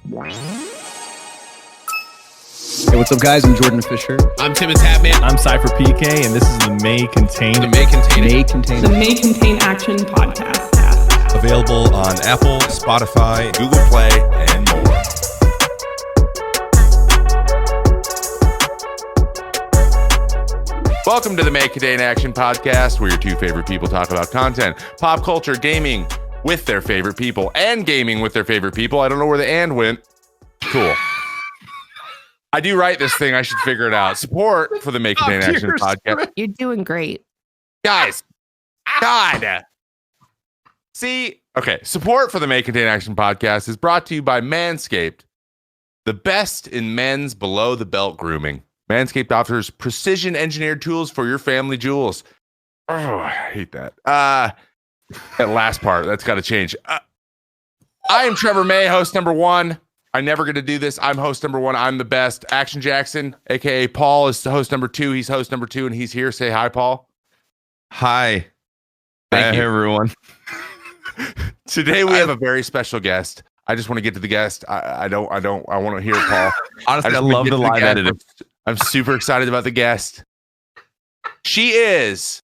Hey, what's up, guys? I'm Jordan Fisher. I'm Timmons Hatman. I'm Cypher PK, and this is the May Contain Action podcast. Available on Apple, Spotify, Google Play, and more. Welcome to the May Contain Action podcast, where your two favorite people talk about content, pop culture, gaming with their favorite people, and gaming with their favorite people. I don't know where the and went. Cool. I do write this thing. I should figure it out. Support for the May Contain Action podcast. You're doing great. Guys, God. See, okay. Support for the May Contain Action podcast is brought to you by Manscaped, the best in men's below the belt grooming. Manscaped offers precision engineered tools for your family jewels. Oh, I hate that. That last part, that's got to change. I am Trevor May, host number one. I'm never going to do this. I'm host number one. I'm the best. ActionJaxon, aka Paul, is host number two. He's host number two, and he's here. Say hi, Paul. Hi. Thank you, everyone. Today we have a very special guest. I just want to get to the guest. I want to hear Paul. Honestly, I love the live editing. I'm super excited about the guest. She is,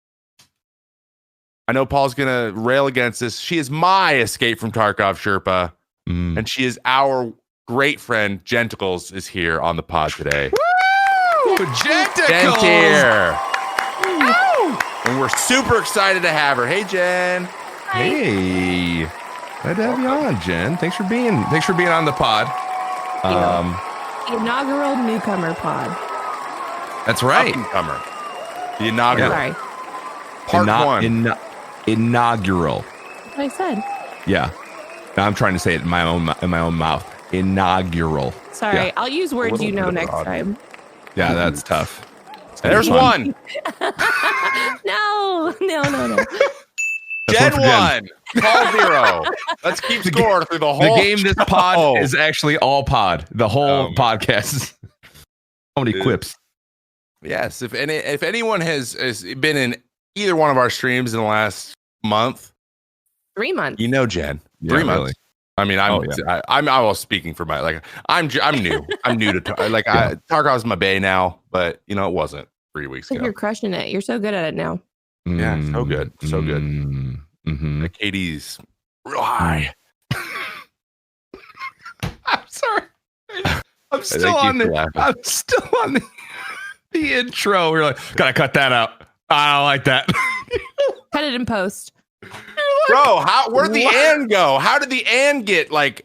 I know Paul's going to rail against this. She is my escape from Tarkov Sherpa. And she is our great friend, Jenntacles, is here on the pod today. Woo! Jenntacles! Jen's here. And we're super excited to have her. Hey, Jen. Hi. Hey. Glad to have you on, Jen. Thanks for being on the pod. The inaugural newcomer pod. That's right. Newcomer. The inaugural. Sorry. Part one. Inaugural. That's what I said. Yeah. I'm trying to say it in my own mouth. Inaugural. Sorry. Yeah. I'll use words you know next odd. time. Yeah, that's tough. There's one. No. Jen one. Paul zero. Let's keep score through the whole The game, this pod show. is actually all pod. The whole podcast. How many quips? Yes. If anyone has been in either one of our streams in the last month, 3 months. you know Jen. Yeah, 3 months. really. I mean, I was speaking for my I'm new. I'm new to Tarkov's my bae now, but you know it wasn't 3 weeks ago. You're crushing it. You're so good at it now. Yeah, so good, so good. Mm-hmm. The Katie's real high. I'm sorry. I'm still on the intro. We're like, gotta cut that out. I don't like that. Cut it in post. Bro, where'd the and go? How did the and get this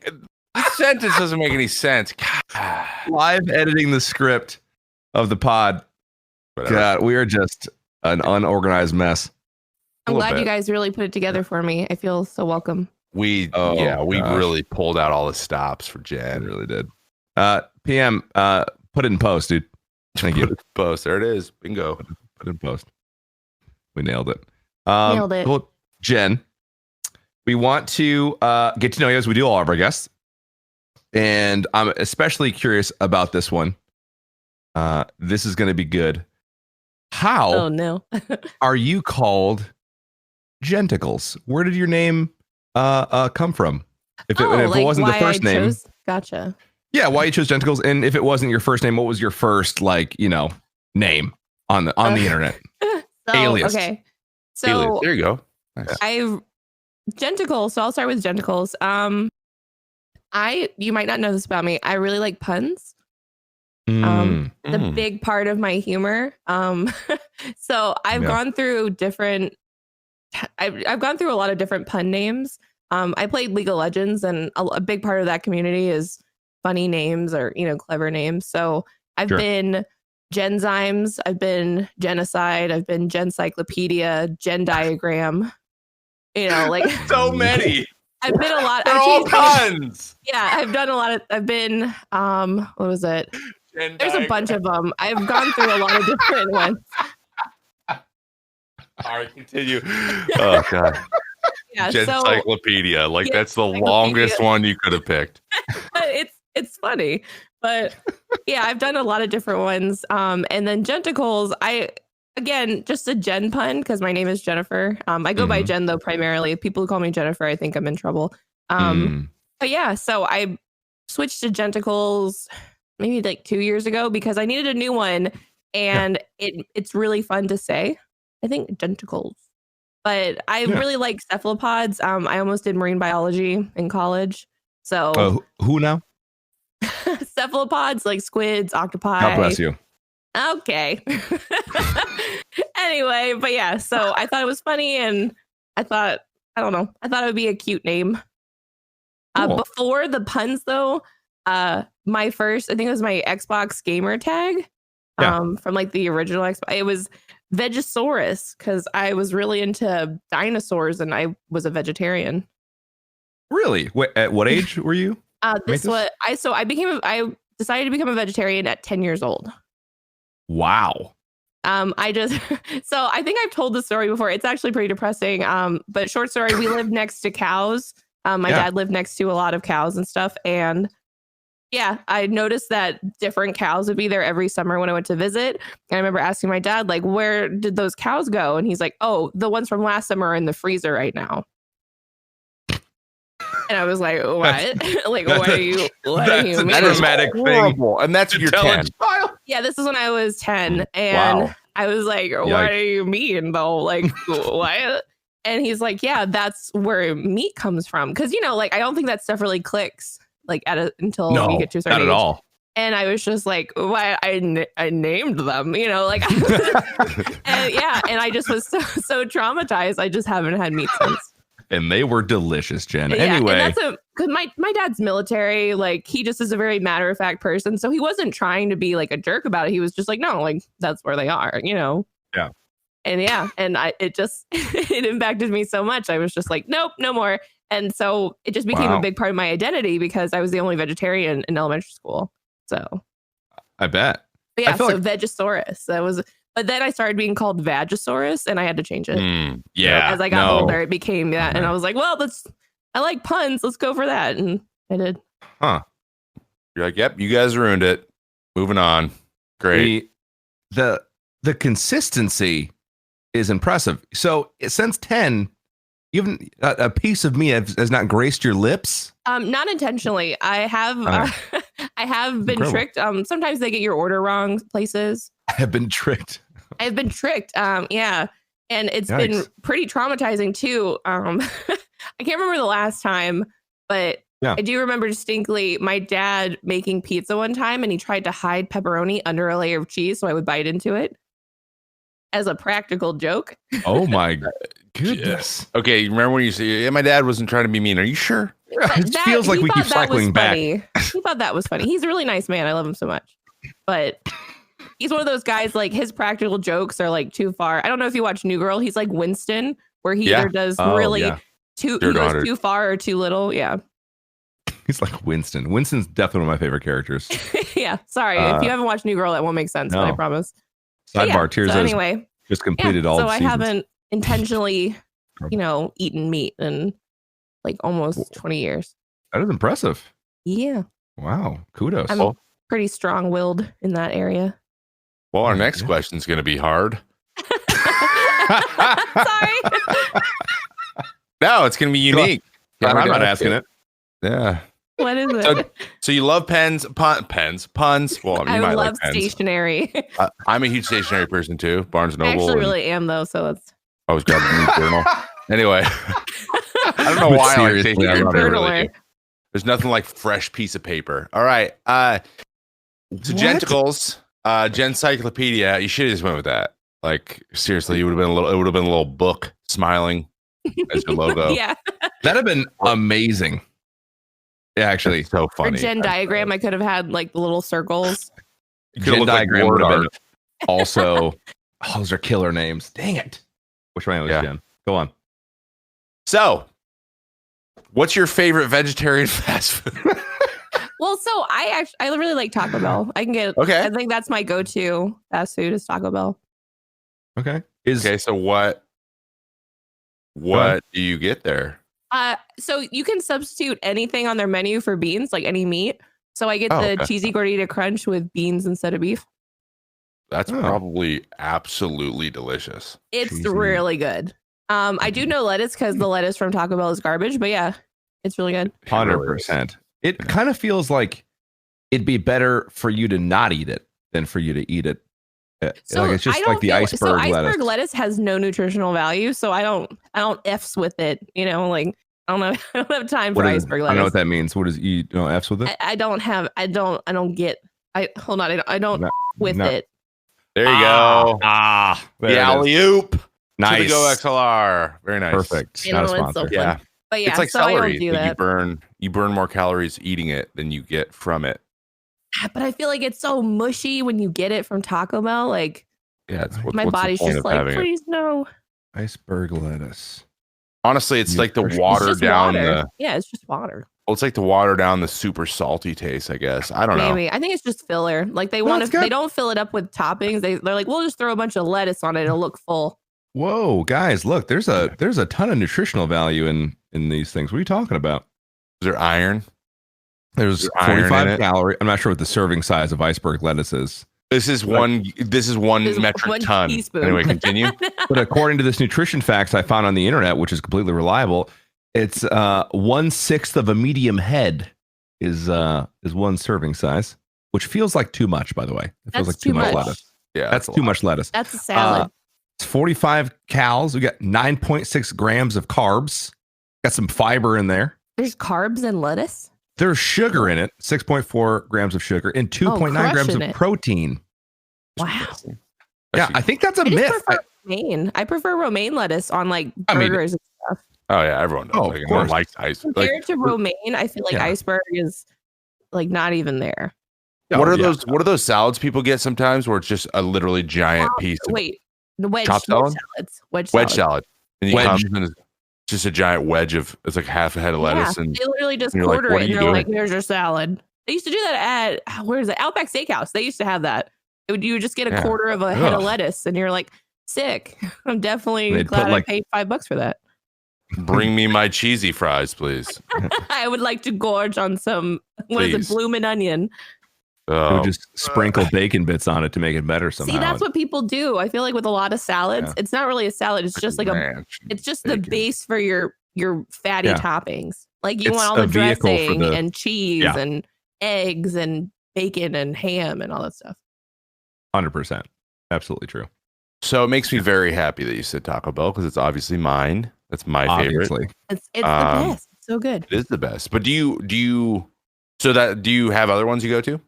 sentence doesn't make any sense. God. Live editing the script of the pod. Whatever. God, we are just an unorganized mess. I'm glad bit. you guys really put it together for me. I feel so welcome. We gosh. really pulled out all the stops for Jen. It really did. PM, put it in post, dude. Thank you. Post. There it is. Bingo. Put it in post. We nailed it. Nailed it. Cool. Jen, we want to get to know you as we do all of our guests. And I'm especially curious about this one. This is going to be good. How Oh, no. are you called Jenntacles? Where did your name come from? If it wasn't the first name. Gotcha. Yeah, why you chose Jenntacles, and if it wasn't your first name, what was your first name on the internet? Alias. Okay. So Alias. There you go. Nice. Jenntacles. So I'll start with Jenntacles. You might not know this about me. I really like puns. The big part of my humor. So I've gone through I've gone through a lot of different pun names. I played League of Legends, and a big part of that community is funny names or clever names. So I've been Genzymes, I've been Genocide, I've been Gencyclopedia, Gen Diagram. So many. I've been a lot. They're all puns. Yeah, I've done a lot of. I've been what was it? There's a bunch of them. I've gone through a lot of different ones. All right, continue. Oh God. Yeah, Gencyclopedia. That's the longest one you could have picked. It's funny, but yeah, I've done a lot of different ones. And then Jenntacles, again, just a Jen pun because my name is Jennifer. I go by Jen though primarily. People who call me Jennifer, I think I'm in trouble. But yeah, so switched to Jenntacles maybe like 2 years ago because I needed a new one, and it's really fun to say. I think Jenntacles. But I really like cephalopods. I almost did marine biology in college. So who now? cephalopods like squids, octopi. God bless you. Okay. Anyway, but yeah, so I thought it was funny, and I thought it would be a cute name. Cool. Before the puns though, my first, I think it was my Xbox gamer tag from like the original Xbox. It was Vegasaurus because I was really into dinosaurs and I was a vegetarian. Really? At what age were you? I decided to become a vegetarian at 10 years old. Wow. I think I've told the story before. It's actually pretty depressing. But short story, we lived next to cows. My dad lived next to a lot of cows and stuff. And yeah, I noticed that different cows would be there every summer when I went to visit. And I remember asking my dad, like, where did those cows go? And he's like, oh, the ones from last summer are in the freezer right now. And I was like, what? Like, what are you mean? That is horrible. And that's your 10. Yeah, this is when I was 10. And I was like, what do you mean, though? Like, what? And he's like, yeah, that's where meat comes from. Because, like, I don't think that stuff really clicks. Like until you get to a certain age. Not at all. And I was just like, why I named them, like, and I just was so traumatized. I just haven't had meat since. And they were delicious, Jen. Yeah, anyway, and that's because my dad's military. Like, he just is a very matter of fact person. So he wasn't trying to be like a jerk about it. He was just like, no, like that's where they are, Yeah. And it impacted me so much. I was just like, nope, no more. And so it just became a big part of my identity because I was the only vegetarian in elementary school. So I bet. But yeah, so Vegasaurus. But then I started being called Vagisaurus and I had to change it. As I got older, it became that. And I was like, well, I like puns. Let's go for that. And I did. Huh. You're like, yep, you guys ruined it. Moving on. Great. The consistency is impressive. So since 10, even a piece of me has not graced your lips. Not intentionally. I have I have been tricked. Sometimes they get your order wrong places. I have been tricked. I've been tricked. Yeah. And it's been pretty traumatizing too. I can't remember the last time, but I do remember distinctly my dad making pizza one time and he tried to hide pepperoni under a layer of cheese so I would bite into it as a practical joke. Oh my goodness. Okay, remember when you say, my dad wasn't trying to be mean. Are you sure? It feels like we keep cycling back. He thought that was funny. He's a really nice man. I love him so much. But he's one of those guys, like his practical jokes are like too far. I don't know if you watch New Girl. He's like Winston, where he either does he goes too far or too little. Yeah. He's like Winston. Winston's definitely one of my favorite characters. Yeah. Sorry. If you haven't watched New Girl, that won't make sense, but I promise. Sidebar, Tears so anyway, just completed all the seasons. I haven't intentionally, eaten meat in like almost 20 years. That is impressive. Yeah. Wow. Kudos. I'm pretty strong-willed in that area. Well, our next question is going to be hard. Sorry. No, it's going to be unique. I'm not asking it. Yeah. What is it? So you love puns. Well, I might love like pens. Stationery. I'm a huge stationery person too. Barnes and Noble. I actually really am though. So that's. I was grabbing the journal. Anyway, I don't know why I like stationery. Really. There's nothing like fresh piece of paper. All right. So Jenntacles, Jencyclopedia. You should have just went with that. Like seriously, it would have been a little book smiling as your logo. Yeah. That'd have been amazing. Yeah, actually, so funny. Or Gen diagram, I could have had like the little circles. Gen diagram would have been also. Those are killer names. Dang it! Which one was Gen? Go on. So, what's your favorite vegetarian fast food? Well, so I really like Taco Bell. I can get. Okay. I think that's my go-to fast food is Taco Bell. Okay. So what do you get there? So you can substitute anything on their menu for beans, like any meat. So I get the cheesy gordita crunch with beans instead of beef. That's probably absolutely delicious. It's really good. I do know lettuce because the lettuce from Taco Bell is garbage, but yeah, it's really good. 100%. It kind of feels like it'd be better for you to not eat it than for you to eat it. So like it's just I don't like the feel- iceberg so lettuce. iceberg lettuce has no nutritional value, so I don't f's with it. Like I don't know. I don't have time for What is- iceberg I lettuce. don't know what that means. What is you know F's with it? I don't get. Hold on. I don't No, with no. it. There you go. There The it is. alley oop. Nice. To the Go XLR. Very nice. Perfect. You Not a know, it's so sponsor. fun. Yeah. But yeah, It's like so I celery. don't do Like, that. you burn more calories eating it than you get from it. But I feel like it's so mushy when you get it from Taco Bell. Like Yeah, it's my what's body's the point just of like, having it? please no. Iceberg lettuce. Honestly, it's like the Nutrition. It's water just down water. the. Yeah, it's just water. Well, it's like the water down the super salty taste. I guess I don't know. Maybe I think it's just filler. Like they Well, want it's to. good. They don't fill it up with toppings. They're like, we'll just throw a bunch of lettuce on it. It'll look full. Whoa, guys, look, there's a ton of nutritional value in these things. What are you talking about? Is there iron? There's iron in 45 it? calories. I'm not sure what the serving size of iceberg lettuce is. This is one. This is one There's metric one ton. teaspoon. Anyway, continue. But according to this nutrition facts I found on the internet, which is completely reliable, it's 1/6 of a medium head is one serving size, which feels like too much, by the way. It feels That's like too much much. lettuce. Yeah, That's a too lot. much lettuce. That's a salad. It's 45 calories. We got 9.6 grams of carbs. Got some fiber in there. There's carbs in lettuce. There's sugar in it, 6.4 grams of sugar and 2.9 grams crushing of it. protein. Wow. Yeah, I think that's a I just myth. prefer romaine. I prefer romaine lettuce on like I mean, burgers and stuff. Oh yeah, everyone knows. Oh, Like, of no one course. likes ice. Like, Compared to romaine, I feel like Yeah. iceberg is like not even there. what are yeah. those? What are those salads people get sometimes where it's just a literally giant piece of Wait, the wedge chopped salad? salads. Wedge wedge salad. salad, and you Wedge. come and it's just a giant wedge of it's like half a head of lettuce, Yeah, and they literally just you're like, quarter what it are and you they're like, doing? "Here's your salad." They used to do that at where is it? Outback Steakhouse. They used to have that. You would just get a Yeah. quarter of a head of Ugh. lettuce, and you're like, "Sick." I'm definitely They'd glad put, I like- paid $5 for that. bring me my cheesy fries, please. I would like to gorge on some what is Please. it, bloomin' onion. They Oh, would just sprinkle bacon bits on it to make it better somehow. See, that's what people do. I feel like with a lot of salads, Yeah. it's not really a salad. It's just like a ranch. it's just the bacon. base for your fatty Yeah. toppings. Like you It's want all a the vehicle for dressing the- and cheese Yeah. and eggs and bacon and ham and all that stuff. 100%. Absolutely true. So it makes me very happy that you said Taco Bell because it's obviously mine. That's my favorite. Obviously. It's the Um, best. It's so good. It is the best. But do you have other ones you go to?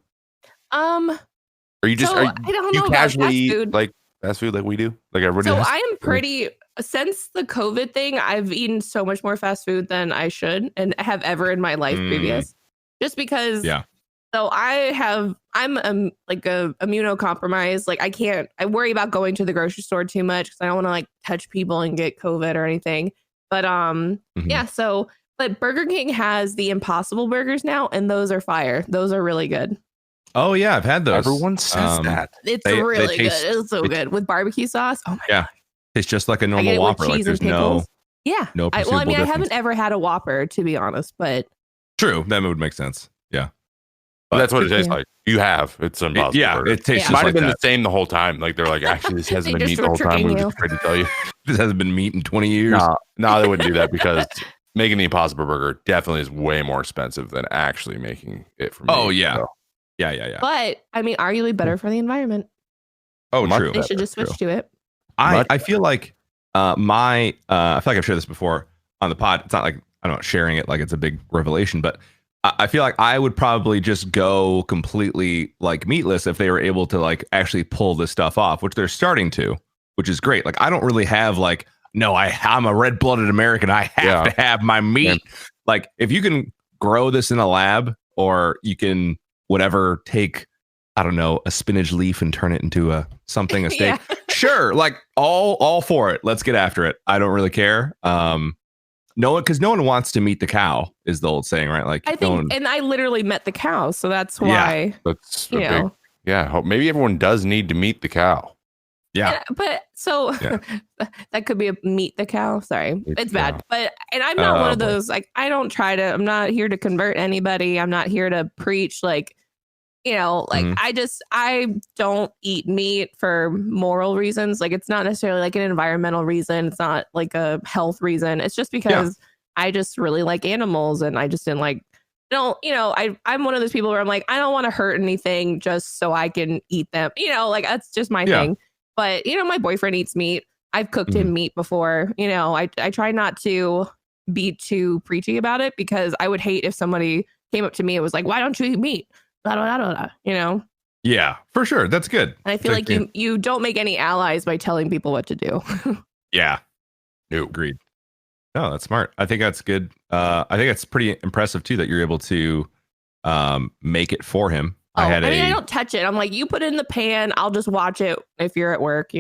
Or you just So are I don't you know about casually fast eat food. like fast food like we do? Like everybody So does? I am pretty since the COVID thing, I've eaten so much more fast food than I should and have ever in my life Mm. previous. Just because Yeah. So I'm like a immunocompromised. Like I worry about going to the grocery store too much because I don't want to like touch people and get COVID or anything. But Mhm. yeah, but Burger King has the Impossible Burgers now, and those are fire. Those are really good. Oh, yeah. I've had those. Everyone says Um, that. It's They really taste- good. It's so they- good with barbecue sauce. Oh my Yeah. It's just like a I get normal it with Whopper. Like cheese there's and no. pickles. Yeah. no I perceivable mean, I difference. haven't ever had a Whopper to be honest, but True. That would make sense. Yeah. But that's what it tastes Yeah. like. You have. It's Impossible. Yeah. Burger. It tastes Yeah. just might like have been that. the same the whole time. Like they're like, actually, this hasn't They been just meat the were whole time. We tricking were you. just afraid to tell you. This hasn't been meat in 20 years. No, they wouldn't do that because making the Impossible Burger definitely is way more expensive than actually making it for me. Oh, yeah. So, Yeah. Yeah. Yeah. but I mean, arguably better for the environment. Oh, much true. They should just True. switch to it. I feel like I feel like I've shared this before on the pod. It's not like I'm not sharing it like it's a big revelation, but I feel like I would probably just go completely like meatless if they were able to like actually pull this stuff off, which they're starting to, which is great. Like I don't really have like, no, I'm a red-blooded American. I have to have my meat. Yeah. Like if you can grow this in a lab or you can whatever take, I don't know, a spinach leaf and turn it into a steak. Yeah. Sure, like all for it. Let's get after it. I don't really care. No one wants to meet the cow is the old saying, right? Like I no think, one, and I literally met the cow, so that's Yeah. why that's a you big, know. yeah. Maybe everyone does need to meet the cow. yeah, But so Yeah. that could be a meet the cow. Sorry, Meet it's the bad. cow. But and I'm not one of boy. those like I'm not here to convert anybody. I'm not here to preach like Mhm. I don't eat meat for moral reasons. Like it's not necessarily like an environmental reason. It's not like a health reason. It's just because I just really like animals and I just didn't like I'm one of those people where I'm like, I don't want to hurt anything just so I can eat them. Like that's just my thing. But, my boyfriend eats meat. I've cooked him meat before. I try not to be too preachy about it because I would hate if somebody came up to me and was like, why don't you eat meat? Blah, blah, blah, blah, Yeah, for sure. That's good. And I feel like you don't make any allies by telling people what to do. Yeah. No, agreed. No, that's smart. I think that's good. I think it's pretty impressive too that you're able to make it for him. I don't touch it. I'm like, you put it in the pan. I'll just watch it if you're at work,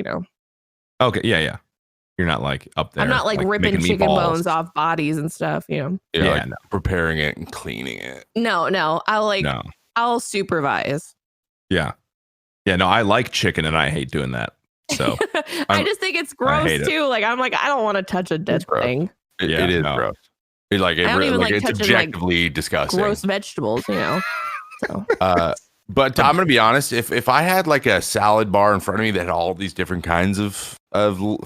Okay. Yeah. You're not like up there. I'm not like ripping chicken bones off bodies and stuff, Yeah, no. Preparing it and cleaning it. No. I'll supervise. Yeah. Yeah. No, I like chicken and I hate doing that. So I just think it's gross too. Like I'm like, I don't want to touch a dead thing. It is gross. It's like it's objectively disgusting. Gross vegetables, So. But I'm gonna be honest. If I had like a salad bar in front of me that had all these different kinds of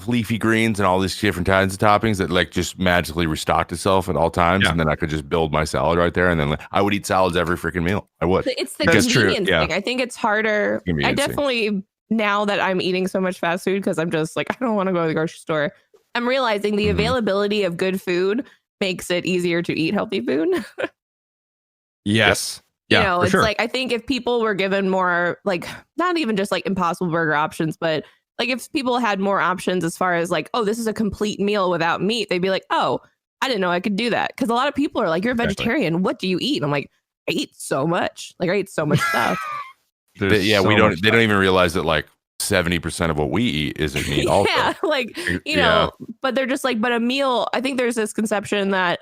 leafy greens and all these different kinds of toppings that like just magically restocked itself at all times, and then I could just build my salad right there, and then I would eat salads every freaking meal. I would. It's the convenience thing. I think it's harder. I definitely now that I'm eating so much fast food because I'm just like I don't want to go to the grocery store. I'm realizing the availability of good food makes it easier to eat healthy food. Yes. Yeah, it's like I think if people were given more like not even just like Impossible Burger options, but like if people had more options as far as like, oh, this is a complete meal without meat, they'd be like, oh, I didn't know I could do that. Because a lot of people are like, you're a vegetarian. What do you eat? And I'm like, I eat so much. Like I eat so much stuff. They don't even realize that like 70% of what we eat isn't meat. Also. Yeah, like but they're just like, but a meal. I think there's this conception that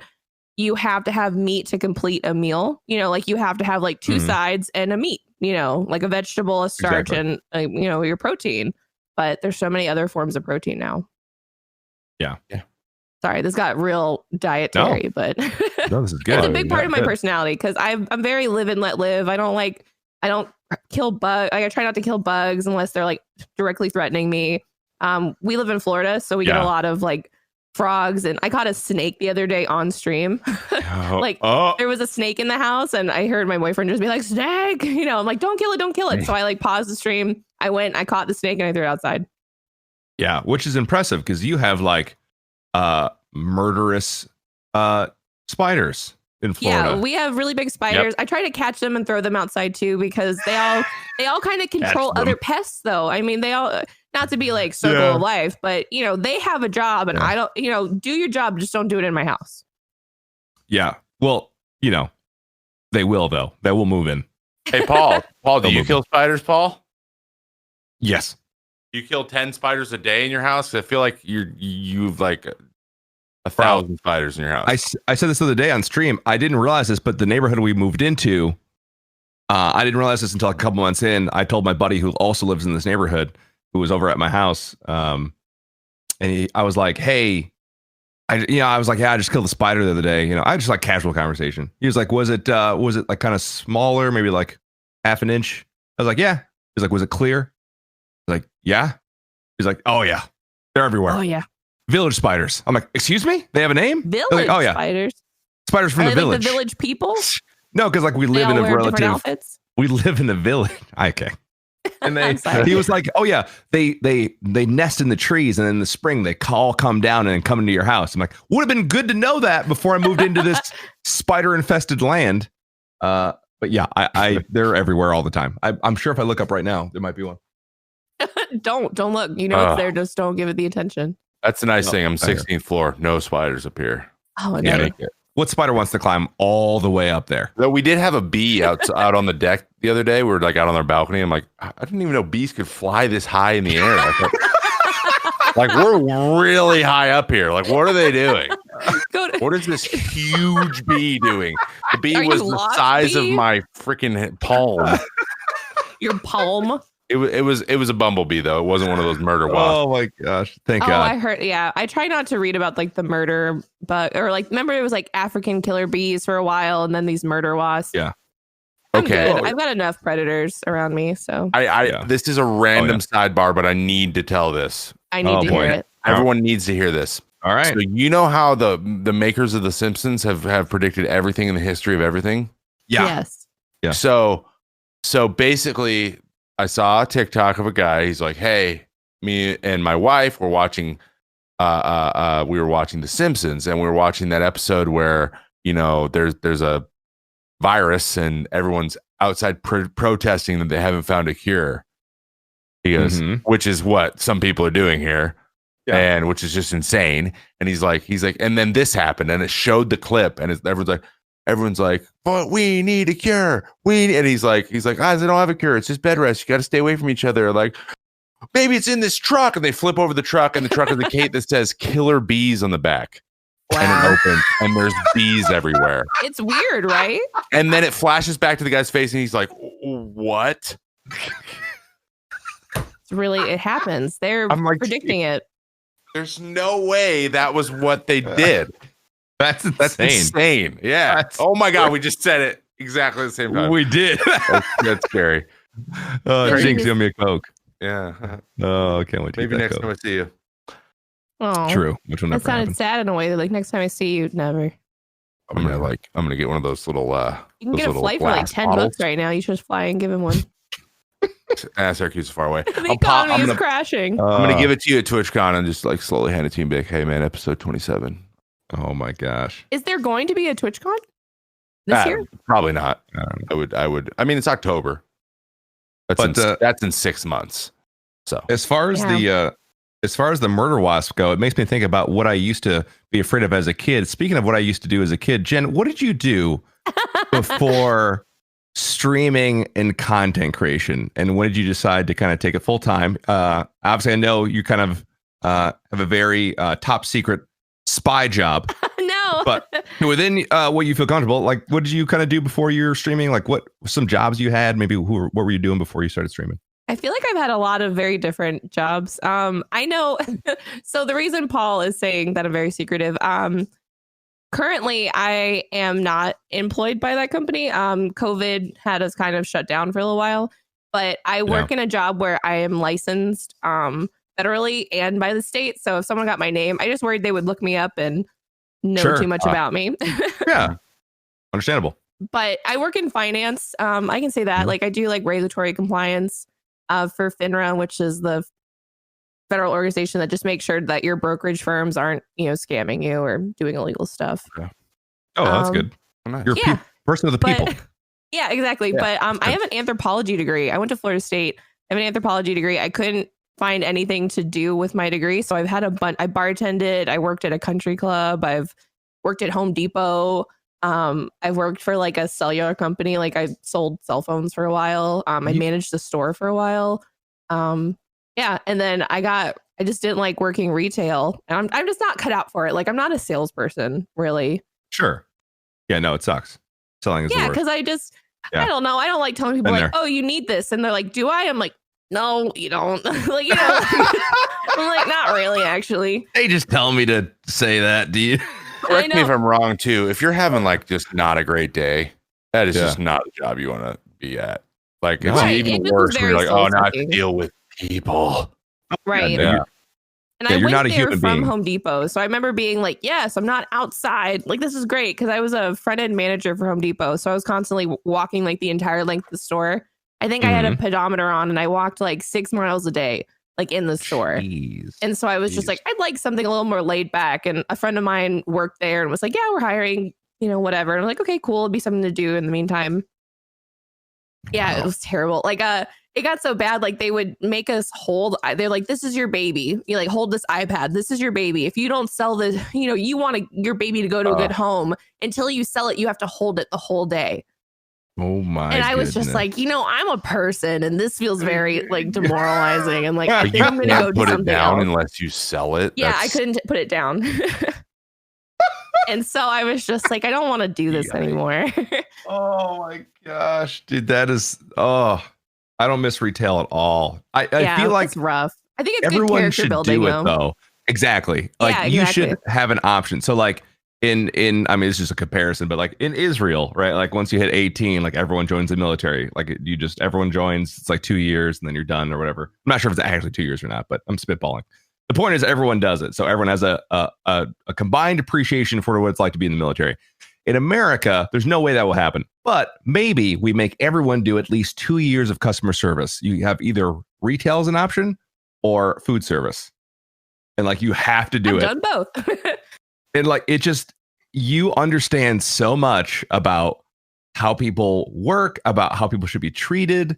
you have to have meat to complete a meal. Like you have to have like two sides and a meat. Like a vegetable, a starch, and your protein. But there's so many other forms of protein now. Yeah. Sorry, this got real dietary, but no, this is good. It's a big part of my personality because I'm very live and let live. I don't kill bugs. I try not to kill bugs unless they're like directly threatening me. We live in Florida, so we get a lot of like frogs, and I caught a snake the other day on stream. There was a snake in the house, and I heard my boyfriend just be like, "Snake!" I'm like, "Don't kill it." So I like paused the stream. I went, I caught the snake, and I threw it outside. Yeah, which is impressive because you have like murderous spiders in Florida. Yeah, we have really big spiders. I try to catch them and throw them outside too because they all kind of control other pests though. I mean, they all, not to be like circle of life, but they have a job and I don't, do your job, just don't do it in my house. Yeah. Well, they will though. They will move in. Hey, Paul, do you kill spiders, Paul? Yes. You kill 10 spiders a day in your house? I feel like you've like 1,000 spiders in your house. I said this the other day on stream. I didn't realize this, but the neighborhood we moved into, I didn't realize this until a couple months in. I told my buddy who also lives in this neighborhood, who was over at my house, and I was like, "Hey," I was like, "Yeah, I just killed a spider the other day." I just like casual conversation. He was like, "Was it like kind of smaller, maybe like half an inch?" I was like, "Yeah." He's like, "Was it clear?" I was like, "Yeah." He's like, "Oh yeah, they're everywhere." Oh yeah. Village spiders. I'm like, excuse me? They have a name? Village spiders. Spiders from the village. Like the village people? No, because like we live in a relative. We live in a village. Okay. And he was like, oh yeah, they nest in the trees, and in the spring they all come down and come into your house. I'm like, would have been good to know that before I moved into this spider infested land. But yeah, I they're everywhere all the time. I'm sure if I look up right now, there might be one. Don't look. It's there. Just don't give it the attention. That's the nice thing. I'm 16th floor. No spiders up here. Oh, my God. What spider wants to climb all the way up there? Though we did have a bee out on the deck the other day. We were like out on our balcony. I'm like, I didn't even know bees could fly this high in the air. Like we're really high up here. Like, what are they doing? What is this huge bee doing? The bee was the size of my freaking palm. Your palm? It was a bumblebee though. It wasn't one of those murder wasps. Oh my gosh! Thank God. I heard. Yeah, I try not to read about like the murder bug or like remember it was like African killer bees for a while, and then these murder wasps. Yeah. Okay. I've got enough predators around me, so this is a random sidebar, but I need to tell this. I need to hear it. Everyone needs to hear this. All right. So you know how the makers of The Simpsons have predicted everything in the history of everything? Yeah. Yes. Yeah. So basically, I saw a TikTok of a guy. He's like, "Hey, me and my wife were watching. We were watching The Simpsons, and we were watching that episode where there's a virus and everyone's outside protesting that they haven't found a cure." He goes, which is what some people are doing here. Yeah. And which is just insane. And he's like, and then this happened, and it showed the clip, and everyone's like, but we need a cure. And he's like, guys, they don't have a cure. It's just bed rest. You got to stay away from each other. Like, maybe it's in this truck. And they flip over the truck, and the truck has a cape that says "killer bees" on the back. Wow. And it opens, and there's bees everywhere. It's weird, right? And then it flashes back to the guy's face, and he's like, what? It happens. They're predicting it. There's no way that was what they did. That's insane. Yeah. Oh my God, we just said it exactly the same time. We did. That's scary. Oh, Jinx, give me a Coke. Yeah. Oh, I can't wait to maybe next time I see you. Oh, true. Which will never that sounded happen. sad in a way. Like next time I see you, never. I'm gonna get one of those little. You can get a flight for like $10 right now. You should just fly and give him one. Syracuse is far away. The economy is crashing. I'm gonna give it to you at TwitchCon and just like slowly hand it to you and be like, "Hey man, episode 27." Oh my gosh. Is there going to be a TwitchCon this year? Probably not. I would. I mean, it's October. That's in 6 months. So as far as the murder wasp go, it makes me think about what I used to be afraid of as a kid. Speaking of what I used to do as a kid, Jen, what did you do before streaming and content creation, and when did you decide to kind of take it full time? Obviously, I know you kind of have a very top secret spy job. No, but within what you feel comfortable, like what did you kind of do before you were streaming? Like what some jobs you had? Maybe what were you doing before you started streaming? I feel like I've had a lot of very different jobs. I know. So the reason Paul is saying that I'm very secretive. Currently, I am not employed by that company. COVID had us kind of shut down for a little while, but I work in a job where I am licensed federally and by the state. So if someone got my name, I just worried they would look me up and know too much about me. Yeah, understandable. But I work in finance. I can say that. Like I do like regulatory compliance for FINRA, which is the federal organization that just makes sure that your brokerage firms aren't, scamming you or doing illegal stuff. Okay. Oh, that's good. You're a person of the people. Yeah, exactly. Yeah, but I have an anthropology degree. I went to Florida State. I have an anthropology degree. I couldn't find anything to do with my degree. So I've had a bunch. I bartended. I worked at a country club. I've worked at Home Depot. I've worked for like a cellular company. Like I sold cell phones for a while. I managed the store for a while. Yeah. And then I just didn't like working retail, and I'm just not cut out for it. Like I'm not a salesperson really. Sure. Yeah, no, it sucks. Selling is the worst. Because I don't know. I don't like telling people like, oh, you need this. And they're like, do I? I'm like, no, you don't. Like, I'm like, not really, actually. They just tell me to say that, do you? Correct me if I'm wrong too. If you're having like just not a great day, that is just not the job you want to be at. Like it's even worse when you're like, oh, now I have to deal with people. Right. Yeah. And I went there from Home Depot. So I remember being like, yes, I'm not outside. Like, this is great. Because I was a front-end manager for Home Depot. So I was constantly walking like the entire length of the store. I think I had a pedometer on and I walked like 6 miles a day, like in the store. Jeez. And so I was just like, I'd like something a little more laid back. And a friend of mine worked there and was like, yeah, we're hiring, whatever. And I'm like, okay, cool. It'll be something to do in the meantime. Yeah, it was terrible. Like, it got so bad, like they would make us hold. They're like, "This is your baby. You like hold this iPad. This is your baby. If you don't sell this, you want your baby to go to a good home. Until you sell it, you have to hold it the whole day." Oh my! And I was just like, I'm a person, and this feels very like demoralizing. And like, I think I'm gonna go put do it something down else. unless you sell it. Yeah, I couldn't put it down. And so I was just like, I don't want to do this anymore. Oh my gosh, dude, that is I don't miss retail at all. I feel like it's rough. I think it's everyone good should building, do it though. Exactly. Like you should have an option. So like in I mean, it's just a comparison, but like in Israel, right? Like once you hit 18, like everyone joins the military. Like everyone joins. It's like 2 years and then you're done or whatever. I'm not sure if it's actually 2 years or not, but I'm spitballing. The point is everyone does it. So everyone has a combined appreciation for what it's like to be in the military. In America, there's no way that will happen. But maybe we make everyone do at least 2 years of customer service. You have either retail as an option or food service. And like you have to do I've it. done both. And like it just, you understand so much about how people work, about how people should be treated,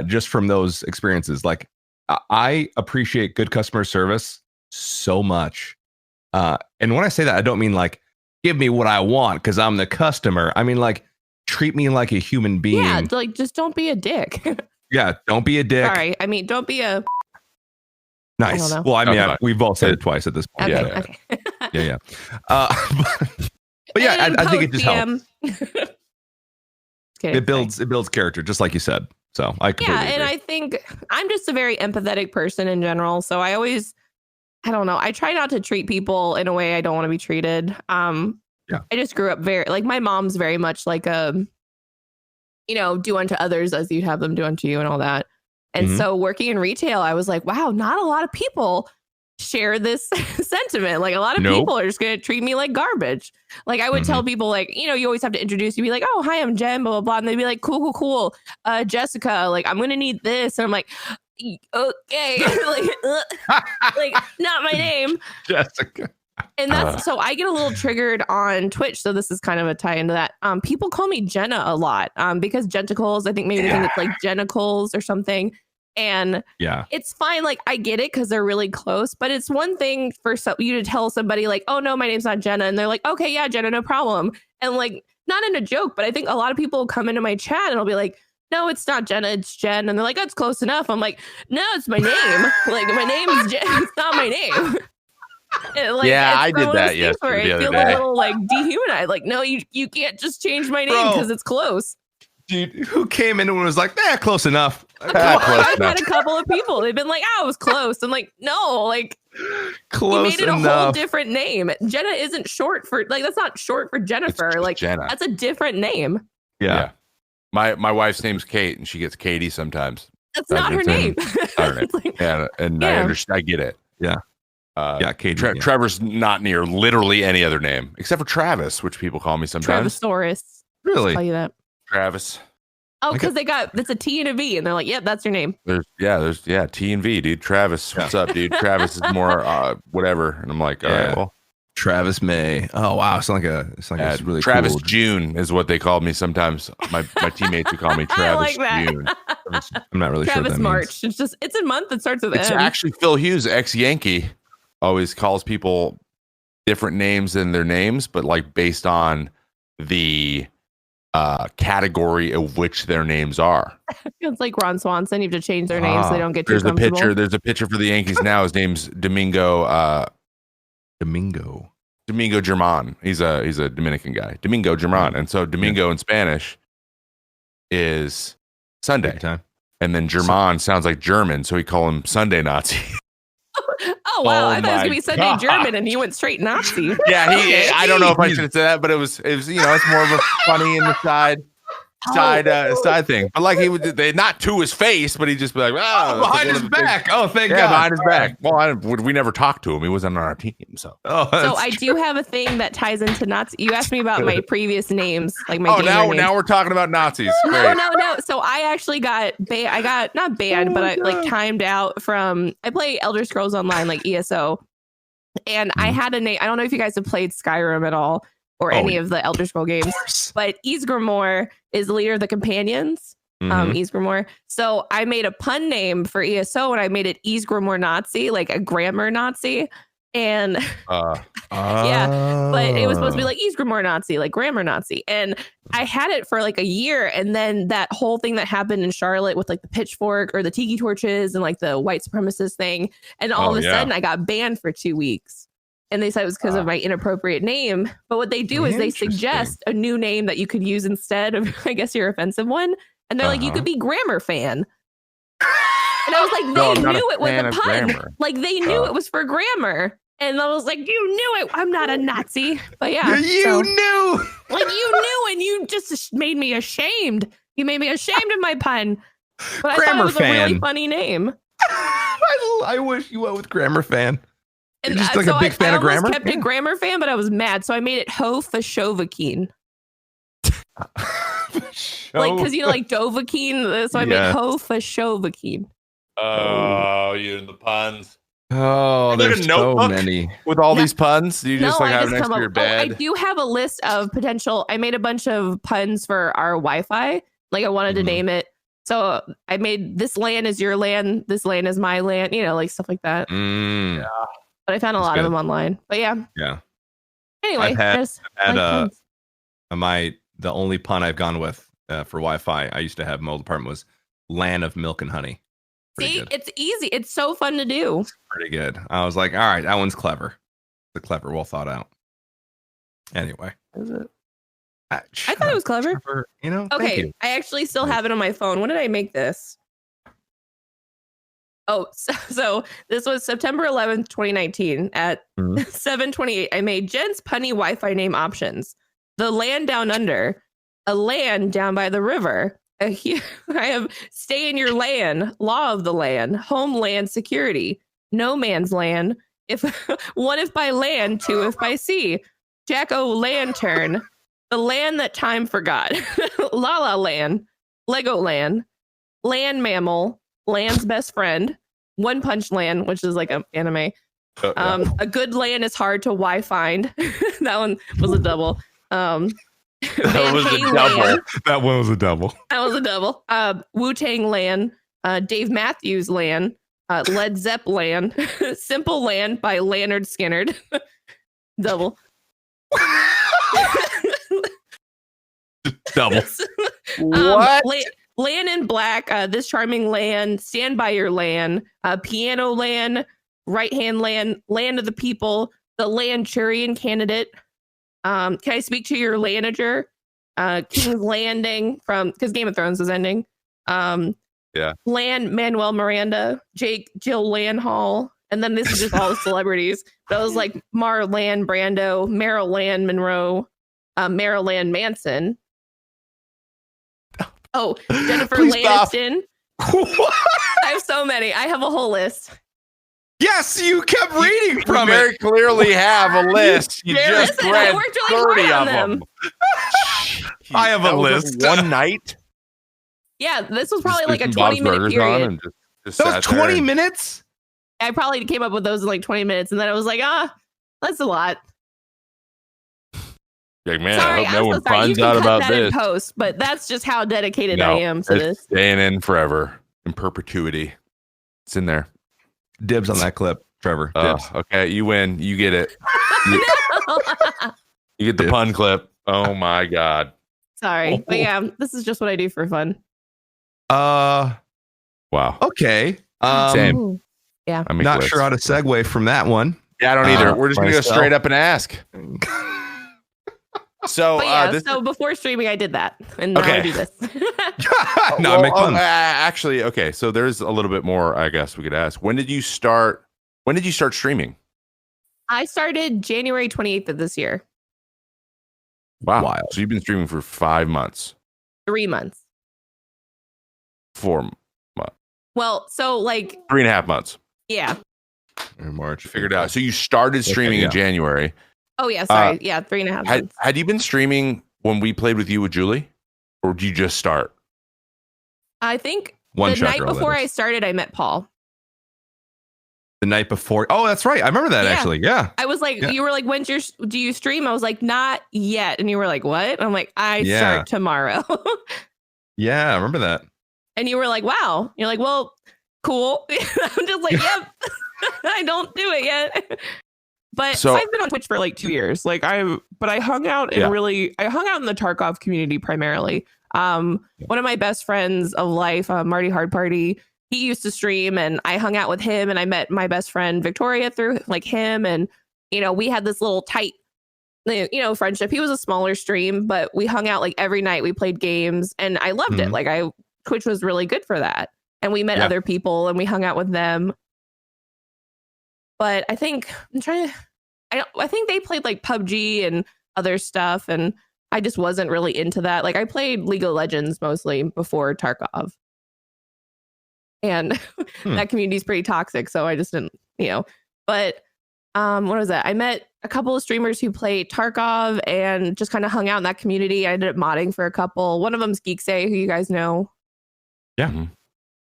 just from those experiences. Like I appreciate good customer service so much. And when I say that, I don't mean like, give me what I want because I'm the customer. I mean, like, treat me like a human being. Yeah, like just don't be a dick. Yeah, don't be a dick. Sorry, I mean, don't be a. Nice. I don't know. Well, I mean, we've all said it twice at this point. Okay, Yeah, okay. yeah. But yeah, I think it just helps. Kidding, It builds character, just like you said. So I completely and agree. I think I'm just a very empathetic person in general. So I don't know. I try not to treat people in a way I don't want to be treated. Yeah. I just grew up like my mom's very much like do unto others as you'd have them do unto you and all that. And so working in retail, I was like, wow, not a lot of people share this sentiment. Like a lot of people are just going to treat me like garbage. Like I would tell people like, you always have to introduce, you'd be like, oh, hi, I'm Jen, blah, blah, blah. And they'd be like, cool. Jessica, like, I'm going to need this. And I'm like, okay, like not my name. Jessica. And that's so I get a little triggered on Twitch. So this is kind of a tie into that. People call me Jenna a lot because Jenntacles, I think maybe they think it's like Jenntacles or something. And it's fine. Like I get it because they're really close, but it's one thing for you to tell somebody like, oh no, my name's not Jenna. And they're like, okay, yeah, Jenna, no problem. And like, not in a joke, but I think a lot of people will come into my chat and I'll be like, no, it's not Jenna, it's Jen. And they're like, that's close enough. I'm like, no, it's my name. Like my name is Jen. It's not my name. And, like, I did that yesterday. I feel a little like dehumanized. Like, no, you can't just change my name because it's close. Dude, who came in and was like, close enough. I've had a couple of people. They've been like, oh, it was close. I'm like, no, like close you made it enough. a whole different name. Jenna isn't short for that's not short for Jennifer. Like Jenna. That's a different name. Yeah. My wife's name's Kate, and she gets Katie sometimes. That's not her name. Not her name. Like, I understand. I get it. Yeah. Katie. Trevor's not near literally any other name except for Travis, which people call me sometimes. Travisaurus. Really? Tell you that. Travis. Oh, because it's a T and a V, and they're like, "Yep, that's your name." There's T and V, dude. Travis, what's up, dude? Travis is more whatever, and I'm like, all right, well, Travis May. Oh wow, it's like it's really Travis cool. June is what they called me sometimes. My teammates would call me Travis June. I'm not really Travis sure. March. It's a month that starts with It's M. actually Phil Hughes, ex-Yankee, always calls people different names than their names, but like based on the category of which their names are. It's like Ron Swanson. You have to change their names so they don't get too comfortable. There's a pitcher for the Yankees now. His name's Domingo German. He's a Dominican guy. Domingo German. And so Domingo in Spanish is Sunday. And then German sounds like German, so we call him Sunday Nazi. Oh wow! I thought it was gonna be Sunday German, and he went straight Nazi. Yeah, I don't know if I should have said that, but it was it's more of a funny in the side thing. But like he would, not to his face, but he'd just be like, behind his back. Oh, thank God. Behind his back. Well, we never talked to him. He wasn't on our team, so. So I do have a thing that ties into Nazi. You asked me about my previous names, like my. Now we're talking about Nazis. Great. No. So I actually got I got not banned, but I like timed out from. I play Elder Scrolls Online, like ESO, and I had a name. I don't know if you guys have played Skyrim at all or any of the Elder Scroll games, but Ysgramor is the leader of the companions. Ysgramor. So I made a pun name for ESO and I made it Ysgramor Nazi, like a grammar Nazi. And but it was supposed to be like Ysgramor Nazi, like grammar Nazi. And I had it for like a year. And then that whole thing that happened in Charlotte with like the pitchfork or the tiki torches and like the white supremacist thing. And all of a sudden I got banned for 2 weeks. And they said it was because of my inappropriate name. But what they do is they suggest a new name that you could use instead of, I guess, your offensive one. And they're like, you could be Grammar Fan. And I was like, they knew it was a pun. Grammar. Like they knew it was for grammar. And I was like, you knew it. I'm not a Nazi. But yeah. You knew. Like you knew and you just made me ashamed. You made me ashamed of my pun. But I thought it was a really funny name. I wish you went with Grammar Fan. And You're just like a big fan of grammar? I kept it Grammar Fan, but I was mad, so I made it Ho Fashovakine. Like, because like Dovahkiin, so I made Ho Fashovakine. Oh, you and the puns. Oh, there's so many. With all these puns, you just have next to your bed. I do have a list of potential. I made a bunch of puns for our Wi-Fi. Like I wanted to name it. So I made this land is your land. This land is my land. Like stuff like that. Yeah. But I found a lot of them online. But yeah. Anyway, the only pun I've gone with for Wi-Fi I used to have in my old apartment was land of milk and honey. See, it's easy. It's so fun to do. It's pretty good. I was like, all right, that one's clever. It's clever, well thought out. Anyway. Is it? I thought it was clever. Trevor, okay, I actually still have it on my phone. When did I make this? Oh, so this was September 11th, 2019 at 7:28. I made Jen's punny Wi-Fi name options. The land down under, a land down by the river. I have stay in your land, law of the land, homeland security, no man's land. If by land, two if by sea. Jack-o'-lantern, the land that time forgot. La La Land, Lego Land, land mammal, land's best friend, One Punch Land, which is like an anime. A good land is hard to find. That one was a double. That was a double. That one was a double. That was a double. Wu-Tang Land, Dave Matthews Land, Led Zepp Land, Simple Land by Leonard Skinnerd. Double. Double. What? Land in Black, This Charming Land, Stand by Your Land, Piano Land, Right Hand Land, Land of the People, the Landchurian Candidate. Can I speak to your Lanager? King's Landing because Game of Thrones is ending. Land Manuel Miranda, Jill Hall, and then this is just all the celebrities. But I was like Marland Brando, Meryl Land Monroe, Meryl Land Manson. Oh, Jennifer Aniston. I have so many. I have a whole list. Yes, you kept reading from you it. very clearly have a list. You just read 30 of them. I have a list. One night. Yeah, this was probably like a 20-minute period. And just that was 20 minutes? I probably came up with those in like 20 minutes, and then I was like, that's a lot. Like, man, sorry, I hope no one finds out about this. Post, but that's just how dedicated I am to this. Staying in forever, in perpetuity. It's in there. Dibs on that clip, Trevor. Dibs. Okay, you win. You get it. You get the pun clip. Oh my God. Sorry, but yeah, this is just what I do for fun. Wow. Okay. Same. Yeah. I'm not sure how to segue from that one. Yeah, I don't either. We're just gonna go straight up and ask. So, so before streaming, I did that, and now I do this. No, make fun. Actually, okay. So there's a little bit more. I guess we could ask. When did you start streaming? I started January 28th of this year. Wow. Wild. So you've been streaming for 5 months. 3 months. 4 months. Well, so like 3.5 months. Yeah. In March, Figured out. So you started streaming in January. Oh yeah, sorry. 3.5 months. Had you been streaming when we played with you with Julie, or did you just start? I think the night before I started, I met Paul. The night before. Oh, that's right. I remember that actually. Yeah. I was like, you were like, do you stream? I was like, not yet. And you were like, what? I'm like, I start tomorrow. Yeah, I remember that. And you were like, wow. You're like, well, cool. I'm just like, yep. I don't do it yet. But so I've been on Twitch for like 2 years. Like I hung out and I hung out in the Tarkov community primarily. One of my best friends of life, Marty Hard Party, he used to stream and I hung out with him and I met my best friend Victoria through like him. And, we had this little tight, friendship. He was a smaller stream, but we hung out like every night. We played games and I loved it. Like Twitch was really good for that. And we met other people and we hung out with them. But I think I think they played like PUBG and other stuff. And I just wasn't really into that. Like I played League of Legends mostly before Tarkov. and that community is pretty toxic. So I just didn't, but what was that? I met a couple of streamers who play Tarkov and just kind of hung out in that community. I ended up modding for a couple. One of them's Geeksay, who you guys know. Yeah.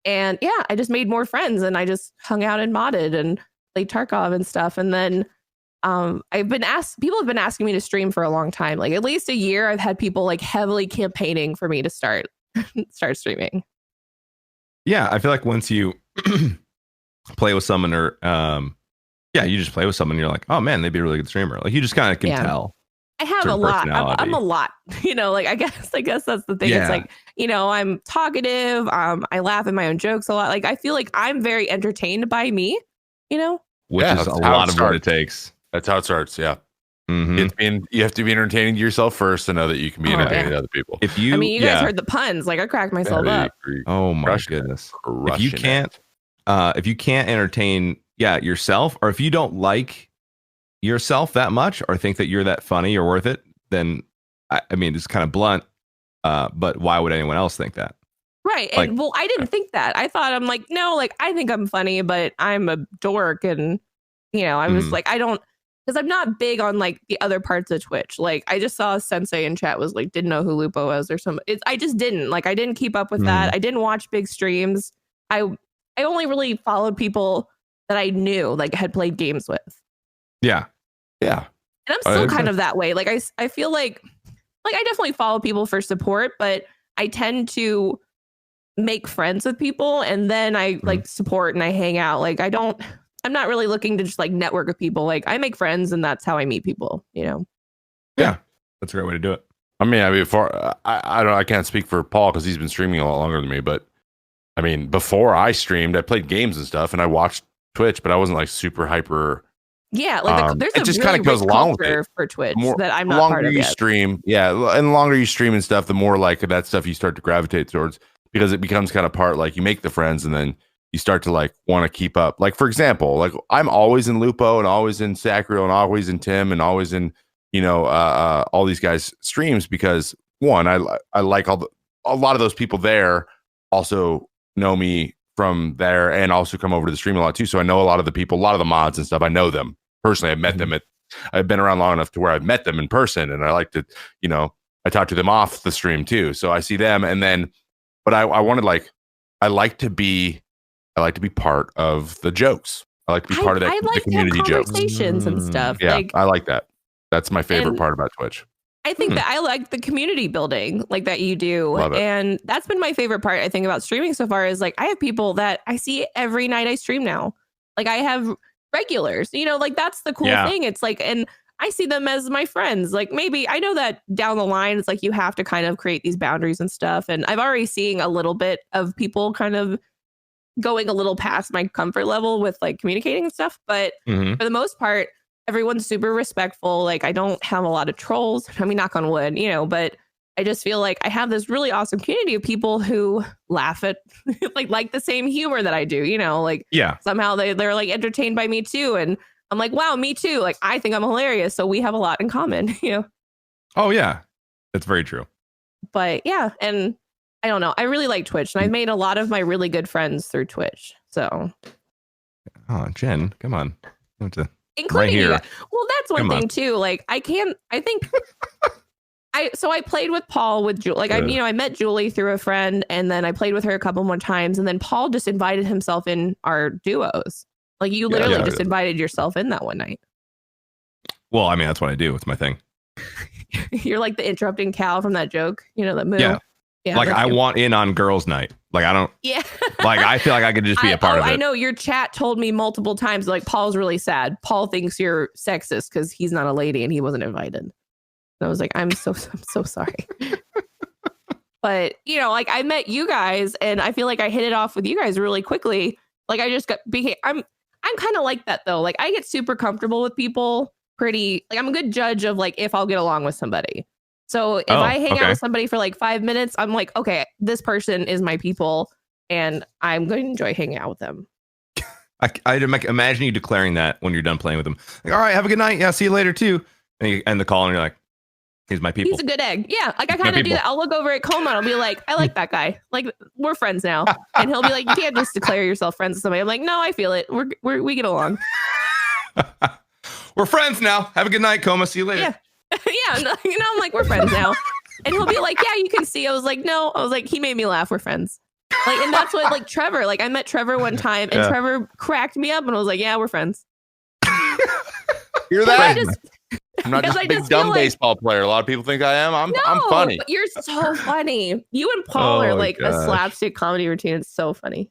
And yeah, I just made more friends and I just hung out and modded and played Tarkov and stuff. And then people have been asking me to stream for a long time, like at least a year. I've had people like heavily campaigning for me to start streaming. Yeah, I feel like once you play with someone or you just play with someone, you're like, oh man, they'd be a really good streamer. Like you just kind of can tell. I have a lot. I'm a lot, like I guess that's the thing. Yeah. It's like, I'm talkative. I laugh at my own jokes a lot. Like I feel like I'm very entertained by me, which is a lot of what it takes. That's how it starts. Yeah. Mm-hmm. You have to be entertaining to yourself first to know that you can be entertaining to other people. You guys heard the puns. Like I cracked myself up. Oh my goodness. If you can't entertain yourself, or if you don't like yourself that much or think that you're that funny or worth it, then I mean it's kind of blunt, but why would anyone else think that? Right. And I didn't think that. I thought I'm like, no, like I think I'm funny, but I'm a dork. And I was like, I don't, because I'm not big on like the other parts of Twitch. Like I just saw Sensei in chat was like, didn't know who Lupo was or something. I just didn't I didn't keep up with that. I didn't watch big streams. I only really followed people that I knew, like had played games with. Yeah. Yeah. And I'm still kind of that way. Like I feel like I definitely follow people for support, but I tend to make friends with people and then I like support and I hang out. Like I'm not really looking to just like network with people. Like I make friends and that's how I meet people, Yeah. That's a great way to do it. I mean, I can't speak for Paul because he's been streaming a lot longer than me, but I mean, before I streamed, I played games and stuff and I watched Twitch, but I wasn't like super hyper. Yeah, like there's it just really kind of goes along with it for Twitch more, that I'm not part of yet. Stream, and the longer you stream and stuff, the more like that stuff you start to gravitate towards because it becomes kind of part like you make the friends and then you start to like want to keep up. Like for example, like I'm always in Lupo and always in Sacrio and always in Tim and always in all these guys streams because one, I like a lot of those people there also know me from there and also come over to the stream a lot too. So I know a lot of the people, a lot of the mods and stuff. I know them personally. I've met them I've been around long enough to where I've met them in person and I like to, I talk to them off the stream too. So I see them and then, but I wanted I like to be part of the jokes. I like to be part of that the community jokes. Conversations and stuff. Yeah, I like that. That's my favorite part about Twitch. I think that I like the community building like that you do. And that's been my favorite part, I think, about streaming so far is like I have people that I see every night I stream now. Like I have regulars, like that's the cool thing. It's like, and I see them as my friends. Like maybe I know that down the line, it's like you have to kind of create these boundaries and stuff. And I've already seen a little bit of people kind of going a little past my comfort level with like communicating and stuff. But for the most part, everyone's super respectful. Like I don't have a lot of trolls. I mean, knock on wood, but I just feel like I have this really awesome community of people who laugh at like the same humor that I do, like somehow they're like entertained by me too. And I'm like, wow, me too. Like I think I'm hilarious. So we have a lot in common, Oh yeah, that's very true. But yeah. And I don't know. I really like Twitch and I've made a lot of my really good friends through Twitch. So. Oh, Jen, come on. Including right here. Well, that's one thing too. Like I played with Paul with Julie. Like I met Julie through a friend and then I played with her a couple more times and then Paul just invited himself in our duos. Like you literally just invited yourself in that one night. Well, I mean, that's what I do. It's my thing. You're like the interrupting cow from that joke, that move. Yeah, like I want in on girls' night. Like I don't. Yeah. Like I feel like I could just be a part of it. I know your chat told me multiple times. Like Paul's really sad. Paul thinks you're sexist because he's not a lady and he wasn't invited. And I was like, I'm so sorry. But like I met you guys and I feel like I hit it off with you guys really quickly. Like I just I'm kind of like that though. Like I get super comfortable with people. Pretty like I'm a good judge of like if I'll get along with somebody. So if I hang out with somebody for like 5 minutes, I'm like, okay, this person is my people and I'm going to enjoy hanging out with them. I'd imagine you declaring that when you're done playing with them. Like, all right, have a good night. Yeah, see you later too. And you end the call and you're like, He's my people. He's a good egg. Yeah, like I My kind of do people. that. I'll look over at Coma and I'll be like, I like that guy. Like we're friends now. And he'll be like, you can't just declare yourself friends with somebody. I'm like, no, I feel it. We get along. We're friends now. Have a good night, Coma. See you later. Yeah. Yeah, no, I'm like, we're friends now. And he'll be like, yeah, you can see. I was like, no. I was like, he made me laugh. We're friends. Like, and that's what, like, Trevor, like, I met Trevor one time and Trevor cracked me up and I was like, yeah, we're friends. Hear that? I'm not just a I big just feel dumb like- baseball player. A lot of people think I am. I'm No, funny. but you're so funny. You and Paul Oh are my like a gosh. slapstick comedy routine. It's so funny.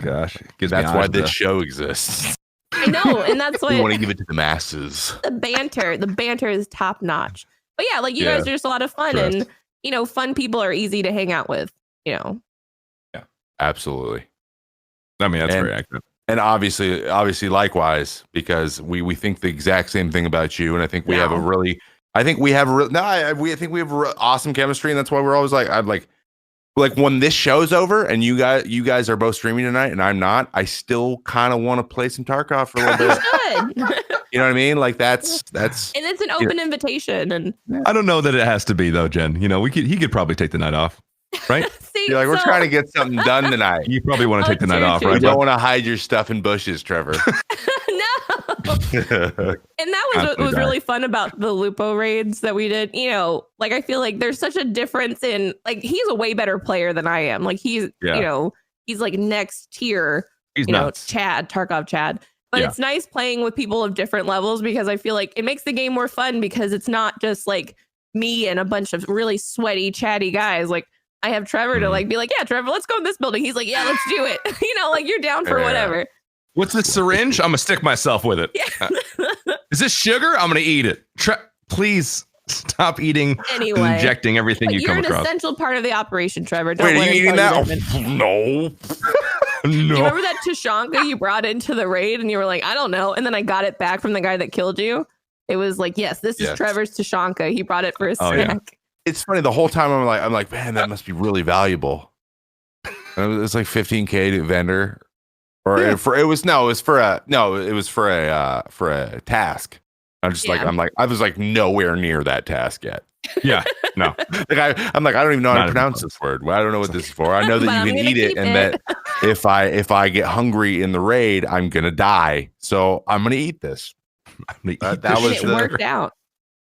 Gosh, gives me That's why eyes this to- show exists. I know, and that's We want what to give it to the masses. the banter is top notch. But yeah, like you Yeah. guys are just a lot of fun, Trust. and fun people are easy to hang out with. Absolutely. I mean, that's And- very accurate. And obviously likewise, because we think the exact same thing about you. And I think we have a really, I think we have awesome chemistry. And that's why we're always like, I'm like when this show's over and you guys are both streaming tonight and I'm not, I still kind of want to play some Tarkov for a little bit. Good. You know what I mean? Like that's, And it's an open invitation. And I don't know that it has to be though, Jen. He could probably take the night off, right? see, you're like, we're so- trying to get something done tonight. You probably want to take the night true, off, true. You right? don't want to hide your stuff in bushes, Trevor. no. And that was what was really fun about the Lupo raids that we did. Like I feel like there's such a difference in like he's a way better player than I am. Like he's he's like next tier. He's nuts. Tarkov Chad. But Yeah. it's nice playing with people of different levels because I feel like it makes the game more fun because it's not just like me and a bunch of really sweaty, chatty guys. Like I have Trevor to like be like, yeah, Trevor, let's go in this building. He's like, yeah, let's do it. Like you're down for Yeah. whatever. What's this syringe? I'm gonna stick myself with it. Yeah. Is this sugar? I'm gonna eat it. Please stop eating and Anyway. injecting everything But you you're come an across. essential part of the operation, Trevor. Don't Wait, are let you him eating tell that? you that. No. Do you No. remember that Tashanka you brought into the raid and you were like, I don't know. And then I got it back from the guy that killed you. It was like, yes, this is Yes. Trevor's Tashanka. He brought it for a Oh, yeah. snack. It's funny. The whole time I'm like, man, that must be really valuable. And it was like 15K to vendor, or Yeah. it was for a task. I'm just like, Yeah. I was like nowhere near that task yet. Yeah. No. Like I'm like, I don't even know how Not to even pronounce close. this word. Well, I don't know what this is for. I know But that I'm you can gonna eat it, keep and it. that if I get hungry in the raid, I'm gonna die. So I'm gonna eat this. I'm gonna eat That this was It shit. the- worked out.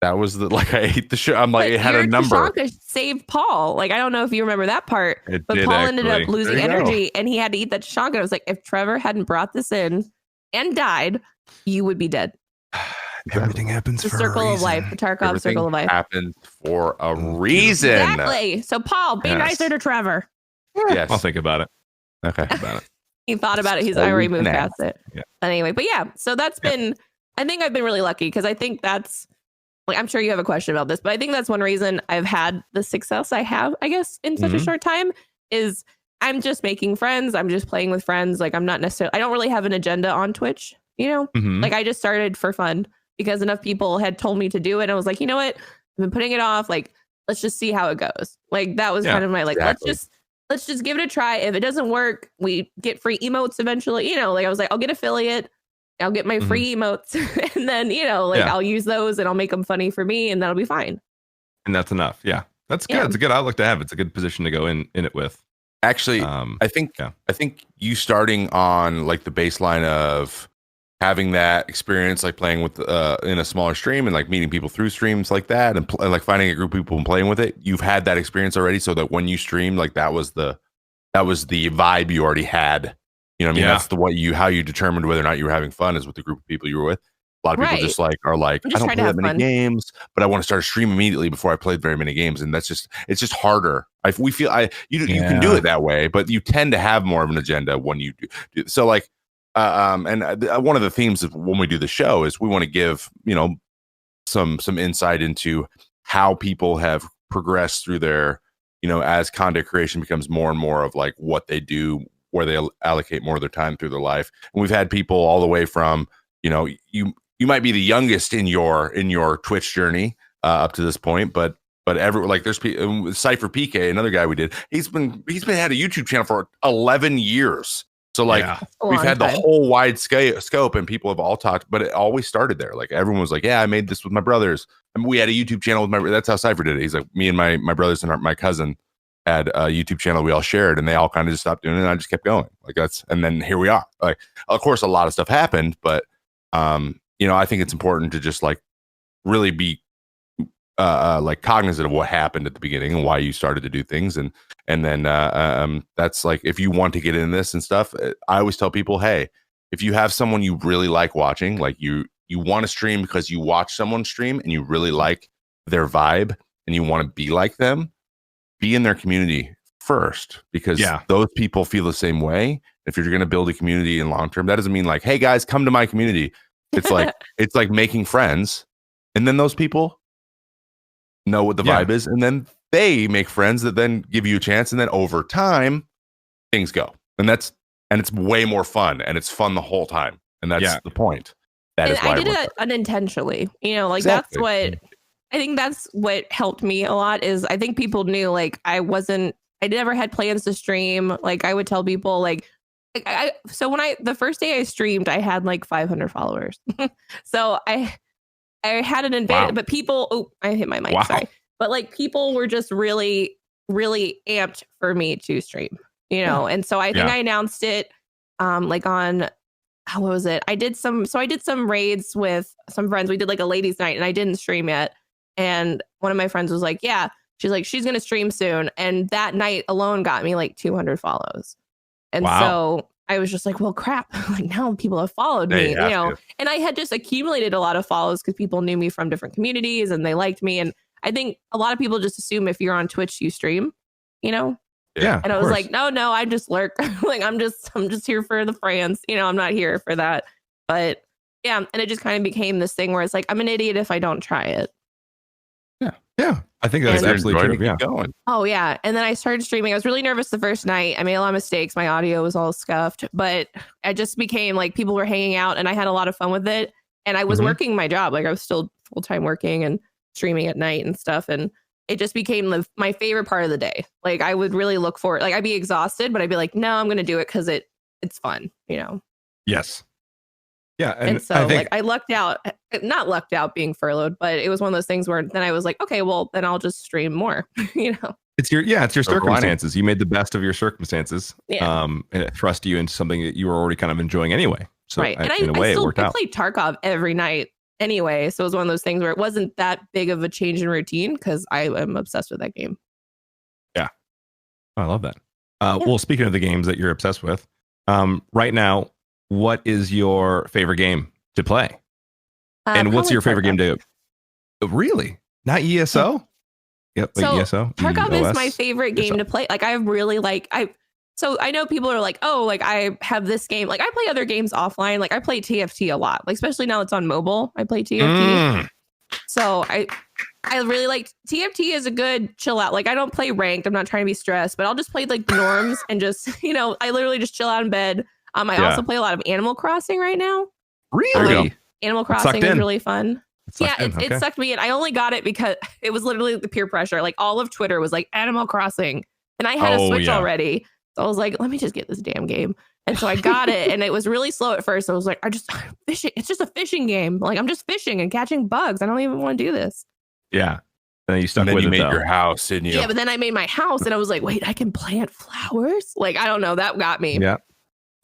That was I ate the shit. I'm like, But it had a your number. Tashanka saved Paul. Like, I don't know if you remember that part, It but did, Paul ended up actually. losing There you go. energy and he had to eat that Tashanka. I was like, if Trevor hadn't brought this in and died, you would be dead. Everything happens The for circle a of reason. life, the Tarkov Everything circle of life. happens for a reason. Exactly. So, Paul, be Yes. nicer to Trevor. Yes. I'll think about it. Okay. About it. He thought about it. He's So already we moved can past it. Yeah. Anyway, but yeah, so that's been, I think I've been really lucky because I think that's, like, I'm sure you have a question about this, but I think that's one reason I've had the success I have, I guess, in such a Mhm. short time is I'm just making friends. I'm just playing with friends. Like, I'm not necessarily, I don't really have an agenda on Twitch, Mhm. Like, I just started for fun because enough people had told me to do it. And I was like, you know what? I've been putting it off. Like, let's just see how it goes. Like, that was Yeah, kind of my, like, exactly. let's just give it a try. If it doesn't work, we get free emotes eventually. Like I was like, I'll get affiliate, I'll get my free emotes, and then Yeah. I'll use those and I'll make them funny for me, and that'll be fine. And that's enough. Yeah. That's good. Yeah. It's a good outlook to have. It's a good position to go in it with. Actually, I think yeah. I think you starting on like the baseline of having that experience, like playing with in a smaller stream and like meeting people through streams like that, and like finding a group of people and playing with it. You've had that experience already, so that when you stream, like that was the vibe you already had. You know what I mean? Yeah. That's how you determined whether or not you were having fun is with the group of people you were with. A lot of people Right. just like are like, I'm I just don't trying play to that have many fun. games, but I want to start a stream immediately before I played very many games, and it's just harder. You can do Yeah. it that way, but you tend to have more of an agenda when you do. So like, one of the themes of when we do the show is we want to give some insight into how people have progressed through their as content creation becomes more and more of like what they do, where they allocate more of their time through their life. And we've had people all the way from you might be the youngest in your Twitch journey up to this point, but there's Cypher PK, another guy we did. He's been had a YouTube channel for 11 years. So like Yeah. A we've long had the time. whole wide scope, and people have all talked, but it always started there. Like everyone was like, "Yeah, I made this with my brothers." mean, we had a YouTube channel with that's how Cypher did it. He's like, me and my brothers and my cousin had a YouTube channel we all shared, and they all kind of just stopped doing it, and I just kept going. Like and then here we are. Like, of course, a lot of stuff happened, but I think it's important to just like really be like cognizant of what happened at the beginning and why you started to do things, and then that's like, if you want to get in this and stuff, I always tell people, hey, if you have someone you really like watching, like you want to stream because you watch someone stream and you really like their vibe and you want to be like them, be in their community first, because those people feel the same way. If you're going to build a community in long term, that doesn't mean like, hey guys, come to my community. It's like it's like making friends, and then those people know what the vibe is, and then they make friends that then give you a chance, and then over time things go, and it's way more fun, and it's fun the whole time, and that's the point. That is why I did it unintentionally, like exactly. That's what I think, that's what helped me a lot, is I think people knew like I never had plans to stream. Like I would tell people like so when the first day I streamed, I had like 500 followers. So I had an advantage, but people, I hit my mic, sorry. But like people were just really, really amped for me to stream, and so I think I announced it like on, what was it? I did some raids with some friends. We did like a ladies' night, and I didn't stream yet. And one of my friends was like, yeah, she's like, she's going to stream soon. And that night alone got me like 200 follows. And so I was just like, well, crap. Like now people have followed me, and I had just accumulated a lot of follows because people knew me from different communities and they liked me. And I think a lot of people just assume if you're on Twitch, you stream, Yeah. And I was like, no, I just lurk. Like, I'm just here for the fans. I'm not here for that. But yeah. And it just kind of became this thing where it's like, I'm an idiot if I don't try it. Yeah. I think that's absolutely true. Keep going. Oh, yeah. And then I started streaming. I was really nervous the first night. I made a lot of mistakes. My audio was all scuffed, but I just became like, people were hanging out and I had a lot of fun with it. And I was working my job. Like I was still full-time working and streaming at night and stuff. And it just became my favorite part of the day. Like I would really look forward. Like I'd be exhausted, but I'd be like, no, I'm going to do it because it's fun, Yes. Yeah. And so I think, like I not lucked out being furloughed, but it was one of those things where then I was like, okay, well then I'll just stream more, It's your circumstances. You made the best of your circumstances. Yeah. And it thrust you into something that you were already kind of enjoying anyway. So right. And in a way, it worked out. I played Tarkov every night anyway. So it was one of those things where it wasn't that big of a change in routine because I am obsessed with that game. Yeah. Oh, I love that. Well, speaking of the games that you're obsessed with, right now, what is your favorite game to play? And what's your favorite game to... Really? Not ESO? Yep. So ESO? Tarkov is my favorite game to play. Like I really like... So I know people are like, oh, like I have this game. Like I play other games offline. Like I play TFT a lot. Like especially now it's on mobile. I play TFT. So I really like TFT is a good chill out. Like I don't play ranked. I'm not trying to be stressed, but I'll just play like the norms and just, I literally just chill out in bed. I also play a lot of Animal Crossing right now. Really? Animal Crossing is really fun. It sucked me in. I only got it because it was literally the peer pressure. Like all of Twitter was like Animal Crossing. And I had a Switch already. So I was like, let me just get this damn game. And so I got it and it was really slow at first. I was like, fishing. It's just a fishing game. Like I'm just fishing and catching bugs. I don't even want to do this. Yeah. And then you stuck with it. You made your house, didn't you? Yeah, but then I made my house and I was like, wait, I can plant flowers? Like, I don't know. That got me. Yeah.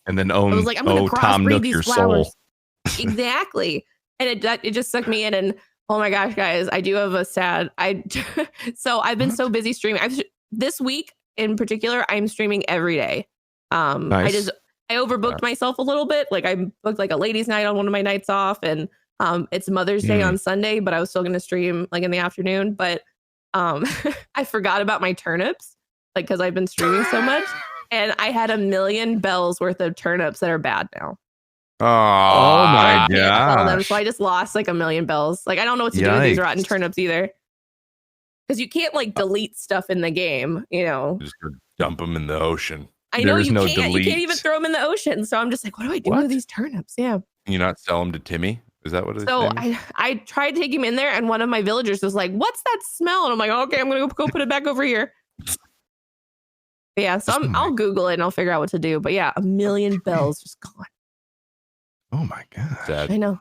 And then I was like, I'm going to crossbreed these flowers. Soul. Exactly. And it just sucked me in. And oh my gosh, guys, I do have a sad. So I've been so busy streaming. This week in particular, I'm streaming every day. Nice. I overbooked myself a little bit. Like I booked like a ladies' night on one of my nights off, and it's Mother's Day on Sunday, but I was still going to stream like in the afternoon. But I forgot about my turnips, like because I've been streaming so much. And I had 1 million bells worth of turnips that are bad now. Oh my god! So I just lost like 1 million bells. Like I don't know what to do with these rotten turnips either. Because you can't like delete stuff in the game, Just dump them in the ocean. I know you can't. You can't even throw them in the ocean. So I'm just like, what do I do with these turnips? Yeah. Can you not sell them to Timmy? Is that what it is? So I tried taking him in there, and one of my villagers was like, "What's that smell?" And I'm like, "Okay, I'm gonna go put it back over here." Yeah, so I'll Google it and I'll figure out what to do. But yeah, 1 million bells just gone. Oh my god! Sad. I know.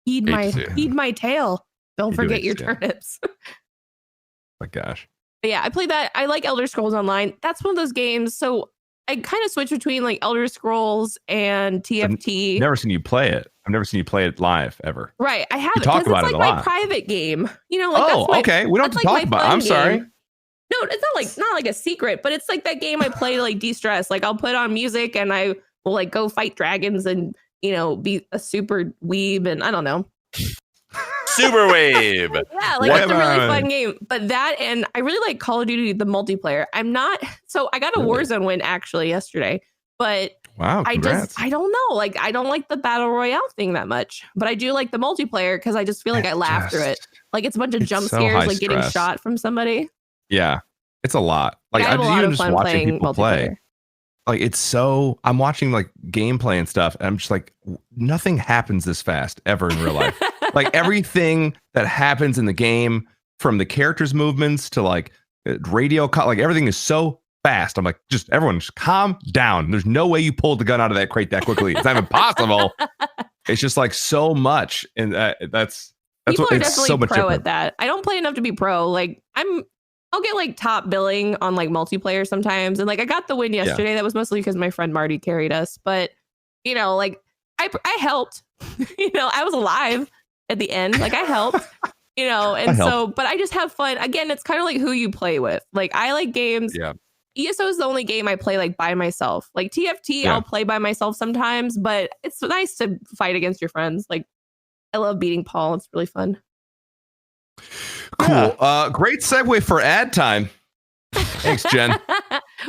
Heed my tail. Don't You do forget it, your yeah. turnips. My gosh. But yeah, I played that. I like Elder Scrolls Online. That's one of those games. So I kind of switch between like Elder Scrolls and TFT. Never seen you play it. I've never seen you play it live ever. Right. I have You it talk because about it's it like a my lot. private game. You know, like Oh, that's my, okay. We don't have that's to like talk my about it. fun I'm sorry. game. No, it's not like a secret, but it's like that game I play to like de-stress. Like I'll put on music and I will like go fight dragons and, you know, be a super weeb and I don't know. Super Wave. Yeah, like it's a really fun game. But that and I really like Call of Duty, the multiplayer. I got a Warzone win actually yesterday, but Wow, congrats. I don't know. Like I don't like the battle royale thing that much, but I do like the multiplayer because I just feel like I laugh through it. Like it's a bunch of jump so scares, high like getting stress. shot from somebody. Yeah, it's a lot. Like I have a I'm lot even of just fun watching playing people play. Like it's so I'm watching like gameplay and stuff, and I'm just like, nothing happens this fast ever in real life. Like everything that happens in the game, from the characters' movements to like like everything is so fast. I'm like, just everyone just calm down. There's no way you pulled the gun out of that crate that quickly. It's not even possible. It's just like so much, and that's People what are it's definitely so much pro different. at that. I don't play enough to be pro. Like I'll get like top billing on like multiplayer sometimes, and like I got the win yesterday. That was mostly because my friend Marty carried us, but you know, like I helped. You know, I was alive at the end. Like I helped. You know, and so, but I just have fun. Again, it's kind of like who you play with. Like I like games. Yeah. ESO is the only game I play like by myself. Like TFT, I'll play by myself sometimes, but it's nice to fight against your friends. Like I love beating Paul. It's really fun. Cool. Great segue for ad time. Thanks, Jen.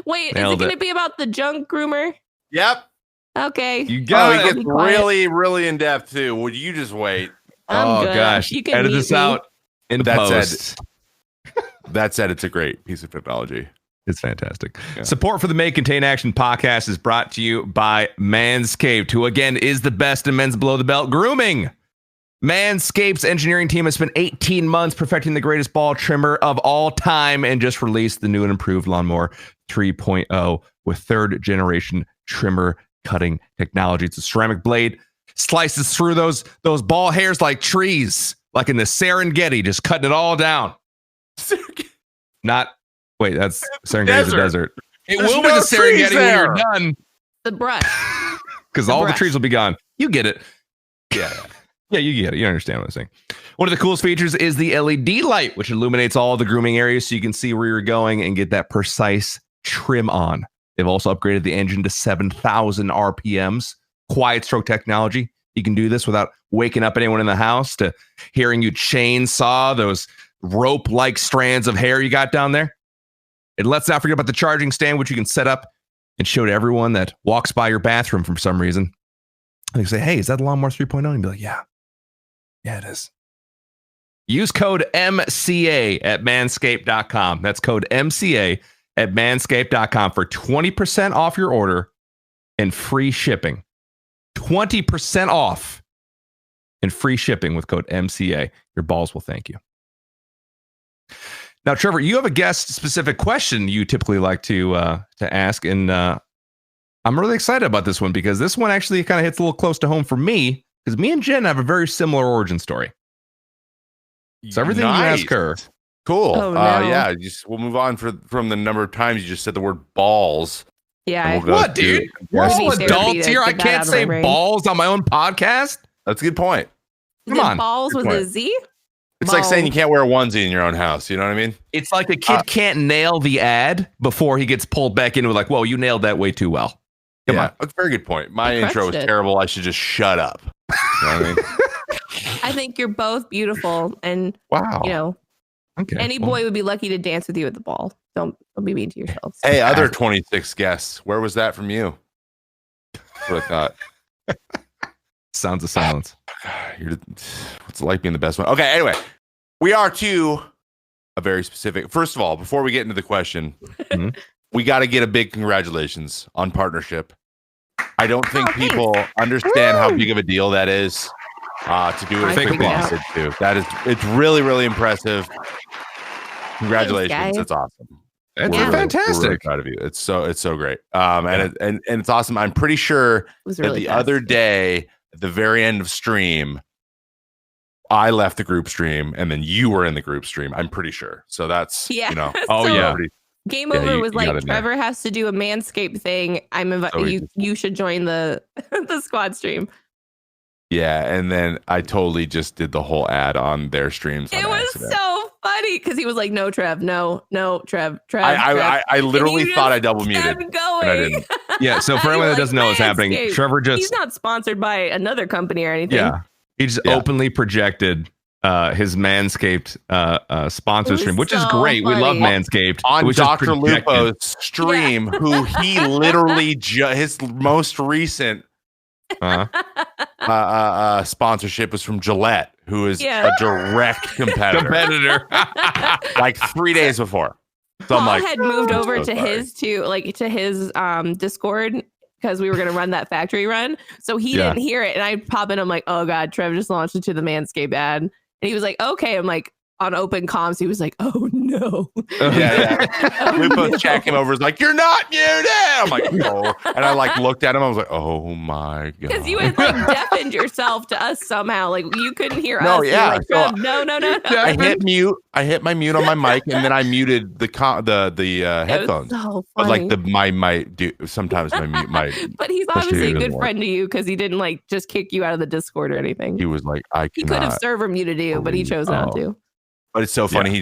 Wait, Nailed is it going it. to be about the junk groomer? Yep. Okay. You Oh, got it it. gets really, really in depth too. Would you just wait? I'm good. Gosh. You can Edit mute this me. out in That post. That said, it's a great piece of technology. It's fantastic. Yeah. Support for the May Contain Action podcast is brought to you by Manscaped, who again is the best in men's below the belt grooming. Manscaped's engineering team has spent 18 months perfecting the greatest ball trimmer of all time and just released the new and improved Lawnmower 3.0 with third generation trimmer cutting technology. It's a ceramic blade, slices through those ball hairs like trees, like in the Serengeti, just cutting it all down. Wait, that's Serengeti's a desert. It There's will be no the Serengeti trees when there. you're done, The brush. because all the brush. trees will be gone. You get it. Yeah. Yeah, you get it. You understand what I'm saying. One of the coolest features is the LED light, which illuminates all the grooming areas so you can see where you're going and get that precise trim on. They've also upgraded the engine to 7,000 RPMs. Quiet stroke technology. You can do this without waking up anyone in the house to hearing you chainsaw those rope-like strands of hair you got down there. And let's not forget about the charging stand, which you can set up and show to everyone that walks by your bathroom for some reason. And they say, hey, is that the Lawnmower 3.0? And you'd be like, yeah. Yeah, it is. Use code MCA at manscaped.com. That's code MCA at manscaped.com for 20% off your order and free shipping. 20% off and free shipping with code MCA. Your balls will thank you. Now, Trevor, you have a guest specific question you typically like to ask, and I'm really excited about this one because this one actually kind of hits a little close to home for me because me and Jen have a very similar origin story. So everything you ask her. Cool. Oh, no. Yeah, we'll move on from the number of times you just said the word balls. Yeah. And we'll go What, dude? We're Maybe all therapy adults to here. I get that can't out of say my brain. balls on my own podcast. That's a good point. Is Come it on. balls Good with a point. Z? It's like saying you can't wear a onesie in your own house. You know what I mean? It's like a kid can't nail the ad before he gets pulled back into like, whoa, you nailed that way too well. Come on. That's a very good point. My You intro was crushed it. terrible. I should just shut up. You know what I mean? I think you're both beautiful, and Wow. you know, Okay. any boy would be lucky to dance with you at the ball. Don't be mean to yourselves. Hey, other 26 guests. Where was that from you? That's what I thought. Sounds of silence. What's it like being the best one? Okay, anyway, we are to a very specific. First of all, before we get into the question, Mhm. we got to get a big congratulations on partnership. I don't think thanks. people understand how big of a deal that is to do it I as quickly figured as you did too. It's really, really impressive. Congratulations. guys. That's awesome. It's Yeah. We're fantastic. really proud of you. It's so great. And it's awesome. I'm pretty sure It was that really the fast. other day at the very end of stream, I left the group stream and then you were in the group stream. I'm pretty sure. So that's Yeah. you know. Oh, So yeah. Game Yeah, Over you was got like, in there. Trevor has to do a Manscaped thing. I'm So we you. did. You should join the the squad stream. Yeah, and then I totally just did the whole ad on their streams. It on was accident. so funny because he was like, "No, Trev, no, Trev, Trev." I literally And you thought I just double muted. kept and going. I didn't. Yeah. So for anyone that doesn't know what's happening, Manscaped. Trevor He's just not sponsored by another company or anything. he just Yeah. openly projected his Manscaped sponsor It was stream, which is so great. We love funny. Manscaped. It On was just Dr. projected. Lupo's stream, who he literally his most recent sponsorship was from Gillette, who is Yeah. a direct competitor. Like 3 days before. So Paul I'm like, had moved over so to sorry. his Discord because we were gonna run that factory run. So he Yeah. didn't hear it, and I pop in. I'm like, "Oh God, Trev just launched into the Manscaped ad," and he was like, "Okay." I'm like, on open comms, he was like, "Oh no." Yeah. Oh, Lupo's no. chat came over, is like, "You're not muted." I'm like, "No," and I like looked at him. I was like, "Oh my god!" Because you had like deafened yourself to us somehow, like you couldn't hear No, us. You were yeah, like, so "Trev, no. I hit mute. I hit my mute on my mic, and then I muted the It was headphones. so But funny. like my do sometimes my mute my but he's push obviously a doesn't good work. friend to you because he didn't like just kick you out of the Discord or anything. he was like, I He could have cannot. server muted you, but he believe- chose not oh. to. But it's so funny. I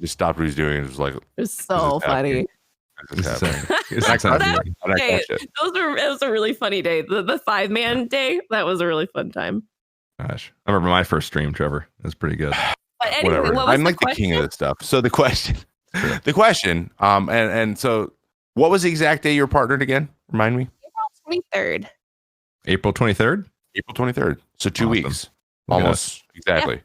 just stopped what he was doing. It was like, It was so is funny. This is, it's And I exciting. crushed it. And I Hey, crushed it. it was a really funny day. The 5-man day, that was a really fun time. Gosh, I remember my first stream, Trevor. It was pretty good. But anyway, Whatever. what was I'm like the king of this stuff. So the question, and so what was the exact day you were partnered again? Remind me. 23rd. April 23rd. April 23rd. So 2 Awesome. weeks, Look at almost exactly.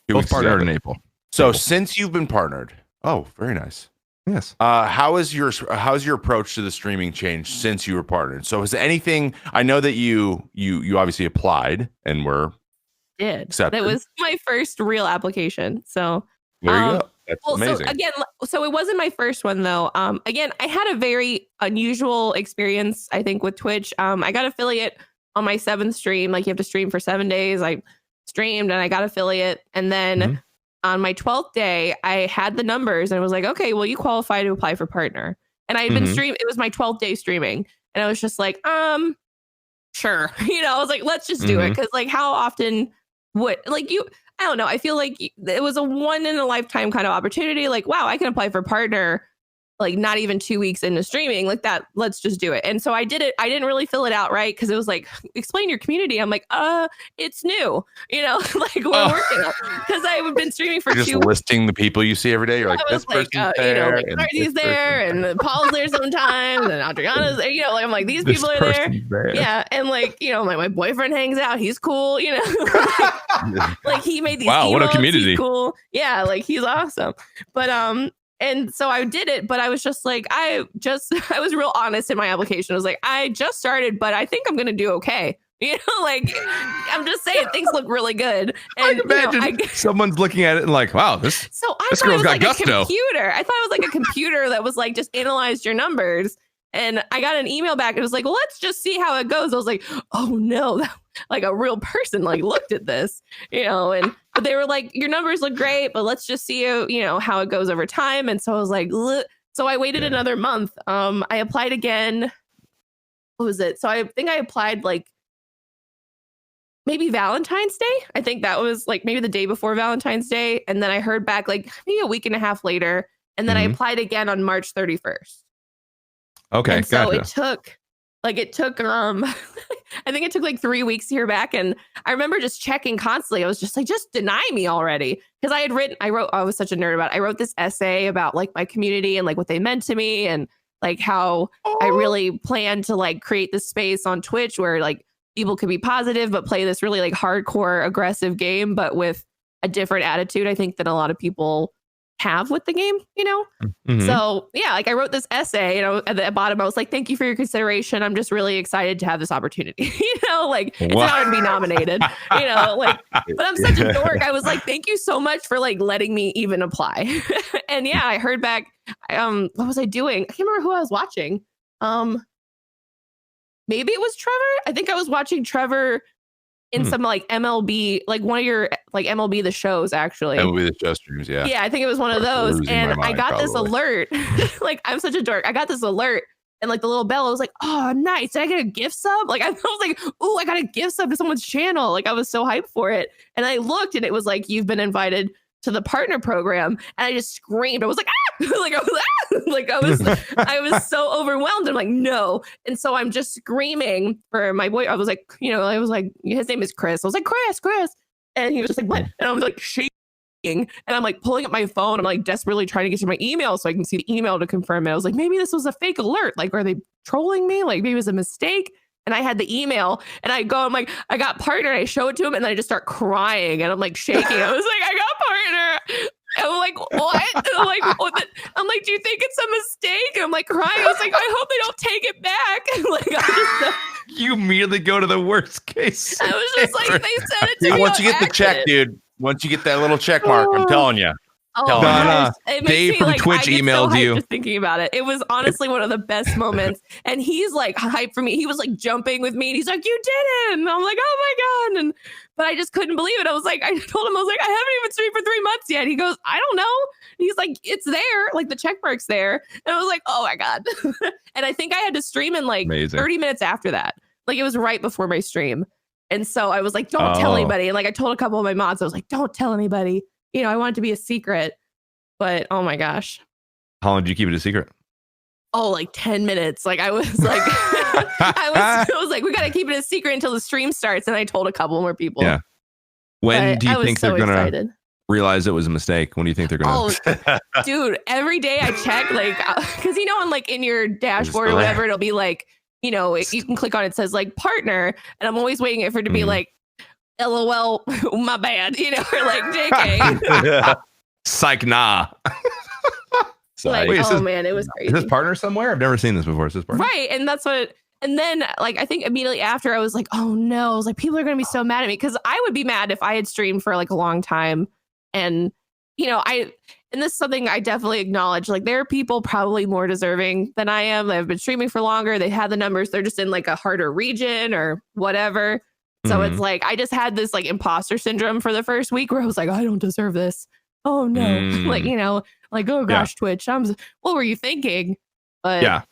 2 Both weeks partnered exactly. in April. So Cool. since you've been partnered, oh, very nice. Yes. How's your approach to the streaming changed since you were partnered? So has anything? I know that you obviously applied and were Did. accepted. That was my first real application. So there you go. That's well, amazing. so again, so it wasn't my first one though. Again, I had a very unusual experience, I think, with Twitch. I got affiliate on my 7th stream. Like you have to stream for 7 days. I streamed and I got affiliate. And then Mhm. on my 12th day, I had the numbers and it was like, okay, well, you qualify to apply for partner. And I had been Mhm. streaming. It was my 12th day streaming. And I was just like, sure. I was like, let's just do it. Cause like how often would like you, I don't know. I feel like it was a one in a lifetime kind of opportunity. Like, wow, I can apply for partner, like not even 2 weeks into streaming like that. Let's just do it. And so I did it. I didn't really fill it out right because it was like, explain your community. I'm like, it's new, like we're working on because I've been streaming for You're 2 just listing the people you see every day. You're like, I this was like, person's there, like and Marty's this there, person's and Paul's there sometimes, and Adriana's there. Like I'm like, these This people are there. person's there. Yeah, and like my boyfriend hangs out. He's cool. Like he made these. Wow, what a emotes, community. He's cool. Yeah, like he's awesome. But and so I did it, but I was just like, I was real honest in my application. I was like, I just started, but I think I'm gonna do okay. Like I'm just saying things look really good. I And can imagine someone's looking at it and like, wow, this. so I This thought it girl's was got like gusto. a computer. I thought it was like a computer that was like just analyzed your numbers. And I got an email back. It was like, well, let's just see how it goes. I was like, oh no, like a real person like looked at this, but they were like, your numbers look great, but let's just see how it goes over time. And so I was like, so I waited another month. I applied again. What was it? So I think I applied like maybe Valentine's Day. I think that was like maybe the day before Valentine's Day. And then I heard back like maybe a week and a half later. And then I applied again on March 31st. Okay, And so gotcha. it took I think it took like 3 weeks to hear back. And I remember just checking constantly. I was just like, just deny me already. Because I was such a nerd about it. I wrote this essay about like my community and like what they meant to me and like how I really plan to like create this space on Twitch where like people could be positive but play this really like hardcore aggressive game, but with a different attitude, I think, that a lot of people have with the game, Mhm. So yeah, like I wrote this essay, at the bottom I was like, thank you for your consideration. I'm just really excited to have this opportunity. Like it's Wow. an honor to be nominated, like, but I'm such a dork. I was like, thank you so much for like letting me even apply. And yeah, I heard back. What was I doing? I can't remember who I was watching. Maybe it was Trevor. I think I was watching Trevor in some like MLB, like one of your like MLB the shows actually. That would be the show streams, yeah. Yeah, I think it was one of those. And I got this alert. Like, I'm such a dork. I got this alert. And like the little bell, I was like, oh, nice. Did I get a gift sub? Like, I was like, oh, I got a gift sub to someone's channel. Like, I was so hyped for it. And I looked and it was like, you've been invited to the partner program. And I just screamed. I was like, ah! Like, I was, ah! Like, I was so overwhelmed. I'm like, no. And so I'm just screaming for my boy. I was like, I was like, his name is Chris. I was like, Chris. And he was just like, what? And I was like, shaking. And I'm like pulling up my phone. I'm like desperately trying to get to my email so I can see the email to confirm it. I was like, maybe this was a fake alert. Like, are they trolling me? Like, maybe it was a mistake. And I had the email and I'm like, I got partner. And I show it to him and then I just start crying and I'm like shaking. I was like, I got partner. And I'm like, what? And I'm like, do you think it's a mistake? And I'm like crying. I was like, I hope they don't take it back. Like, you immediately go to the worst case. I was just like, they said it to me. Once you get the check, dude. Once you get that little check mark, I'm telling you. Oh, no. Dave from Twitch emailed you. Just thinking about it, it was honestly one of the best moments. And he's like hyped for me. He was like jumping with me. And he's like, "You did it!" And I'm like, "Oh my god!" But I just couldn't believe it. I was like, I told him, I was like, "I haven't even streamed for 3 months yet." He goes, "I don't know." And he's like, "It's there, like the check mark's there." And I was like, "Oh my god!" And I think I had to stream in like 30 minutes after that. Like it was right before my stream. And so I was like, "Don't tell anybody." And like I told a couple of my mods, I was like, "Don't tell anybody." I want it to be a secret. But oh my gosh. How long did you keep it a secret? Oh, like 10 minutes. Like I was like, I was like, we got to keep it a secret until the stream starts. And I told a couple more people. Yeah. When do you think they're going to realize it was a mistake? When do you think they're going to? Oh, dude, every day I check, like, because, on like in your dashboard or whatever, it'll be like, you can click on it, says like partner. And I'm always waiting for it to be like, LOL, my bad, or like JK. Psych, nah. Like, man, it was crazy. Is this partner somewhere? I've never seen this before. Is this partner? Right. And that's what, and then like, I think immediately after I was like, oh no, I was like, people are going to be so mad at me. Cause I would be mad if I had streamed for like a long time. And, and this is something I definitely acknowledge. Like there are people probably more deserving than I am. They've been streaming for longer. They had the numbers. They're just in like a harder region or whatever. So it's like, I just had this like imposter syndrome for the first week where I was like, I don't deserve this. Oh no. Like, like, oh gosh, Twitch. What were you thinking? But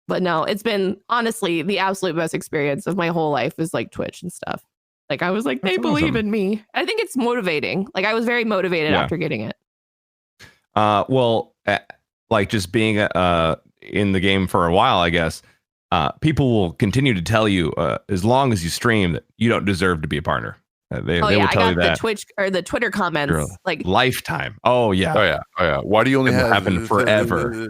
no, it's been honestly the absolute best experience of my whole life is like Twitch and stuff. Like I was like, they believe in me. I think it's motivating. Like I was very motivated after getting it. Well, like just being in the game for a while, I guess, people will continue to tell you as long as you stream that you don't deserve to be a partner. They will tell you that. The Twitch or the Twitter comments like lifetime. Oh yeah. Why do you only happen forever?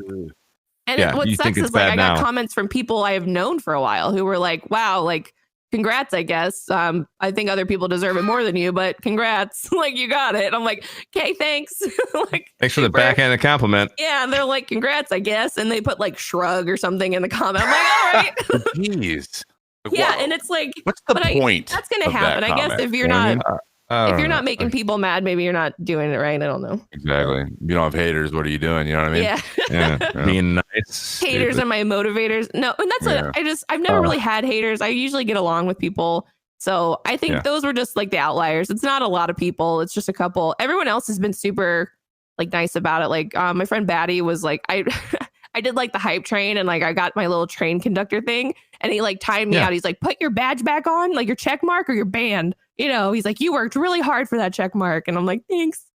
And what sucks is like I got comments from people I have known for a while who were like, "Wow, like congrats, I guess. I think other people deserve it more than you, but congrats, like you got it." And I'm like, "Okay, thanks." Like, thanks for the backhanded compliment. Yeah, and they're like, "Congrats, I guess," and they put like shrug or something in the comment. I'm like, "All right." Jeez. Yeah, and it's like, what's the point? That's gonna happen. I guess if you're not making people mad, maybe you're not doing it right. I don't know. Exactly. You don't have haters. What are you doing? You know what I mean? Yeah. Being nice. Haters are my motivators. No, and that's I've never really had haters. I usually get along with people. So I think those were just like the outliers. It's not a lot of people. It's just a couple. Everyone else has been super like nice about it. Like my friend Batty was like, I did like the hype train and like I got my little train conductor thing and he like timed me out. He's like, put your badge back on, like your check mark or you're banned. He's like, you worked really hard for that check mark. And I'm like, thanks.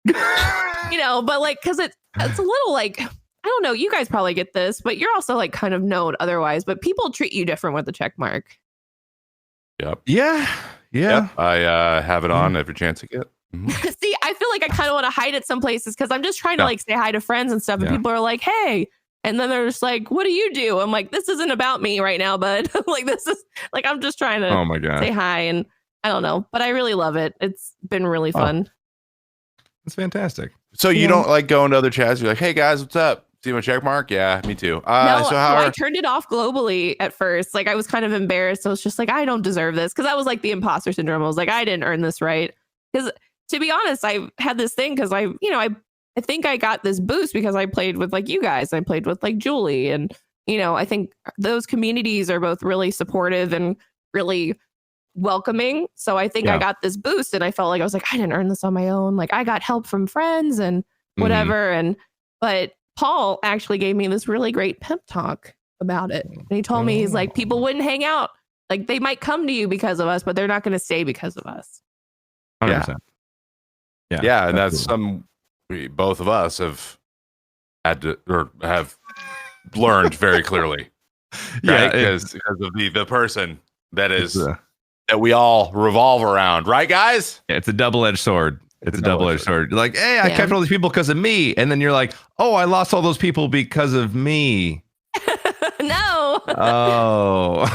But like, cause it's a little like, I don't know, you guys probably get this, but you're also like kind of known otherwise, but people treat you different with the check mark. Yep. Yeah. Yep. I have it on every chance I get. Mm-hmm. See, I feel like I kind of want to hide it some places because I'm just trying to like say hi to friends and stuff. And people are like, hey. And then they're just like, what do you do? I'm like, this isn't about me right now, bud. Like, this is like, I'm just trying to say hi. And I don't know, but I really love it. It's been really fun. It's fantastic. So you don't like going to other chats? You're like, hey guys, what's up? See my check mark? Yeah, me too. I turned it off globally at first. Like I was kind of embarrassed. So it's just like, I don't deserve this. Cause that was like the imposter syndrome. I was like, I didn't earn this right. Because to be honest, I had this thing because I think I got this boost because I played with like you guys. I played with like Julie. And, I think those communities are both really supportive and really welcoming. So I think I got this boost, and I felt like I was like, I didn't earn this on my own. Like I got help from friends and whatever. But Paul actually gave me this really great pep talk about it. And he told me, he's like, people wouldn't hang out. Like they might come to you because of us, but they're not going to stay because of us. 100%. Yeah, and that's both of us have had to or have learned very clearly. Right? Because of the person that is that we all revolve around, right, guys? Yeah, it's a double-edged sword. It's a double-edged sword. You're like, hey, I kept all these people because of me, and then you're like, oh, I lost all those people because of me. No. Oh.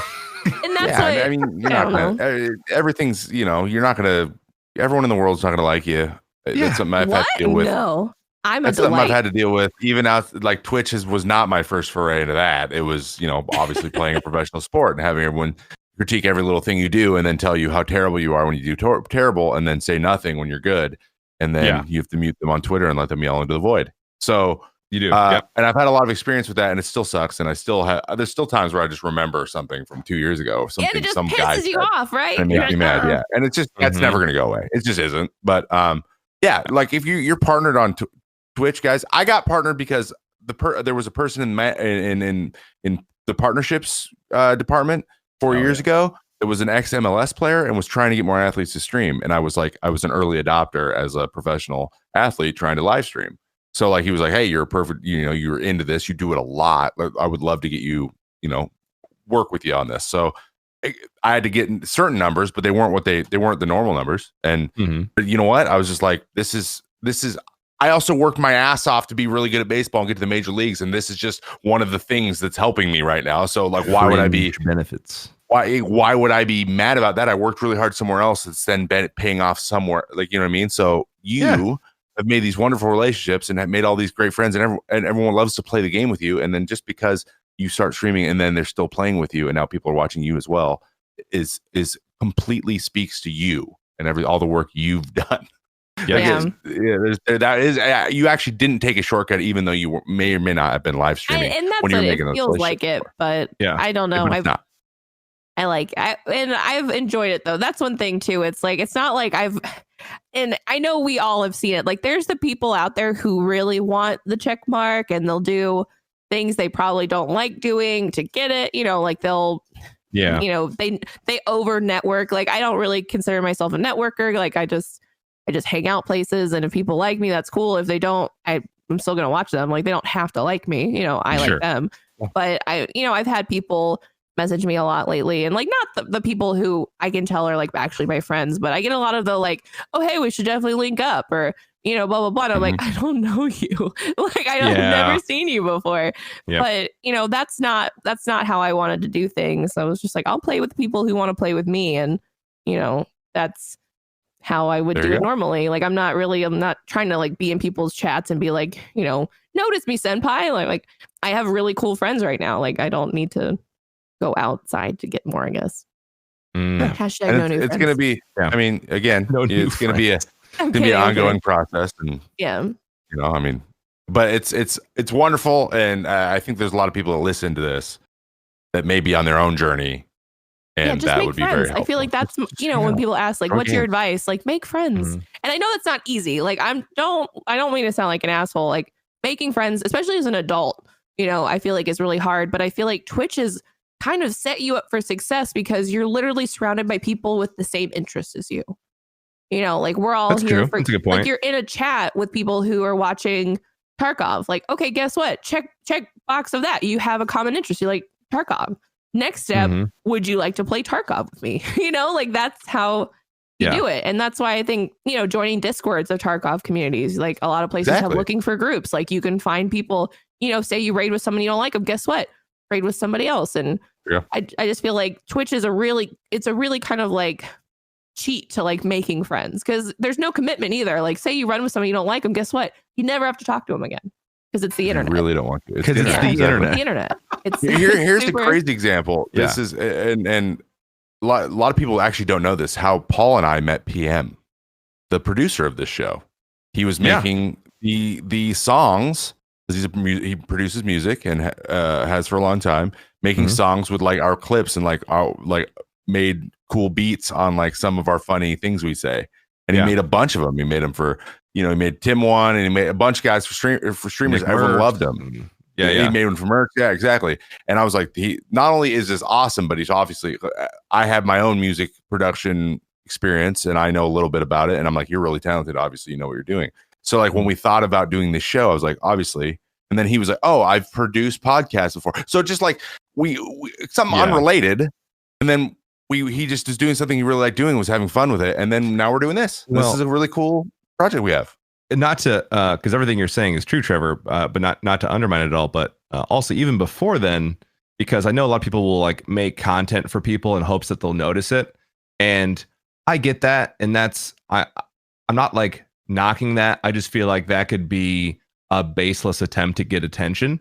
And that's what I mean, you're not gonna, everything's, you're not gonna. Everyone in the world's not gonna like you. That's something I've had to deal with. No, that's something I've had to deal with. Even out like Twitch was not my first foray into that. It was, obviously playing a professional sport and having everyone critique every little thing you do and then tell you how terrible you are when you do terrible and then say nothing when you're good. And then you have to mute them on Twitter and let them yell into the void. So you do. And I've had a lot of experience with that, and it still sucks. And I still have. There's still times where I just remember something from 2 years ago. Something it just some guy pisses you off, right? And it makes me mad. Yeah, and it's just that's never going to go away. It just isn't. But like if you're partnered on Twitch, guys, I got partnered because there was a person in the partnerships department 4 years ago. It was an ex-MLS player and was trying to get more athletes to stream. And I was an early adopter as a professional athlete trying to live stream. So like he was like, hey, you're perfect. You're into this. You do it a lot. I would love to get you, work with you on this. So I had to get certain numbers, but they weren't they weren't the normal numbers. And but you know what? I was just like, this is. I also worked my ass off to be really good at baseball and get to the major leagues, and this is just one of the things that's helping me right now. So like, why would I be benefits? Why would I be mad about that? I worked really hard somewhere else. It's then paying off somewhere. Like, you know what I mean? So you have made these wonderful relationships and have made all these great friends, and everyone loves to play the game with you. And then just because you start streaming and then they're still playing with you, and now people are watching you as well, is completely speaks to you and all the work you've done. You actually didn't take a shortcut, even though you may or may not have been live streaming. And that's when what you're it making feels like it, but I don't know. I've enjoyed it though. That's one thing too. It's like, it's not like and I know we all have seen it. Like there's the people out there who really want the check mark and they'll do things they probably don't like doing to get it, like they'll, they over network. Like I don't really consider myself a networker. Like I just hang out places, and if people like me, that's cool. If they don't, I'm still going to watch them. Like they don't have to like me, I like them, but I've had people message me a lot lately, and like not the people who I can tell are like actually my friends, but I get a lot of the like, oh hey, we should definitely link up, or blah blah blah. And I'm like, I don't know you. Like I've never seen you before. But that's not how I wanted to do things. So I was just like, I'll play with people who want to play with me, and that's how I would do it normally. Like I'm not trying to like be in people's chats and be like, notice me, senpai. Like I have really cool friends right now. Like I don't need to go outside to get more, I guess. Hashtag no new friends. It's going to be, I mean, again, it's going to be an ongoing process. And but it's wonderful. And I think there's a lot of people that listen to this that may be on their own journey. And just that make would be friends. very helpful. I feel like that's, when people ask like, what's your advice? Like make friends. And I know that's not easy. Like I don't mean to sound like an asshole. Like making friends, especially as an adult, I feel like is really hard, but I feel like Twitch is kind of set you up for success because you're literally surrounded by people with the same interests as you. Like we're all that's here true. for, that's a good point. like you're in a chat with people who are watching Tarkov. Like, okay, guess what? Check box of that. You have a common interest. You like Tarkov. Next step, would you like to play Tarkov with me? Like that's how you do it. And that's why I think, joining Discords of Tarkov communities, like a lot of places have looking for groups. Like you can find people, say you raid with someone you don't like them. Guess what? Raid with somebody else. And I just feel like Twitch is a really kind of like cheat to like making friends, because there's no commitment either. Like say you run with somebody you don't like them. Guess what? You never have to talk to them again. Because it's the internet. I really don't want to. Because it's the internet. The internet. Here's the crazy example. This is and a lot of people actually don't know this. How Paul and I met PM, the producer of this show. He was making the songs. He produces music and has for a long time, making songs with like our clips and like our made cool beats on like some of our funny things we say. And he made a bunch of them. He made them for, he made Tim one, and he made a bunch of guys for streamers. Everyone loved him. He made one for merch. Yeah, exactly. And I was like, he not only is this awesome, but he's obviously, I have my own music production experience and I know a little bit about it. And I'm like, you're really talented. Obviously, you know what you're doing. So like when we thought about doing this show, I was like, obviously. And then he was like, oh, I've produced podcasts before. So just like we something unrelated. And then he just is doing something he really liked doing, was having fun with it. And then now we're doing this. Well, this is a really cool project we have. Not to, because everything you're saying is true, Trevor, but not to undermine it at all. But also even before then, because I know a lot of people will like make content for people in hopes that they'll notice it. And I get that. And that's, I'm not like knocking that. I just feel like that could be a baseless attempt to get attention,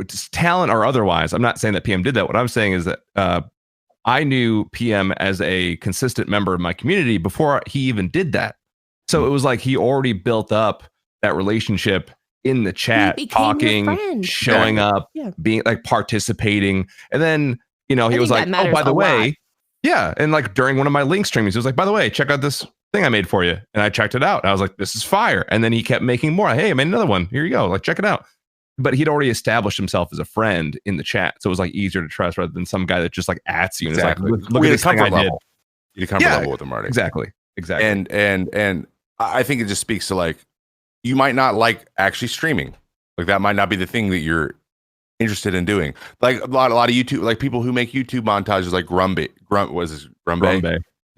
just talent or otherwise. I'm not saying that PM did that. What I'm saying is that I knew PM as a consistent member of my community before he even did that. So it was like he already built up that relationship in the chat, talking, showing up, being like participating. And then, he was like, oh, by the way, and like during one of my link streamings, he was like, by the way, check out this thing I made for you. And I checked it out. I was like, this is fire. And then he kept making more. Hey, I made another one. Here you go. Like, check it out. But he'd already established himself as a friend in the chat. So it was like easier to trust rather than some guy that just like ats you. And exactly. Like, look at this thing I did. You comfort level with him already. Exactly. And I think it just speaks to like, you might not like actually streaming. Like that might not be the thing that you're interested in doing. Like a lot of YouTube, like people who make YouTube montages like Grumbay.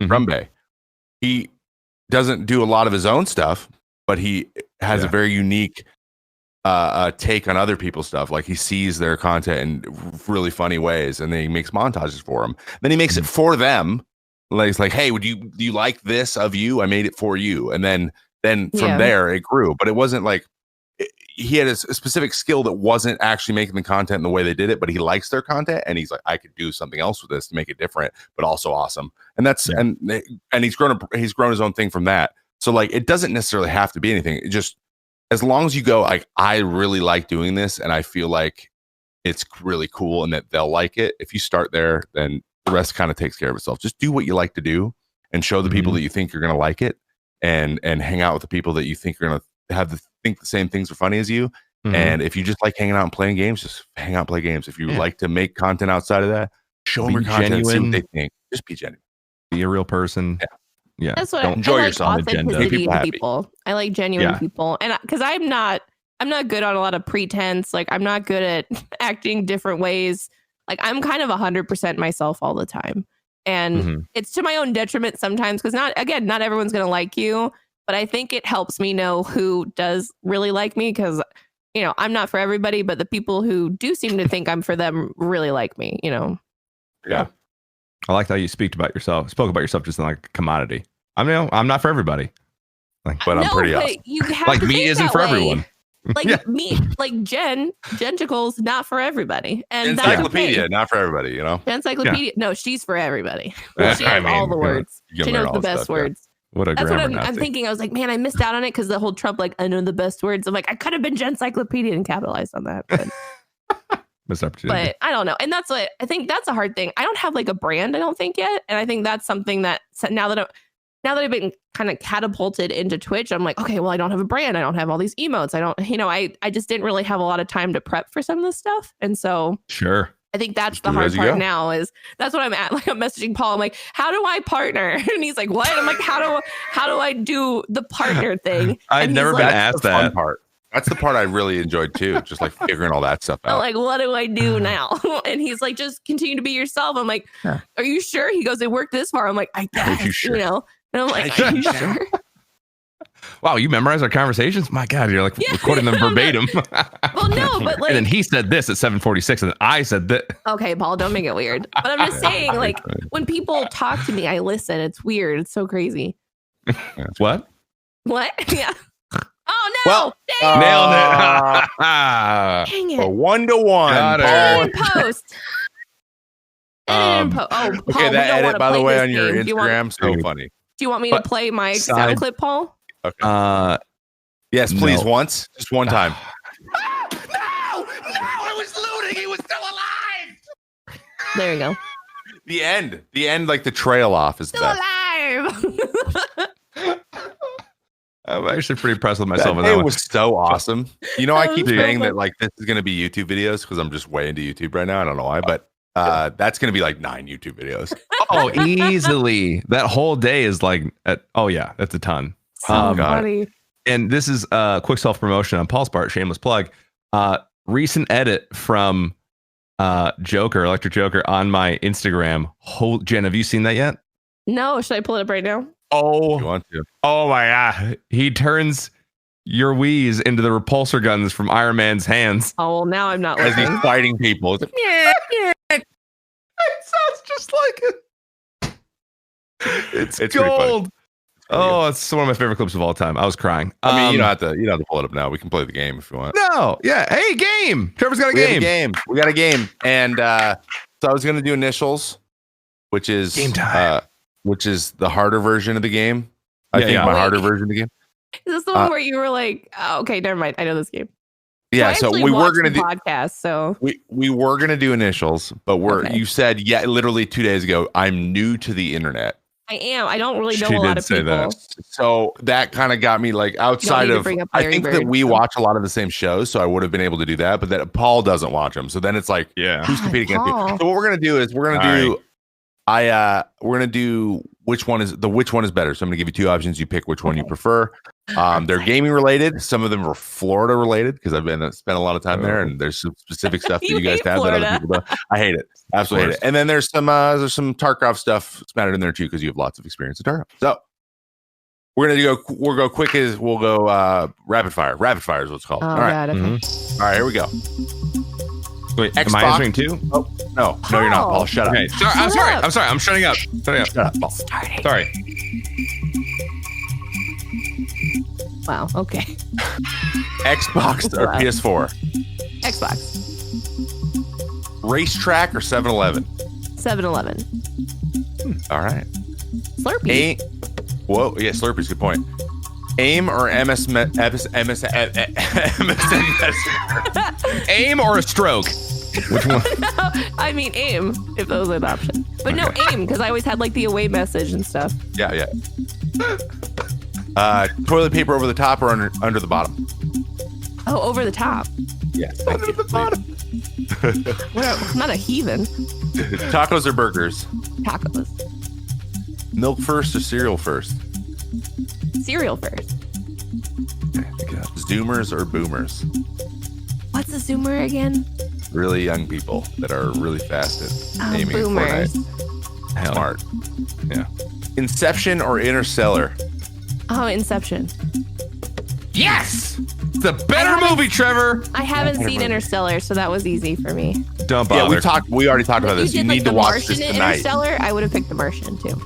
Grumbay. He doesn't do a lot of his own stuff, but he has a very unique take on other people's stuff. Like he sees their content in really funny ways, and then he makes montages for them. Then he makes it for them. Like it's like, hey, do you like this of you? I made it for you. And then from there it grew. But it wasn't like he had a specific skill that wasn't actually making the content in the way they did it, but he likes their content, and he's like, I could do something else with this to make it different, but also awesome. And that's and he's grown his own thing from that. So like it doesn't necessarily have to be anything. It just, as long as you go like, I really like doing this and I feel like it's really cool and that they'll like it. If you start there, then the rest kind of takes care of itself. Just do what you like to do and show the people that you think you're going to like it, and hang out with the people that you think are going to think the same things are funny as you. And if you just like hanging out and playing games, just hang out and play games. If you like to make content outside of that, show them your content, see what they think. Just be genuine. Be a real person. Yeah. That's what Don't enjoy like yourself. Authenticity in people. I like genuine people. And because I'm not good on a lot of pretense. Like I'm not good at acting different ways. Like I'm kind of 100% myself all the time. And it's to my own detriment sometimes, because not everyone's going to like you, but I think it helps me know who does really like me, because I'm not for everybody, but the people who do seem to think I'm for them really like me, Yeah. I like how you spoke about yourself just like a commodity. I'm not for everybody. But I'm pretty awesome. Like meat isn't for everyone. Like meat, like Jenntacles, not for everybody. And Encyclopedia, not for everybody, Encyclopedia, no, she's for everybody. She has all the words. She knows the best words. What a That's what grammar I'm thinking. I was like, man, I missed out on it because the whole Trump, like, I know the best words. I'm like, I could have been Jencyclopedia and capitalized on that. But, missed opportunity. But I don't know. And that's what I think that's a hard thing. I don't have like a brand, I don't think yet. And I think that's something that now that I've been kind of catapulted into Twitch, I'm like, okay, well, I don't have a brand. I don't have all these emotes. I don't, I just didn't really have a lot of time to prep for some of this stuff. And so sure. I think that's the hard part now, is that's what I'm at. Like I'm messaging Paul. I'm like, how do I partner? And he's like, what? I'm like, how do I do the partner thing? I've never been asked that part. That's the part I really enjoyed too. Just like figuring all that stuff out. I'm like, what do I do now? And he's like, just continue to be yourself. I'm like, are you sure? He goes, it worked this far. I'm like, I guess, Are you sure? And I'm like, are you sure? Wow, you memorize our conversations? My God, you're like recording them verbatim. Well, no, but like, and then he said this at 7:46, and then I said that. Okay, Paul, don't make it weird. But I'm just saying, like, when people talk to me, I listen. It's weird. It's so crazy. What? What? Yeah. Oh no! Well, nailed it. Dang it. A 1-to-1. Edit and post. Paul, okay, that edit, by the way, on your Instagram, so funny. Do you want me to play my sound clip, Paul? Okay. Yes, please. No. Once, just one time. No, it was looting. He was still alive. There you go. The end, like the trail off is the Still best. alive. I'm actually pretty impressed with myself. That That day one. was so awesome. You know, I keep so saying fun. that like this is going to be YouTube videos because I'm just way into YouTube right now. I don't know why, but that's going to be like 9 YouTube videos. Oh, easily. That whole day is like, yeah, that's a ton. So God. funny. And this is quick self promotion on Paul's part. Shameless plug. Recent edit from Electric Joker on my Instagram. Jen, have you seen that yet? No, should I pull it up right now? If you want to. Oh my god. He turns your Wii's into the repulsor guns from Iron Man's hands. Oh, well, now I'm not As he's listening. fighting people. It's like, It sounds just like it. It's pretty funny. gold. Oh, it's one of my favorite clips of all time. I was crying. I mean, you don't have to pull it up now. We can play the game if you want. No. Yeah. Hey, game. Trevor's got a We have game. We got a game. And so I was going to do initials, which is Game time. which is the harder version of the game. I Yeah, think yeah. my Wait. harder version of the game. Is this the one where you were like, oh, okay, never mind. I know this game. Yeah, I so actually we were watched going to the do podcast. So we were going to do initials, but Okay. you said literally 2 days ago, I'm new to the internet. I am. I don't really know She a lot did of say people. that. So that kind of got me like outside need to of bring up I Larry think that Bird, we so. watch a lot of the same shows, so I would have been able to do that, but that Paul doesn't watch them. So then it's like Yeah. who's competing against you? Paul. So what we're gonna do is we're gonna do which one is better. So I'm gonna give you 2 options. You pick which one you Okay. prefer. They're gaming related. Some of them are Florida related because I've spent a lot of time there, and there's some specific stuff that You you guys hate have that Florida. other people don't. I hate it. Absolutely hate it. And then there's some Tarkov stuff spattered in there too because you have lots of experience in Tarkov. So we'll go quick as we'll go rapid fire. Rapid fire is what's called. Oh, All right. God. Okay. Mhm. All right, here we go. Wait, am Xbox. I answering too? Oh, no, you're not, Paul. Shut up. Okay. Sorry, I'm Shut sorry. up. I'm sorry. I'm shutting up. Shutting up. Shut up, Paul. Sorry. Wow. Okay. Xbox or Wow. PS4? Xbox. Racetrack or 7-Eleven? 7-Eleven. All right. Slurpee. Whoa, yeah, Slurpee's a good point. AIM or MSN Messenger? Aim or a stroke? Which one? I mean, AIM, if that was an option. But no, AIM, because I always had like the away message and stuff. Yeah. Toilet paper over the top or under the bottom? Oh, over the top. Yes. Under the bottom. I'm not a heathen. Tacos or burgers? Tacos. Milk first or cereal first? Cereal first. Zoomers or boomers? What's a Zoomer again? Really young people that are really fast at Oh, aiming at boomers. Fortnite. Smart. Yeah. Inception or Interstellar? Oh, Inception. Yes! It's a better movie, Trevor. I haven't seen Interstellar, so that was easy for me. Don't Yeah, bother. we already talked about If this. you You did like need to the watch Martian this in tonight. Interstellar, I would have picked the Martian too.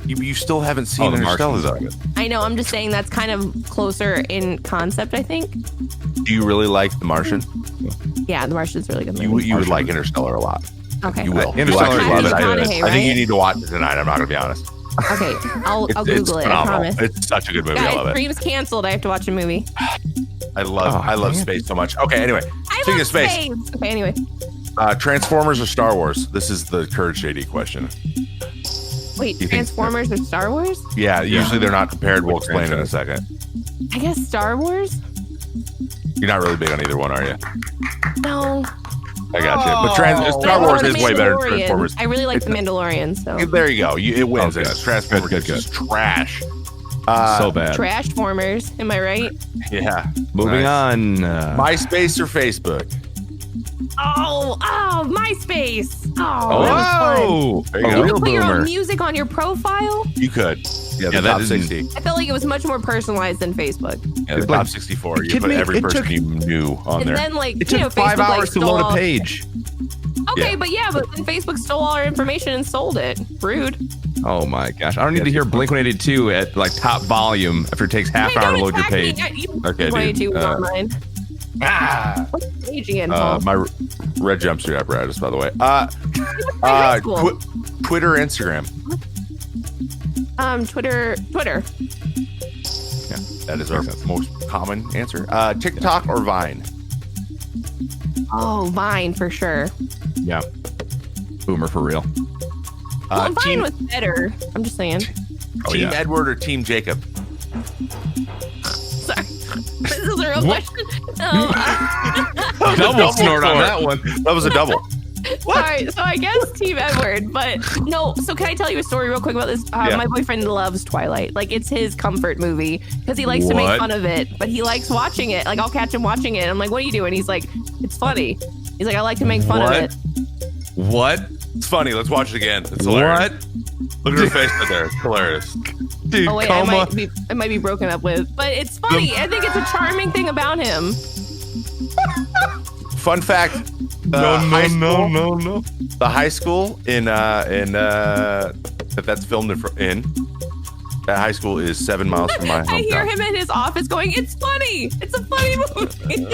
You still haven't seen The Interstellar Martian's though. I know. I'm just saying that's kind of closer in concept. I think. Do you really like The Martian? Yeah, the Martian's a really good You movie. would like Interstellar a lot. Okay. You will. Interstellar You'll is actually love it. McConaughey, I think you right? need to watch it tonight. I'm not gonna be honest. Okay, I'll It's Google it. I phenomenal. promise. It's such a good movie. I love Guys, it. Dreams canceled. I have to watch a movie. I love man. space so much. Okay, anyway. I Speaking love of space, Okay, anyway. Transformers or Star Wars? This is the Courage JD question. Wait, You think- Transformers or Star Wars? Yeah, usually they're not compared. We'll explain in a second. I guess Star Wars. You're not really big on either one, are you? No. I got you. But Oh. Star Wars The is way better than Mandalorian. Transformers. I really like the Mandalorian. So There you go. It wins. Oh, good. It's Transformers Good, is good, just trash. So bad. Trash Formers. Am I right? Yeah. Moving Nice. on. MySpace or Facebook? Oh, MySpace. Oh, that was fun. Oh, There you a go. You real could put your own boomer. music on your profile. You could. Yeah, the Yeah, that top isn't- 60. I felt like it was much more personalized than Facebook. Yeah, the It's like- top 64. You kidding put me? every It person took- you knew on And there. then like It you know, took 5 Facebook, hours to stole load a all- page. Okay, but then Facebook stole all our information and sold it. Rude. Oh my gosh. I don't need to hear Blink 182 at like top volume after it takes half Hey, an hour to don't load your attack me. page. Okay, dude. 22 was on mine. Ah! What's the page again, Paul? My red jumpsuit apparatus, by the way. high school. Twitter, Instagram. Twitter. Yeah, that is our most common answer. TikTok or Vine? Oh, Vine for sure. Yeah. Boomer for real. Well, I'm fine with better. I'm just saying. Team Edward or Team Jacob? Sorry. This is a real question. Double snort on that one. That was a double. Sorry, so I guess Team Edward, but no. So can I tell you a story real quick about this? My boyfriend loves Twilight. Like, it's his comfort movie because he likes to make fun of it, but he likes watching it. Like, I'll catch him watching it. I'm like, what are you doing? He's like, it's funny. He's like, I like to make fun of it. What? It's funny. Let's watch it again. It's hilarious. What? Look at her face right there. It's hilarious. Dude, oh wait, I might be broken up with, but it's funny. I think it's a charming thing about him. Fun fact. No. The high school that's filmed in. That high school is 7 miles from my hometown. I hear him in his office going, "It's funny. It's a funny movie."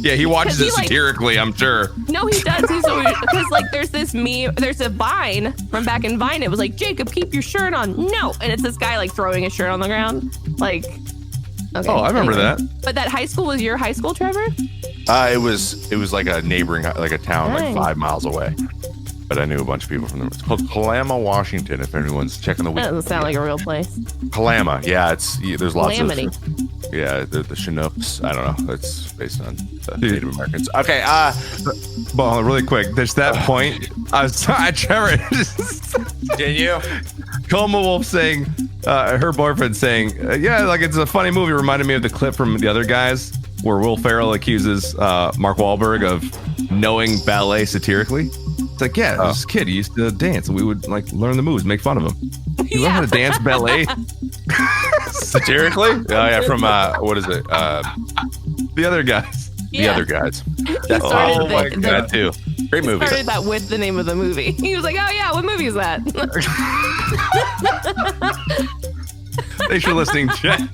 Yeah, he watches it satirically, I'm sure. No, he does. He's always, because like there's this meme, there's a Vine from back in Vine. It was like, "Jacob, keep your shirt on." No, and it's this guy like throwing his shirt on the ground, like. Okay, I remember that. But that high school was your high school, Trevor? It was like a neighboring, like a town, like 5 miles away. But I knew a bunch of people from there. It's called Kalama, Washington. If anyone's checking the. That doesn't sound like a real place. Kalama, yeah, there's lots Calamity. of. Yeah, the Chinooks. I don't know. It's based on Native Americans. Okay. Well, really quick. There's that point. I was Trevor. Did you? Coma Wolf saying, her boyfriend saying, yeah, like it's a funny movie. Reminded me of the clip from The Other Guys where Will Ferrell accuses Mark Wahlberg of knowing ballet satirically. It's like, yeah, this kid, he used to dance, and we would like learn the moves, make fun of him. You learn how to dance ballet satirically? Oh yeah, from what is it? The Other Guys. The Other Guys. That's that too. Great movie. Started that with the name of the movie. He was like, "Oh yeah, what movie is that?" Thanks for listening, Jen.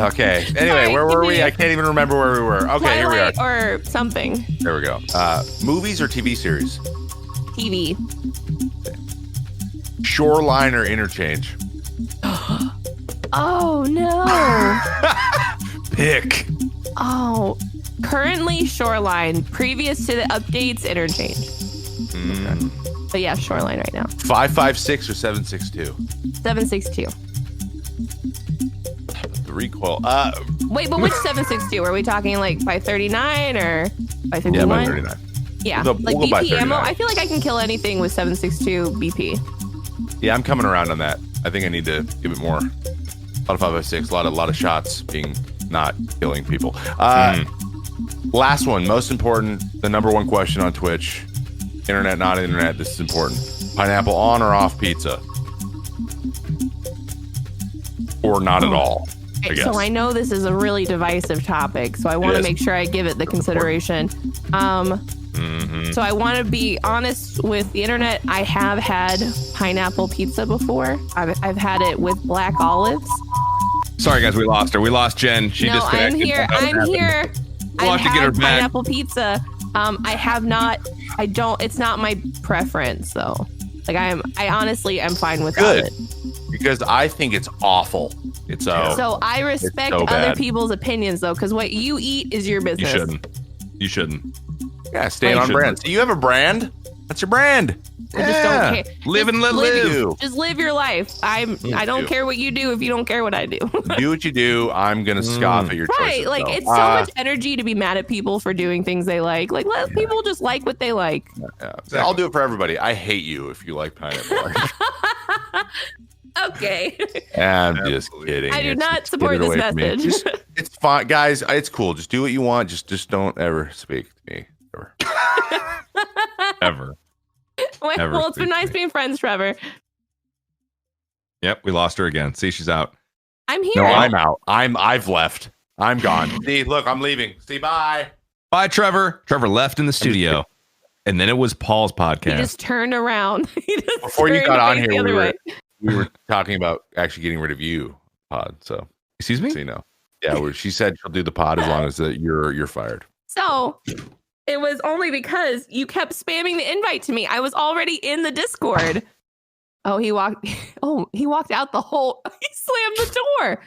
Okay. Anyway, where were we? I can't even remember where we were. Okay, here we are. Or something. There we go. Movies or TV series? TV. Shoreline or Interchange? Oh no. Pick. Oh, currently Shoreline. Previous to the updates, Interchange. Okay. But yeah, Shoreline right now. 556 or 762? 762. The recoil. Wait, but which 762? Are we talking like 539 or 551? Yeah, 539. Yeah, We'll like go by BP ammo. 39. I feel like I can kill anything with 762 BP. Yeah, I'm coming around on that. I think I need to give it more. A lot of 556, a lot of shots being not killing people. Last one, most important, the number one question on Twitch. Internet, not internet. This is important. Pineapple on or off pizza? Or not at all, I guess. So I know this is a really divisive topic, so I want to make sure I give it the consideration. So I want to be honest with the internet. I have had pineapple pizza before. I've had it with black olives. Sorry, guys, we lost her. We lost Jen. She disconnected. I'm here. We'll have to get her back. Pineapple pizza. I have not. I don't. It's not my preference, though. Like I honestly am fine with it. Because I think it's awful. So I respect other people's opinions, though, because what you eat is your business. You shouldn't. Yeah, stay on brand. So you have a brand. That's your brand. I just don't care. Live and let live. Just live your life. I don't care what you do if you don't care what I do. Do what you do. I'm gonna scoff at your choices. Right, like it's so much energy to be mad at people for doing things they like. Like let people just like what they like. Yeah, exactly. I'll do it for everybody. I hate you if you like pineapple. Okay. I'm just kidding. I do not support this message. It's fine, guys. It's cool. Just do what you want. Just don't ever speak to me. Ever. Well, it's been nice being friends, Trevor. Yep, we lost her again. See, she's out. I'm here. No, I'm out. I've left. I'm gone. See, look, I'm leaving. See, bye. Bye, Trevor. Trevor left in the studio. And then it was Paul's podcast. He just turned around. Before you got on here, we were talking about actually getting rid of you, pod. So, excuse me? So you know. Yeah, she said she'll do the pod as long as you're fired. So it was only because you kept spamming the invite to me. I was already in the Discord. He walked out the whole. He slammed the door.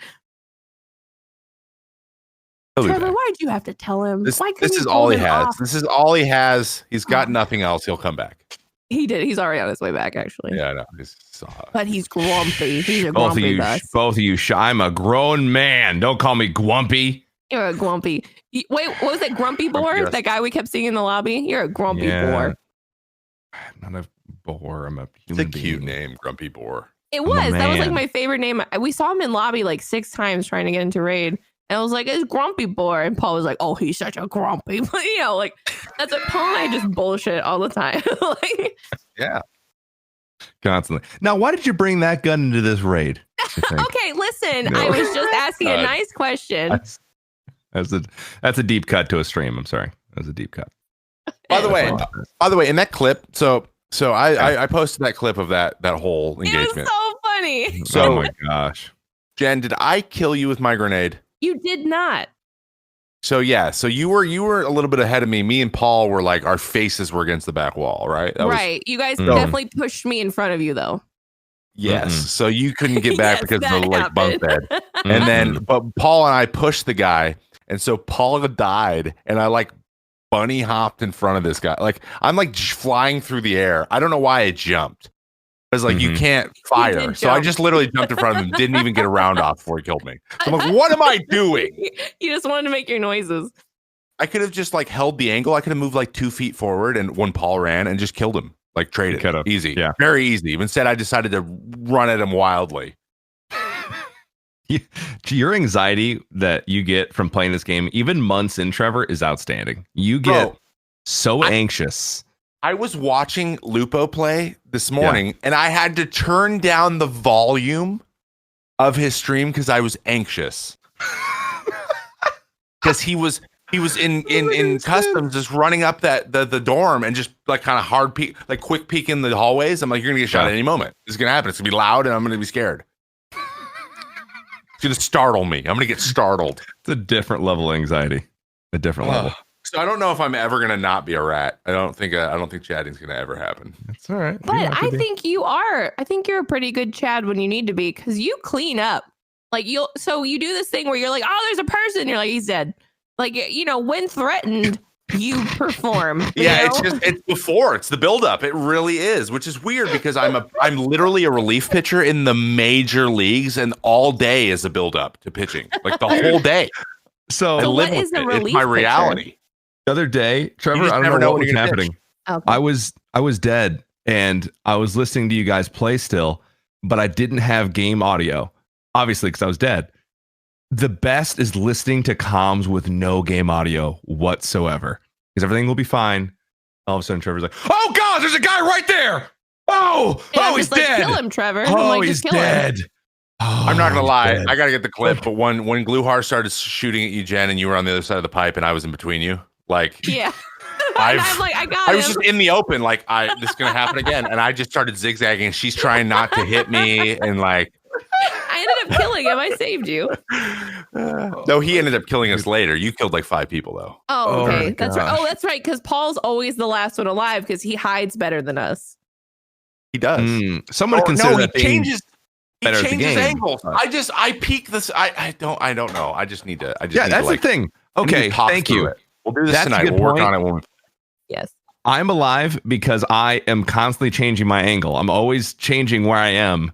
He'll be Trevor, back. why'd you have to tell him? This Why couldn't is you all pull he him has. off? This is all he has. He's got Oh. nothing else. He'll come back. He did. He's already on his way back, actually. Yeah, I know. But he's grumpy. He's a Both of grumpy you, Gus. I'm a grown man. Don't call me grumpy. You're a grumpy. Wait, what was that? Grumpy boar? Grumpy Gus. That guy we kept seeing in the lobby? You're a grumpy boar. I'm not a boar. I'm a It's human a cute being. name, Grumpy Boar. It a was. That was like man. my favorite name. We saw him in lobby like 6 times trying to get into raid. And I was like, it's Grumpy Boar. And Paul was like, oh, he's such a grumpy. But, you know, like, that's what Paul and I just bullshit all the time. Like, Yeah. Constantly. Now, why did you bring that gun into this raid? you think? okay, listen, No. I was just asking a God. nice question. That's a deep cut to a stream. I'm sorry. That was a deep cut. By the way, in that clip, so I posted that clip of that whole It was engagement. so funny. So- oh my gosh. Jen, did I kill you with my grenade? You did not. So yeah, so you were a little bit ahead of me. Me and Paul were like our faces were against the back wall, right? That was- Right. You guys Mm. definitely pushed me in front of you, though. yes. Mm-mm. So you couldn't get back Yes, because of that the like bunk happened. bed. And then but Paul and I pushed the guy, and so Paul died, and I like bunny hopped in front of this guy. Like I'm like flying through the air. I don't know why I jumped. Because like you Mhm. can't fire. did So I jump. just literally jumped in front of him, didn't even get a round off before he killed me. So I'm like, what am I doing? You just wanted to make your noises. I could have just like held the angle. I could have moved like 2 feet forward, and when Paul ran and just killed him, like traded. Could've. Easy. Yeah. Very easy. Instead, I decided to run at him wildly. Your anxiety that you get from playing this game, even months in, Trevor, is outstanding. You get Bro, so anxious. I was watching Lupo play this morning, and I had to turn down the volume of his stream because I was anxious. Because he was in customs, just running up the dorm and just like kind of hard peek, like quick peek in the hallways. I'm like, you're gonna get shot at any moment. It's gonna happen. It's gonna be loud, and I'm gonna be scared. It's gonna startle me. I'm gonna get startled. It's a different level of anxiety. A different level. So I don't know if I'm ever gonna not be a rat. I don't think chatting's gonna ever happen. That's all right. But I think you are. I think you're a pretty good Chad when you need to be because you clean up. Like you do this thing where you're like, oh, there's a person. You're like, he's dead. Like, you know, when threatened, you perform. you Yeah, know? it's the buildup. It really is, which is weird because I'm literally a relief pitcher in the major leagues, and all day is a buildup to pitching, like the whole day. So I So live what with is a it. It's relief my pitcher? reality. the other day, Trevor, just I never don't know know what when was you're gonna happening. Okay. I was dead, and I was listening to you guys play still, but I didn't have game audio, obviously, because I was dead. The best is listening to comms with no game audio whatsoever, because everything will be fine. All of a sudden, Trevor's like, "Oh God, there's a guy right there! Oh, And I'm he's just like, dead! kill him, Trevor. I'm Oh, like, he's just kill him. dead! Oh, I'm not gonna he's lie. dead." I gotta get the clip. But when Gluhar started shooting at you, Jen, and you were on the other side of the pipe, and I was in between you, like Yeah. And I've- I'm like, I got I him. was just in the open, like this is gonna happen again, and I just started zigzagging. And she's trying not to hit me, and like, I ended up killing him. I saved you. no, he ended up killing us later. You killed like 5 people though. Oh, Oh okay. my That's right. gosh. Oh, that's right. Because Paul's always the last one alive because he hides better than us. He does. Someone Oh, consider no, that he being changes. He better at the changes game. angles. I peek this. I don't know. I just need to. Yeah, that's the thing. Okay, thank you. We'll do this That's a tonight. good We'll work point. on it when we. Yes. I'm alive because I am constantly changing my angle. I'm always changing where I am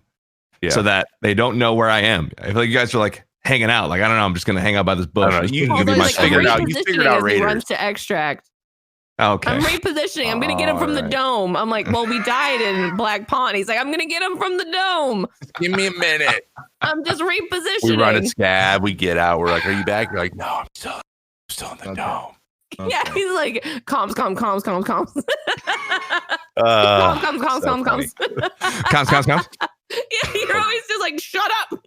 so that they don't know where I am. I feel like you guys are like hanging out. Like, I don't know. I'm just going to hang out by this bush. I don't know. This You- is you gonna be be my my like, I'm figured second. out. You figured repositioning out as he Raiders. runs to extract. Okay. I'm repositioning. I'm going to get him from the Alright. dome. I'm like, well, we died in Black Pond. He's like, I'm going to get him from the dome. Give me a minute. I'm just repositioning. We run at scab. We get out. We're like, "Are you back?" You're like, "No, I'm still in the Okay. dome." Yeah, he's like, comms. Uh, comms. Counts. Yeah, you're always just like, shut up.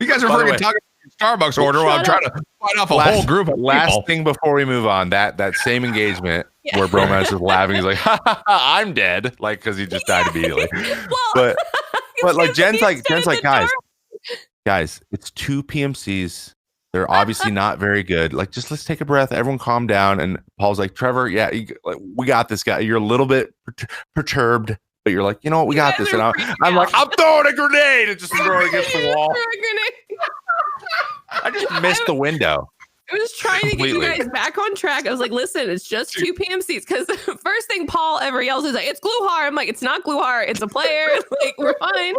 You guys are By the freaking way- talking about Starbucks order while I'm Shut trying to fight off a Last- whole group of Last people. thing before we move on, that same engagement Yeah. where Bromance is laughing, he's like, "Ha, ha, ha, I'm dead," like because he just died immediately. Well, But like because Jen's he like stayed in the guys, dark. guys, it's 2 PMCs. They're obviously not very good. Like, just let's take a breath. Everyone calm down. And Paul's like, "Trevor, yeah, we got this guy. You're a little bit perturbed, but you're like, you know what, we got You this." guys And are I'm freaking like, out. "I'm throwing a grenade," and just throwing it against the wall. Throw a grenade. I just missed the window. I was trying to get you Completely. guys back on track. I was like, listen, it's just 2 PMCs. Because first thing Paul ever yells is like, it's Gluhar. I'm like, it's not Gluhar. It's a player. Like, we're fine.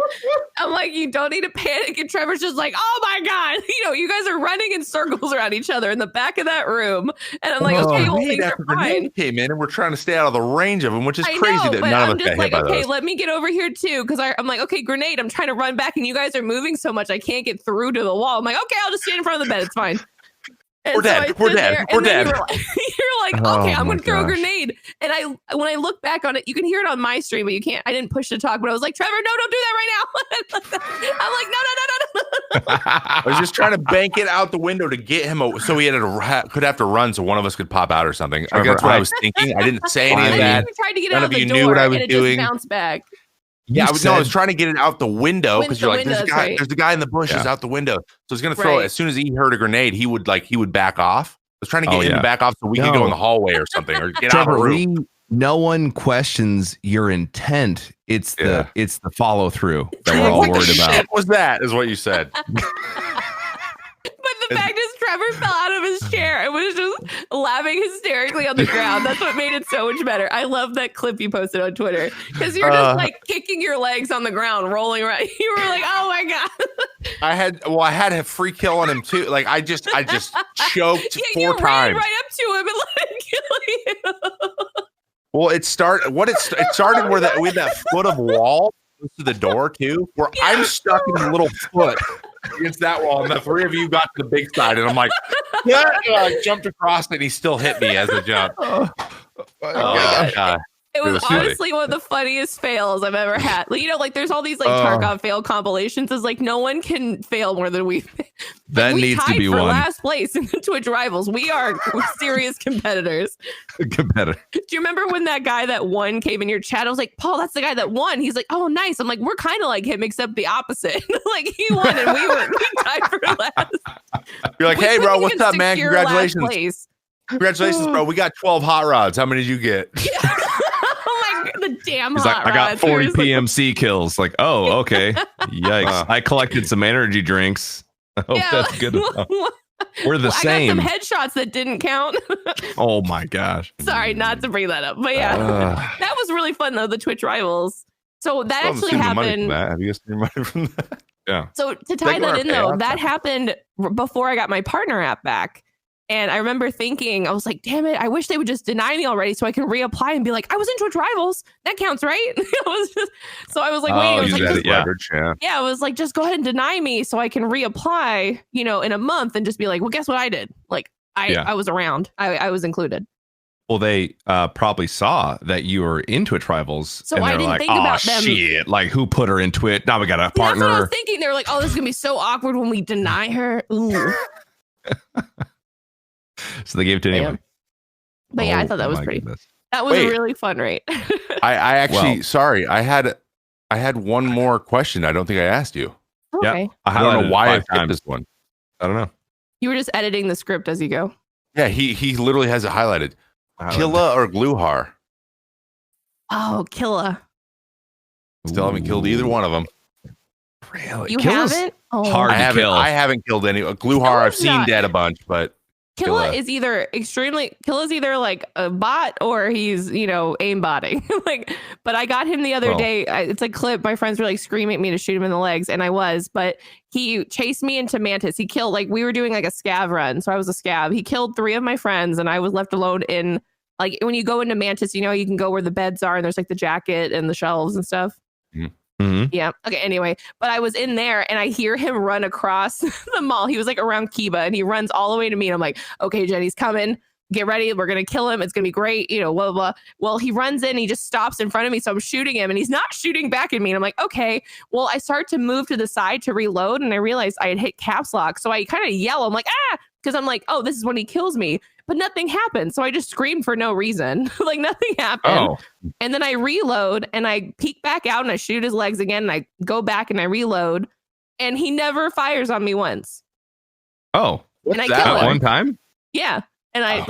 I'm like, you don't need to panic. And Trevor's just like, oh my God. You guys are running in circles around each other in the back of that room. And I'm like, okay, well, things after are fine. Grenade came in, and we're trying to stay out of the range of him, which is I crazy know, that but none I'm of us just got like, hit by okay, those. let me get over here too. Because I'm like, okay, Grenade, I'm trying to run back and you guys are moving so much I can't get through to the wall. I'm like, okay, I'll just stand in front of the bed. It's fine. And We're dead. We're dead. We're dead. You're like, okay, I'm going to throw a grenade. And when I look back on it, you can hear it on my stream, but you can't. I didn't push to talk, but I was like, Trevor, no, don't do that right now. I'm like, no. I was just trying to bank it out the window to get him, so he could have to run, so one of us could pop out or something. Trevor, That's what I was thinking. I didn't say any of I that. even tried to get None out of the you door, knew what I was and it doing. just bounced back. Yeah, I was trying to get it out the window because you're like, window, there's a that's guy, right. there's a guy in the bushes out the window. So he's gonna throw it Right. as soon as he heard a grenade. He would back off. I was trying to get him to back off so we could go in the hallway or something, or get out of the room. No one questions your intent. It's the follow through that we're all What the worried about. shit was that? Is what you said. But the fact is, Trevor fell out of his chair and was just laughing hysterically on the ground. That's what made it so much better. I love that clip you posted on Twitter because you're just like kicking your legs on the ground, rolling around. You were like, "Oh my God!" I had a free kill on him too. Like I just choked Yeah, 4 you ran times. right up to him and let him kill you. Well, it started where we had that foot of wall close to the door too, where I'm stuck in the little foot against that wall, and the 3 of you got to the big side, and I'm like, yeah, I jumped across it, and he still hit me as a jump. It was funny. honestly one of the funniest fails I've ever had. Like there's all these like Tarkov fail compilations. It's like no one can fail more than we. That we needs to tied be for one. last place in the Twitch rivals. We are serious competitors. Competitor. Do you remember when that guy that won came in your chat? I was like, Paul, that's the guy that won. He's like, oh, nice. I'm like, we're kind of like him, except the opposite. Like he won and we tied for last. You're like, We hey, bro, couldn't what's even up, man? secure last Congratulations. place. Congratulations, bro. We got 12 hot rods. How many did you get? Oh my God, the damn He's hot like, I got rods. 40 Seriously. PMC kills. Like, oh, okay. Yikes. I collected some energy drinks. Oh, that's good. We're the same. I got some headshots that didn't count. Oh my gosh. Sorry, not to bring that up, but yeah, that was really fun though. The Twitch rivals. So that actually happened. Have you guys seen money from that? Yeah. So to tie that in though, that happened before I got my partner app back. And I remember thinking, I was like, damn it, I wish they would just deny me already so I can reapply and be like, I was in Twitch Rivals. That counts, right? So I was like, waiting. I was like, I was like, just go ahead and deny me so I can reapply, in a month and just be like, well, guess what I did? Like, I was around. I was included. Well, they probably saw that you were in Twitch Rivals. So and I they're didn't like, think about them. Shit. Like, who put her in Twitch? Now we got a partner. That's what I was thinking. They were like, oh, this is going to be so awkward when we deny her. Ooh. So they gave it to anyone. But yeah, I thought that was pretty. Goodness. That was a really fun raid. I actually, sorry, I had one more question. I don't think I asked you. Okay. Yeah, I don't know why I skipped this one. I don't know. You were just editing the script as you go. Yeah, he literally has it highlighted. Killa or Gluhar? Oh, Killa. Still haven't killed either one of them. Really? You haven't? Oh. Hard to kill. I haven't killed any. Gluhar, I've seen dead a bunch, but Killa is either Killa's either like a bot or he's, aimbotting. But I got him the other day. It's a clip. My friends were like screaming at me to shoot him in the legs, and I was, but he chased me into Mantis. He killed, we were doing like a scav run. So I was a scav. He killed 3 of my friends, and I was left alone in, when you go into Mantis, you can go where the beds are, and there's like the jacket and the shelves and stuff. Mm-hmm. Yeah. Okay. Anyway, but I was in there and I hear him run across the mall. He was like around Kiba and he runs all the way to me. And I'm like, okay, Jenny's coming. Get ready. We're going to kill him. It's going to be great. Blah, blah, blah. Well, he runs in. He just stops in front of me. So I'm shooting him and he's not shooting back at me. And I'm like, okay. Well, I start to move to the side to reload and I realized I had hit caps lock. So I kind of yell. I'm like, ah, because I'm like, oh, this is when he kills me. But nothing happened. So I just screamed for no reason. Nothing happened. Oh. And then I reload and I peek back out and I shoot his legs again. And I go back and I reload. And he never fires on me once. Oh. And I kill him. One time? Yeah. And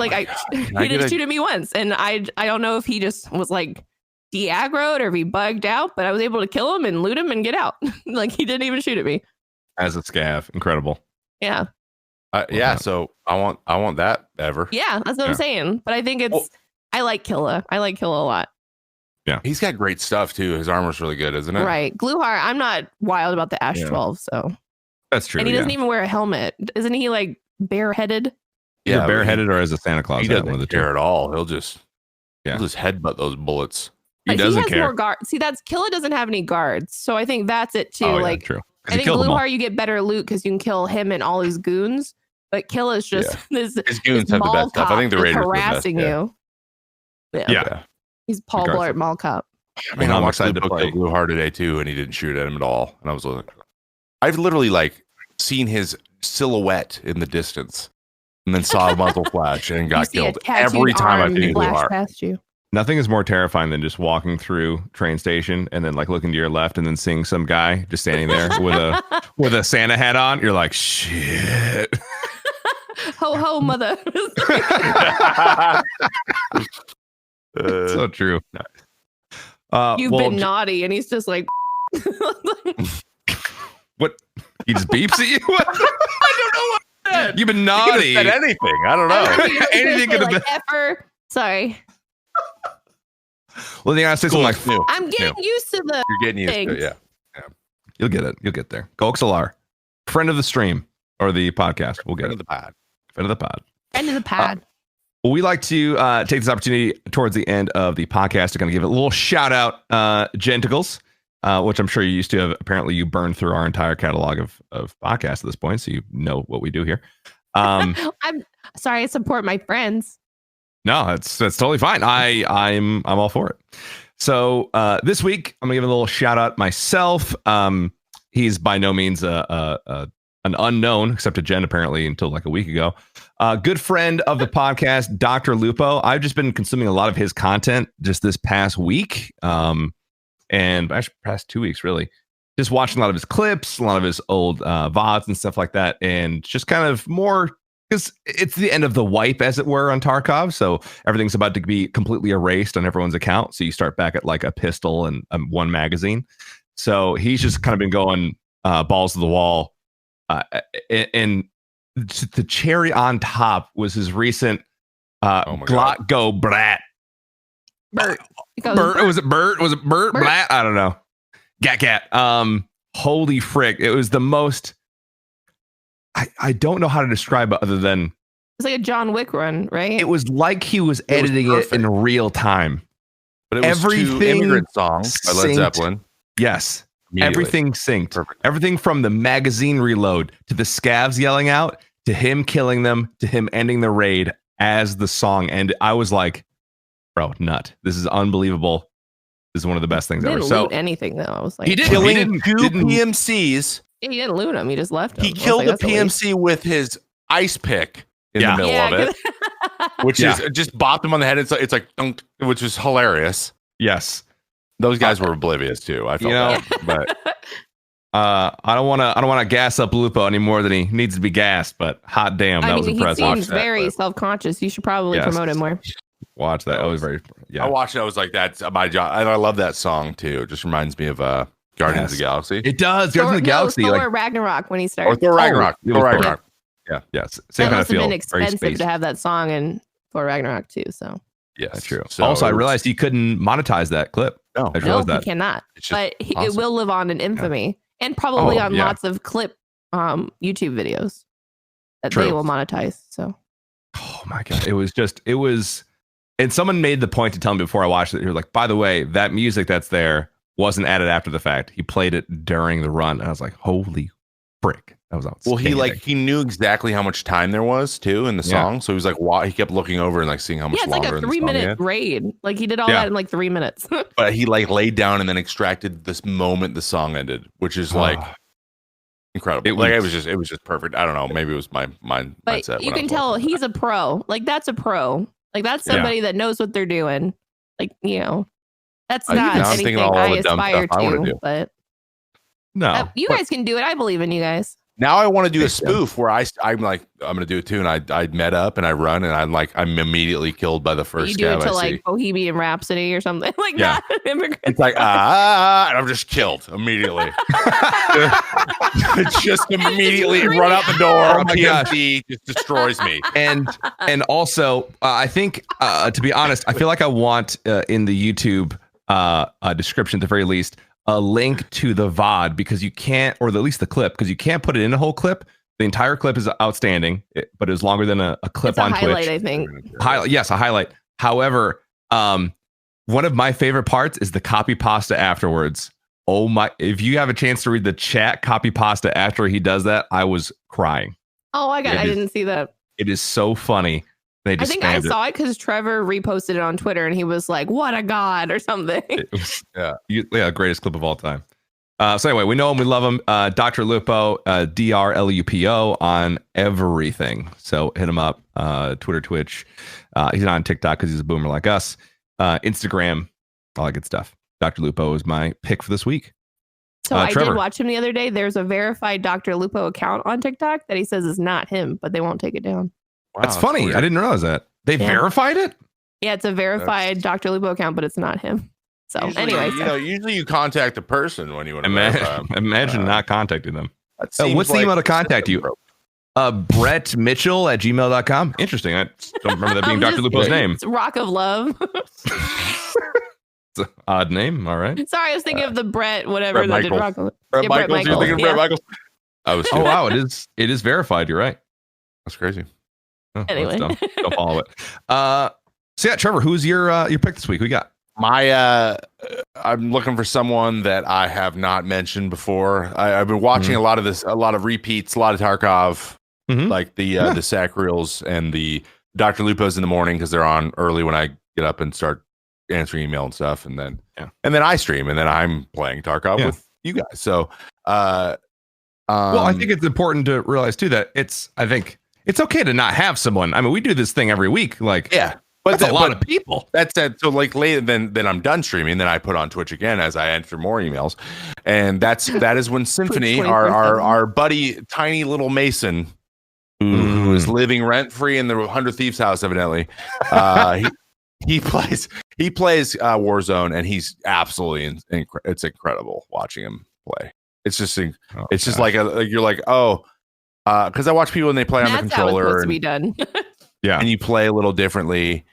he didn't shoot at me once. And I don't know if he just was de-aggroed or if he bugged out. But I was able to kill him and loot him and get out. He didn't even shoot at me. As a scav. Incredible. Yeah. Yeah, so I want that ever. Yeah, that's what I'm saying. But I think I like Killa. I like Killa a lot. Yeah, he's got great stuff too. His armor's really good, isn't it? Right. Gluehar, I'm not wild about the Ash 12, so that's true. And he doesn't even wear a helmet. Isn't he like bareheaded? Yeah, bareheaded or as a Santa Claus. He doesn't care at all. He'll just headbutt those bullets. He doesn't care. More guards. See, Killa doesn't have any guards, so I think that's it too. Like, true. I think Gluehar, you get better loot because you can kill him and all his goons. But Killa is just his goons have the best stuff. I think the Raiders harassing you. Yeah. He's Paul Blart Mall Cop. I mean, I'm excited to play Gluehar today too, and he didn't shoot at him at all. And I was like, I've literally seen his silhouette in the distance, and then saw a muzzle flash and got killed every time I think Gluehar. Past you. Nothing is more terrifying than just walking through train station and then looking to your left and then seeing some guy just standing there with a Santa hat on. You're like, shit. Ho ho, mother. So true. You've been naughty, and he's just like, what? He just beeps at you? I don't know what that. You've been naughty. He could have said anything. I don't know. Anything could have been. Effer. Sorry. Well, then you gotta say something new. I'm getting used to the. You're getting used to it, yeah. You'll get it. You'll get there. Goxelar, friend of the stream or the podcast. We'll get friend it. Of the pod. Friend of the pod. Friend of the pod. Well, we like to take this opportunity towards the end of the podcast to kind of give it a little shout out, Jenntacles, which I'm sure you used to have. Apparently, you burned through our entire catalog of podcasts at this point, so you know what we do here. I'm sorry. I support my friends. No, that's totally fine. I'm all for it. So this week, I'm gonna give a little shout out myself. He's by no means an unknown, except to Jen apparently until a week ago. Good friend of the podcast, Dr. Lupo. I've just been consuming a lot of his content just this past week, and actually past 2 weeks really. Just watching a lot of his clips, a lot of his old VODs and stuff like that, and just kind of more. Because it's the end of the wipe, as it were, on Tarkov. So everything's about to be completely erased on everyone's account. So you start back at a pistol and one magazine. So he's just kind of been going balls to the wall. And the cherry on top was his recent Glot Go Brat. Bert. Bert. Was it Bert? Was it Bert? Brat? I don't know. Gat. Holy frick. It was the most... I don't know how to describe it other than it's like a John Wick run, right? It was like he was editing it in real time. But it was everything 2 immigrant songs by Led Zeppelin. Yes. Everything synced. Perfect. Everything from the magazine reload to the scavs yelling out to him killing them to him ending the raid as the song ended. I was like, bro, nut. This is unbelievable. This is one of the best things ever. Didn't loot anything though. I was like, he didn't. Killing 2 PMCs. He didn't loot him. He just left him. He killed the PMC with his ice pick in the middle of it, which is just bopped him on the head. It's like, which was hilarious. Yes, those guys were oblivious too. I felt that, but I don't want to gas up Lupo any more than he needs to be gassed. But hot damn, that was impressive. He seems very self-conscious. You should probably promote him more. Watch that. That was very. Yeah, I watched it. I was like, that's my job, and I love that song too. It just reminds me of Guardians of the Galaxy. It does. Guardians of the Galaxy. Thor Ragnarok when he started. Or Thor Ragnarok. Thor Ragnarok. Yeah. Yes. Same kind of feel. It must have been expensive to have that song in Thor Ragnarok too. So. Yes, that's true. So also, I realized he couldn't monetize that clip. No, he cannot. But it will live on in infamy and probably on lots of clip YouTube videos that they will monetize. So. Oh my god! It was, and someone made the point to tell me before I watched it. He was like, "By the way, that music that's there wasn't added after the fact. He played it during the run." And I was like, "Holy frick!" That was outstanding. Well, he knew exactly how much time there was too in the song, so he was like, he kept looking over and seeing how much longer. It's like a 3-minute raid. Like he did all that in 3 minutes. But he laid down and then extracted this moment the song ended, which is incredible. It was just perfect. I don't know. Maybe it was my mindset. You can tell he's a pro. That's a pro. That's somebody that knows what they're doing. That's not anything I aspire to. But no, you guys can do it. I believe in you guys. Now I want to do a spoof where I'm like, I'm going to do it too. And I met up and I run and I'm immediately killed by the first You do it scab to I like see. Bohemian Rhapsody or something like Yeah. that. It's like, and I'm just killed immediately. Just immediately run out the door. Oh my gosh. PMC just destroys me. And also, I think to be honest, I feel like I want in the YouTube description at the very least a link to the VOD, because you can't, or at least the clip, because you can't put it in a whole clip. The entire clip is outstanding, but it's longer than a clip It's a on highlight, Twitch. I think. Yes, a highlight. However, one of my favorite parts is the copy pasta afterwards. Oh my! If you have a chance to read the chat copy pasta after he does that, I was crying. Oh my God, I didn't see that. It is so funny. They I just think I saw it because Trevor reposted it on Twitter and he was like, "What a god" or something. It was, yeah, greatest clip of all time. So anyway, we know him, we love him. Dr. Lupo, DRLUPO on everything. So hit him up. Twitter, Twitch. He's not on TikTok because he's a boomer like us. Instagram, all that good stuff. Dr. Lupo is my pick for this week. So I Trevor. did watch him the other day. There's a verified Dr. Lupo account on TikTok that he says is not him, but they won't take it down. Wow, That's funny. weird. I didn't realize that. They verified it? Yeah, it's a verified Dr. Lupo account, but it's not him. So anyway, Usually you contact a person when you want to Imagine not contacting them. What's What's the email to contact you? Brett Mitchell at gmail.com. Interesting. I don't remember that being Dr. Lupo's name. It's Rock of Love. It's an odd name. All right. Sorry, I was thinking of the Brett, whatever Brett that did Michaels. Rock of Love. Brett Yeah, Michaels. You're thinking of Brett yeah. Michaels? I was Oh, wow. It is verified. You're right. That's crazy. Oh, Anyway. that's dumb. Don't follow it. So yeah, Trevor, who's your pick this week? We got I'm looking for someone that I have not mentioned before. I've been watching a lot of repeats, a lot of Tarkov, like the Sac Reels and the Dr. Lupo's in the morning because they're on early when I get up and start answering email and stuff, and then I stream, and then I'm playing Tarkov with you guys. So, well, I think it's important to realize too that I think it's okay to not have someone. I mean, we do this thing every week, like but that's a lot of people. That's it. So like later, then I'm done streaming. Then I put on Twitch again as I enter more emails, and that is when Symphony, our buddy, tiny little Mason, who is living rent free in the 100 Thieves house, evidently, he plays Warzone, and he's absolutely it's incredible watching him play. It's just like you're like, oh, because I watch people and they play on the controller. How it's supposed to be done. Yeah, and you play a little differently.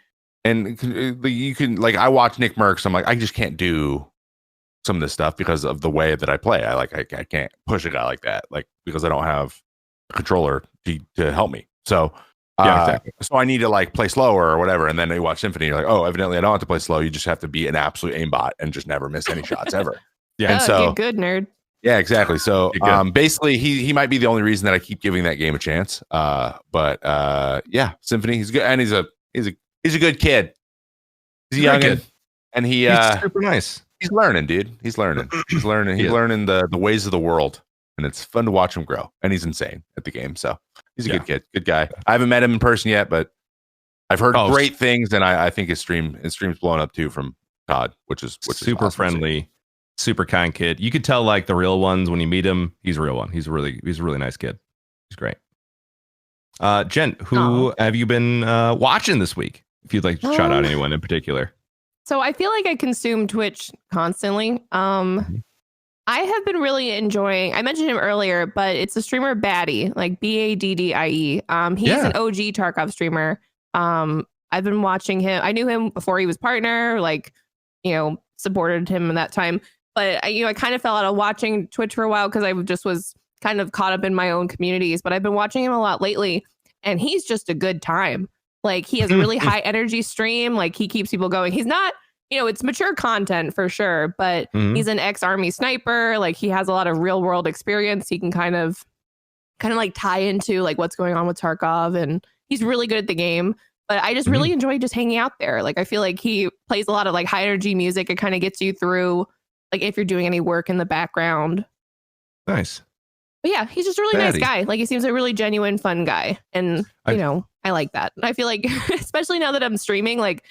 And you can, like, I watch Nick Merckx. I'm like, I just can't do some of this stuff because of the way that I play. I can't push a guy like that, like, because I don't have a controller to help me. So, exactly. So I need to like play slower or whatever. And then you watch Symphony, you're like, oh, evidently I don't have to play slow. You just have to be an absolute aimbot and just never miss any shots ever. And so get good, nerd. Yeah, exactly. So basically he might be the only reason that I keep giving that game a chance. But Symphony, he's good, and he's a good kid. He's a young kid, and he's super nice. He's learning, dude. He's learning. He's learning the ways of the world, and it's fun to watch him grow. And he's insane at the game. So he's a good kid, good guy. I haven't met him in person yet, but I've heard great things, and I think his stream's blowing up too from Todd, which is super awesome friendly, super kind kid. You could tell like the real ones when you meet him. He's a real one. He's a really nice kid. He's great. Jen, who have you been watching this week? If you'd like to shout out anyone in particular. So I feel like I consume Twitch constantly. I have been really enjoying, I mentioned him earlier, but it's a streamer Baddie, like Baddie. He's an OG Tarkov streamer. I've been watching him. I knew him before he was partner, like, supported him in that time. But I kind of fell out of watching Twitch for a while because I just was kind of caught up in my own communities. But I've been watching him a lot lately, and he's just a good time. Like, he has a really high energy stream. Like, he keeps people going. He's not, it's mature content for sure, but he's an ex-army sniper. Like, he has a lot of real world experience. He can kind of like tie into like what's going on with Tarkov, and he's really good at the game. But I just really enjoy just hanging out there. Like, I feel like he plays a lot of like high energy music. It kind of gets you through, like, if you're doing any work in the background. Nice. But yeah, he's just a really nice guy. Like, he seems a really genuine, fun guy. And, I like that. I feel like, especially now that I'm streaming, like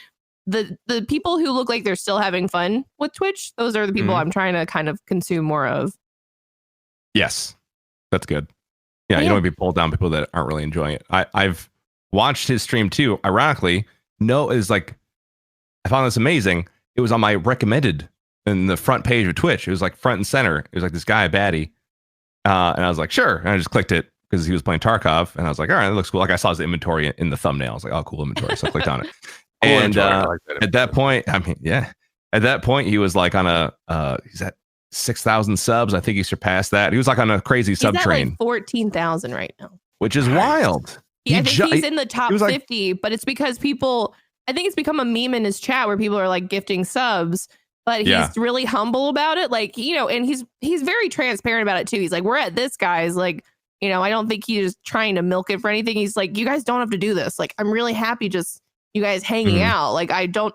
the people who look like they're still having fun with Twitch, those are the people I'm trying to kind of consume more of. Yes, that's good. Yeah, you don't want to be pulled down people that aren't really enjoying it. I've watched his stream too. Ironically, is like I found this amazing. It was on my recommended in the front page of Twitch. It was like front and center. It was like this guy, baddie. And I was like, sure. And I just clicked it because he was playing Tarkov. And I was like, all right, that looks cool. Like I saw his inventory in the thumbnail. I was like, oh, cool inventory. So I clicked on it. And like at that point, at that point, he was like on he's at 6,000 subs. I think he surpassed that. He was like on a crazy sub train. Like 14,000 right now. Which is wild. Yeah, I think he's in the top 50, but it's because I think it's become a meme in his chat where people are like gifting subs, but he's really humble about it. Like, and he's very transparent about it too. He's like, we're at this, guys. Like, I don't think he's trying to milk it for anything. He's like, you guys don't have to do this. Like, I'm really happy just you guys hanging out. Like,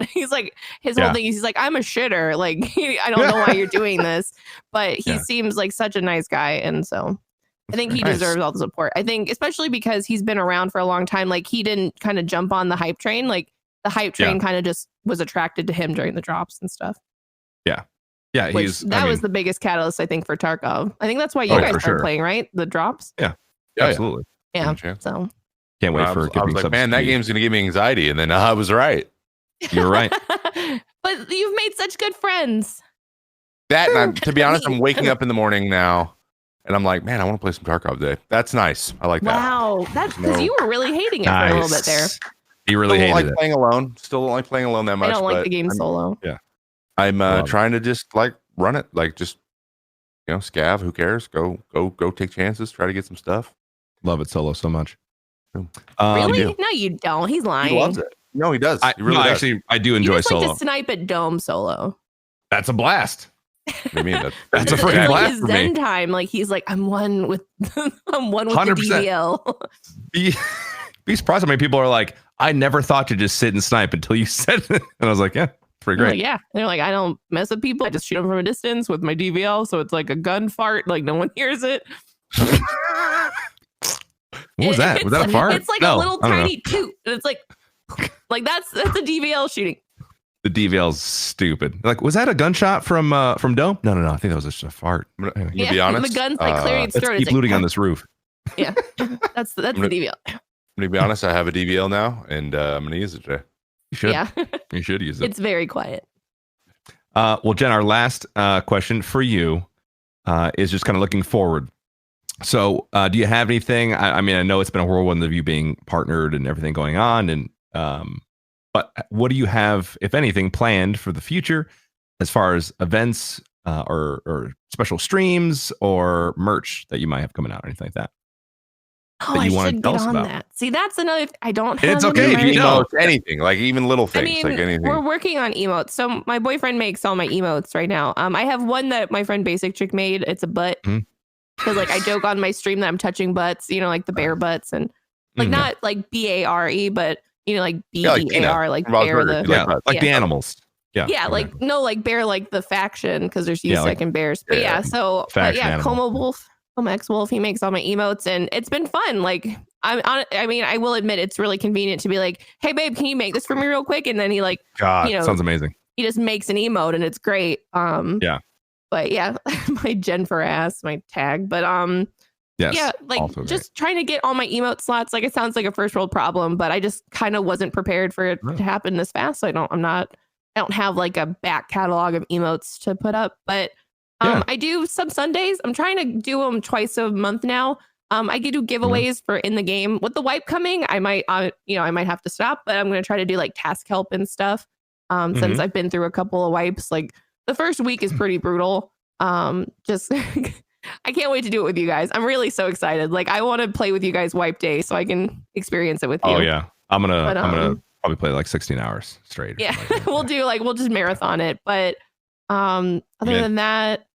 he's like, his whole thing is he's like, I'm a shitter. Like, I don't know why you're doing this, but he seems like such a nice guy. And so I think he deserves all the support. I think especially because he's been around for a long time. Like, he didn't kind of jump on the hype train. Like, the hype train kind of just was attracted to him during the drops and stuff. Yeah. Yeah. That was the biggest catalyst, I think, for Tarkov. I think that's why you guys started playing, right? The drops. Yeah. Absolutely. Yeah. So can't wait for I was like, man, that game's going to give me anxiety. And then I was right. You're right. But you've made such good friends. To be honest, I'm waking up in the morning now. And I'm like, man, I want to play some Tarkov today. That's nice. I like that. Wow. That's because you were really hating it for a little bit there. You really hated it. Playing alone. Still don't like playing alone that much. I don't like the game solo. Yeah. I'm trying to just like run it. Like just, scav. Who cares? Go take chances. Try to get some stuff. Love it solo so much. Really? No, you don't. He's lying. He loves it. No, he does. He really does. Actually, I do enjoy solo. Like to snipe at Dome solo. That's a blast. What do you mean? That's a freaking blast his for Zen me. time. Like he's like, I'm one with the 100%. DVL. Be surprised how many people are like, I never thought to just sit and snipe until you said it. And I was like, yeah, pretty great. Like, yeah. And they're like, I don't mess with people. I just shoot them from a distance with my DVL. So it's like a gun fart. Like no one hears it. What was that? Was that a fart? It's like a little tiny toot. And it's like that's a DVL shooting. The DVL's stupid. Like, was that a gunshot from Dome? No. I think that was just a fart. I'm gonna be honest. The gun's like clearing its throat. Keep looting on this roof. Yeah, that's the DVL. I'm gonna be honest. I have a DVL now, and I'm gonna use it today. You should. Yeah, you should use it. It's very quiet. Well, Jen, our last question for you is just kind of looking forward. So, do you have anything? I mean, I know it's been a whirlwind of you being partnered and everything going on, and but what do you have, if anything, planned for the future as far as events or special streams or merch that you might have coming out or anything like that? Oh, I should get on that. See, that's another. I don't have. It's okay if you don't. Anything, like even little things, I mean, like anything. We're working on emotes. So my boyfriend makes all my emotes right now. I have one that my friend Basic Chick made. It's a butt. Because like I joke on my stream that I'm touching butts, like the bear butts and like not like BARE, but like BEAR, like bear like the animals. Yeah, like no, like bear, like the faction, because there's second bears. But so Coma X Wolf, he makes all my emotes, and it's been fun. Like I will admit it's really convenient to be like, hey babe, can you make this for me real quick? And then he like, sounds amazing. He just makes an emote, and it's great. But yeah, my Jen for ass, my tag. But like just trying to get all my emote slots. Like it sounds like a first world problem, but I just kind of wasn't prepared for it to happen this fast. So I don't have like a back catalog of emotes to put up. But I do some Sundays. I'm trying to do them twice a month now. I do giveaways for in the game. With the wipe coming, I might have to stop, but I'm going to try to do like task help and stuff. Since I've been through a couple of wipes, like the first week is pretty brutal. Just I can't wait to do it with you guys. I'm really so excited. Like I want to play with you guys wipe day so I can experience it with you. Oh yeah. I'm gonna probably play like 16 hours straight. Yeah. we'll just marathon it. But other than that,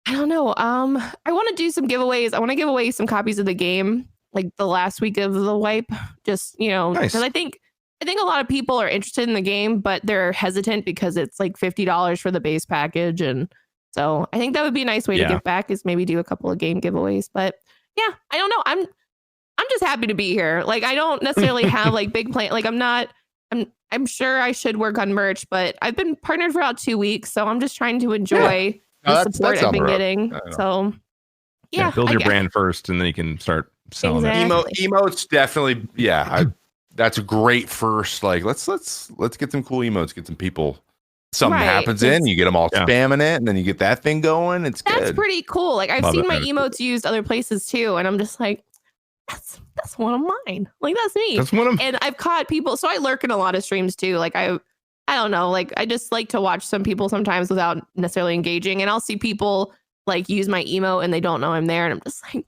I don't know. I want to do some giveaways. I want to give away some copies of the game like the last week of the wipe. Just, because I think a lot of people are interested in the game, but they're hesitant because it's like $50 for the base package. And so I think that would be a nice way to give back, is maybe do a couple of game giveaways. But yeah, I don't know. I'm just happy to be here. Like I don't necessarily have like big plan. Like I'm sure I should work on merch, but I've been partnered for about 2 weeks. So I'm just trying to enjoy the support I've been getting. So Yeah, build I your get- brand first, and then you can start selling Exactly. it. Emotes definitely. Yeah, that's a great first. Like, let's get some cool emotes. Get some people. Something Right, happens it's- in, you get them all Yeah. spamming it, and then you get that thing going. It's That's good. pretty cool. Like I've Love seen it. my That is emotes used other places too, and I'm just like, that's one of mine. Like that's me. That's one of And I've caught people. So I lurk in a lot of streams too. Like I don't know. Like I just like to watch some people sometimes without necessarily engaging, and I'll see people like use my emote and they don't know I'm there, and I'm just like,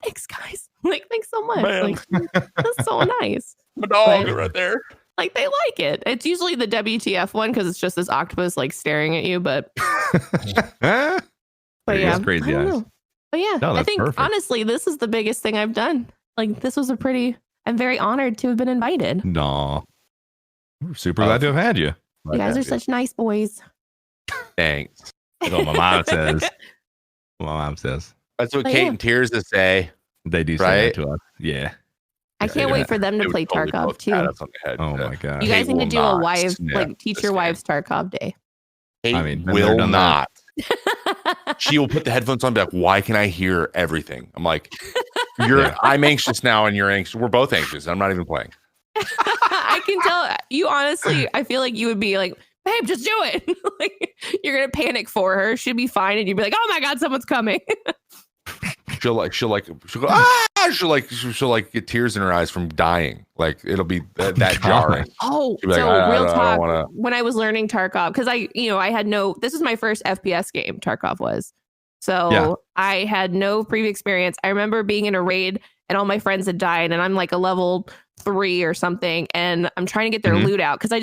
thanks guys. Like thanks so much. Man. Like that's so nice. My dog But- right there. Like they like it. It's usually the WTF one because it's just this octopus like staring at you. But There But he yeah, is, crazy I don't eyes. know. But yeah, No, I that's think perfect. honestly, this is the biggest thing I've done. Like this was I'm very honored to have been invited. No. We're super glad to have had you. You guys are such nice boys. Thanks. That's what my mom says. My mom says. That's what Oh, Kate yeah. and Tears to say. They do say Right? that to us. Yeah. I can't yeah. wait for them to They would play totally Tarkov both too. pat us on the head. Oh my god. You guys Kate need to will do a not wife, sniff like teach this your game. wives Tarkov day. Kate I mean, been there, will done that. not. She will put the headphones on and be like, why can I hear everything? I'm like, Yeah. I'm anxious now and you're anxious. We're both anxious. I'm not even playing. I can tell you honestly, I feel like you would be like, babe, just do it. Like you're gonna panic for her. She'd be fine, and you'd be like, oh my god, someone's coming. She'll go, she'll get tears in her eyes from dying. Like it'll be that God. jarring. Oh, She'd be like, so I real don't talk. wanna- When I was learning Tarkov, because this was my first FPS game. Tarkov was, so Yeah. I had no previous experience. I remember being in a raid and all my friends had died, and I'm like a level 3 or something, and I'm trying to get their Mhm. loot out because I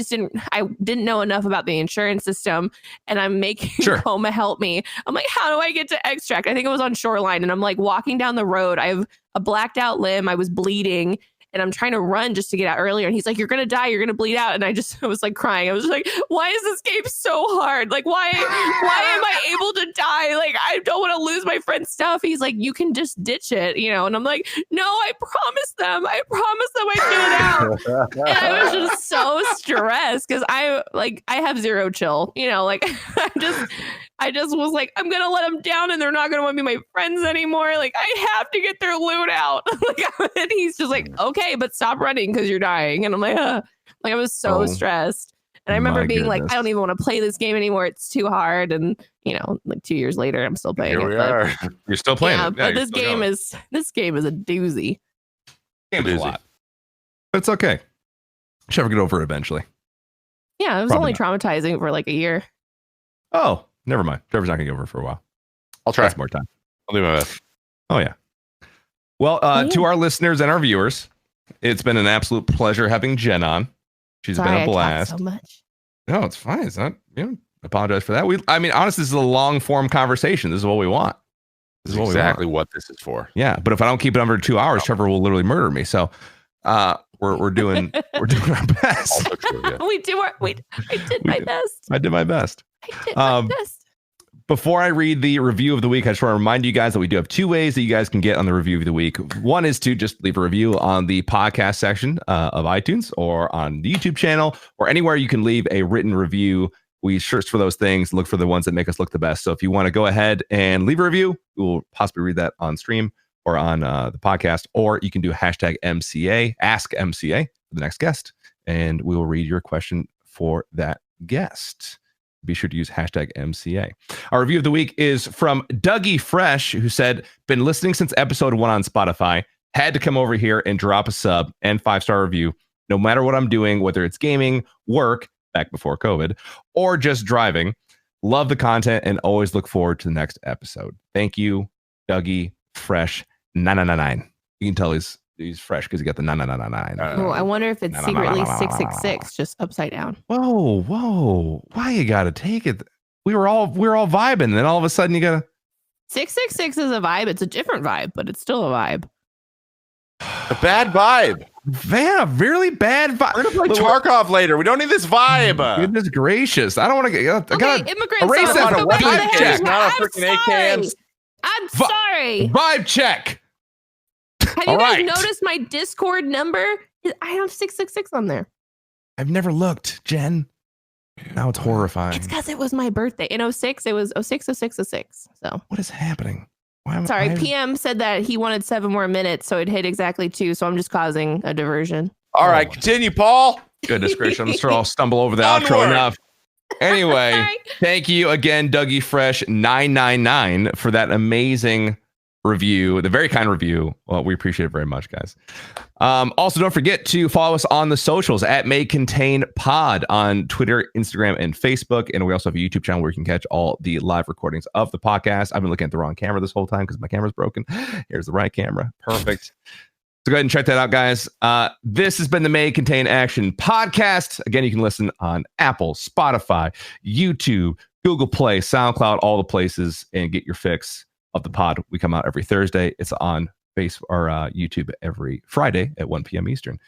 didn't know enough about the insurance system, and I'm making Sure. Coma help me. I'm like, how do I get to extract? I think it was on Shoreline, and I'm like walking down the road. I have a blacked out lim. I was bleeding. And I'm trying to run just to get out earlier. And he's like, you're going to die. You're going to bleed out. And I was like crying. I was like, why is this game so hard? Like, why am I able to die? Like, I don't want to lose my friend's stuff. He's like, you can just ditch it, And I'm like, no, I promised them I'd get it out. And I was just so stressed because I have zero chill, like I just was like, I'm gonna let them down and they're not gonna want to be my friends anymore. Like I have to get their loot out. And he's just like, okay, but stop running because you're dying. And I'm like, like I was so Oh, stressed. And I remember my being like, goodness. I don't even want to play this game anymore. It's too hard. And like 2 years later, I'm still playing Here it. we but- are. You're still playing yeah, it. but you're this still game going. is a doozy. Game's a Doozy. lot. But it's okay. She'll get over it eventually. Yeah, it was Probably only traumatizing for like a year. Oh, never mind. Trevor's not gonna get over it for a while. I'll try. That's more time. I'll do my best. Oh yeah. Well, Yeah. to our listeners and our viewers, it's been an absolute pleasure having Jen on. She's Sorry, been I a talked blast. so much. No, it's fine. It's not. Apologize for that. Honestly, this is a long form conversation. This is what we want. This is exactly what this is for. Yeah, but if I don't keep it under 2 hours, Trevor will literally murder me. So, we're doing our best. Also true, yeah. I did my best. I did my best. I did my best. Before I read the review of the week, I just want to remind you guys that we do have 2 ways that you guys can get on the review of the week. One is to just leave a review on the podcast section of iTunes or on the YouTube channel or anywhere you can leave a written review. We search for those things, look for the ones that make us look the best. So if you want to go ahead and leave a review, we will possibly read that on stream or on the podcast, or you can do #MCA, ask MCA for the next guest, and we will read your question for that guest. Be sure to use #MCA. Our review of the week is from Dougie Fresh, who said, been listening since episode 1 on Spotify. Had to come over here and drop a sub and 5-star review. No matter what I'm doing, whether it's gaming, work, back before COVID, or just driving. Love the content and always look forward to the next episode. Thank you, Dougie Fresh 999. You can tell he's fresh because he got the 999. Oh, I wonder if it's secretly 666, just upside down. Whoa. Why you gotta take it? We were all vibing, and then all of a sudden you gotta 666 is a vibe. It's a different vibe, but it's still a vibe. A bad vibe. yeah, really bad vibe. We're gonna play Tarkov later. We don't need this vibe. Goodness gracious. I don't want to get I gotta immigrant. erase so that let's from go back to vibe the check. headers. Not a I'm freaking sorry. AKM. I'm sorry. vibe check. Have you All guys right. noticed my Discord number? I have 666 on there. I've never looked, Jen. Now it's horrifying. It's because it was my birthday. In 06, it was 06, 06, 06. So What is happening? Sorry, PM said that he wanted 7 more minutes, so it hit exactly 2. So I'm just causing a diversion. All right, continue, Paul. Goodness gracious, I'm sure I'll stumble over the outro Onward. enough. Anyway, Sorry. thank you again, Dougie Fresh 999 for that amazing review, the very kind review. Well, we appreciate it very much, guys. Also, don't forget to follow us on the socials at May Contain Pod on Twitter, Instagram, and Facebook. And we also have a YouTube channel where you can catch all the live recordings of the podcast. I've been looking at the wrong camera this whole time because my camera's broken. Here's the right camera. Perfect. So go ahead and check that out, guys. This has been the May Contain Action podcast. Again, you can listen on Apple, Spotify, YouTube, Google Play, SoundCloud, all the places, and get your fix of the pod. We come out every Thursday. It's on YouTube every Friday at 1 p.m. Eastern.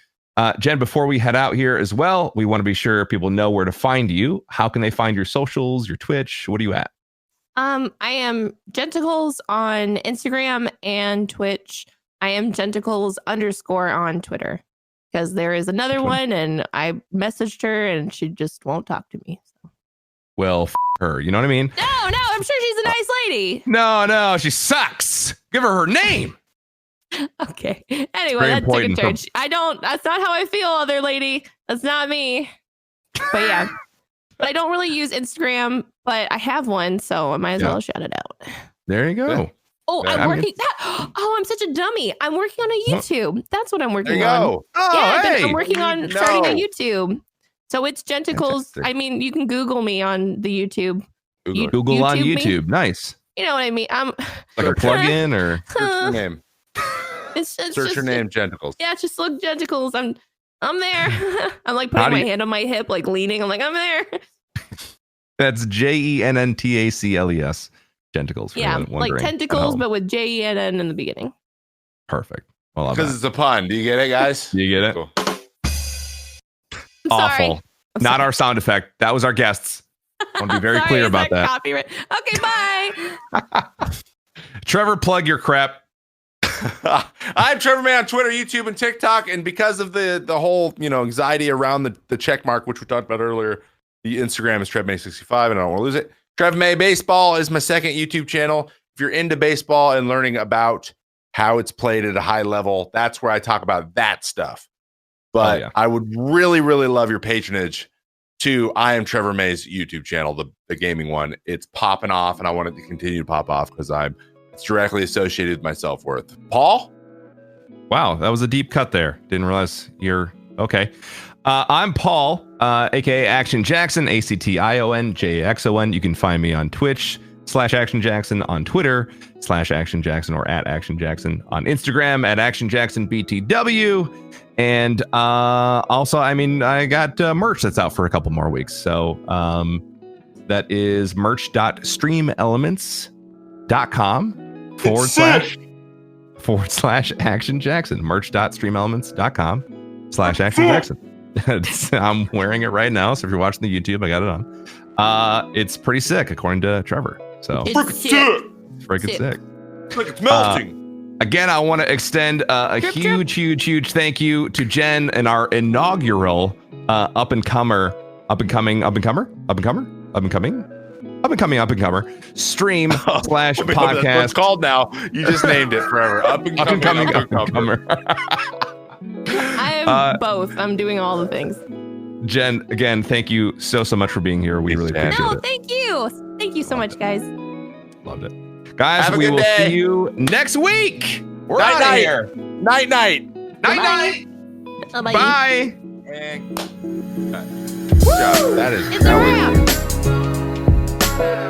Jen, before we head out here as well, we want to be sure people know where to find you. How can they find your socials, your Twitch? What are you at? I am Jenntacles on Instagram and Twitch. I am Jenntacles _ on Twitter because there is another one and I messaged her and she just won't talk to me. So. Well, her, you know what I mean? No, I'm sure she's a nice lady. No, she sucks. Give her name. Okay. Anyway, Very that took a important. turn. That's not how I feel, other lady. That's not me. But yeah. But I don't really use Instagram, but I have one, so I might as well shout it out. There you go. Yeah. Oh, Yeah, I'm working. Oh, I'm such a dummy. I'm working on a YouTube. That's what I'm There working you on. go. Oh, Yeah, hey. I'm working on starting a YouTube. So it's Jenntacles. Fantastic. I mean, you can Google me on the YouTube. Google on YouTube me? YouTube. Nice. You know what I mean? I'm Like a plug-in or Search your name. it's Search just, your name, Jenntacles. Yeah, just look Jenntacles. I'm there. I'm like putting my hand on my hip, like leaning. I'm like, I'm there. that's Jenntacles. Jenntacles. Yeah, like wondering at tentacles, home. but with JENN in the beginning. Perfect. Well, I love Because that. it's a pun. Do you get it, guys? You get it? Cool. I'm sorry. Awful. Not our sound effect. That was our guests. I want to be very Sorry, clear is about that. Copyright. Okay, bye. Trevor, plug your crap. I'm Trevor May on Twitter, YouTube, and TikTok. And because of the whole anxiety around the check mark, which we talked about earlier, the Instagram is TrevMay65, and I don't want to lose it. Trev May Baseball is my second YouTube channel. If you're into baseball and learning about how it's played at a high level, that's where I talk about that stuff. But I would really, really love your patronage to I Am Trevor May's YouTube channel, the gaming one. It's popping off, and I want it to continue to pop off because it's directly associated with my self-worth. Paul? Wow, that was a deep cut there. Didn't realize you're okay. I'm Paul, aka ActionJaxon, ActionJaxon. You can find me on Twitch /ActionJaxon, on Twitter /ActionJaxon, or at ActionJaxon, on Instagram at ActionJaxonBTW. And also, I got merch that's out for a couple more weeks. So that is merch.streamelements.com / /ActionJaxon. Merch.streamelements.com /ActionJaxon. I'm wearing it right now. So if you're watching the YouTube, I got it on. It's pretty sick, according to Trevor. So It's sick. it's freaking sick. It's like it's melting. Again, I want to extend a Drip, huge thank you to Jen and our inaugural up and coming stream / That's podcast. it's called now. You just named it forever. Up and coming. I am both. I'm doing all the things. Jen, again, thank you so much for being here. We really Jen. appreciate No, it. thank you. Thank you so much, guys. Loved it. Guys, Have a we good will day. see you next week. We're Night, out of night. here. Night. Night. Bye-bye. Bye. Good job. That is. It's a wrap.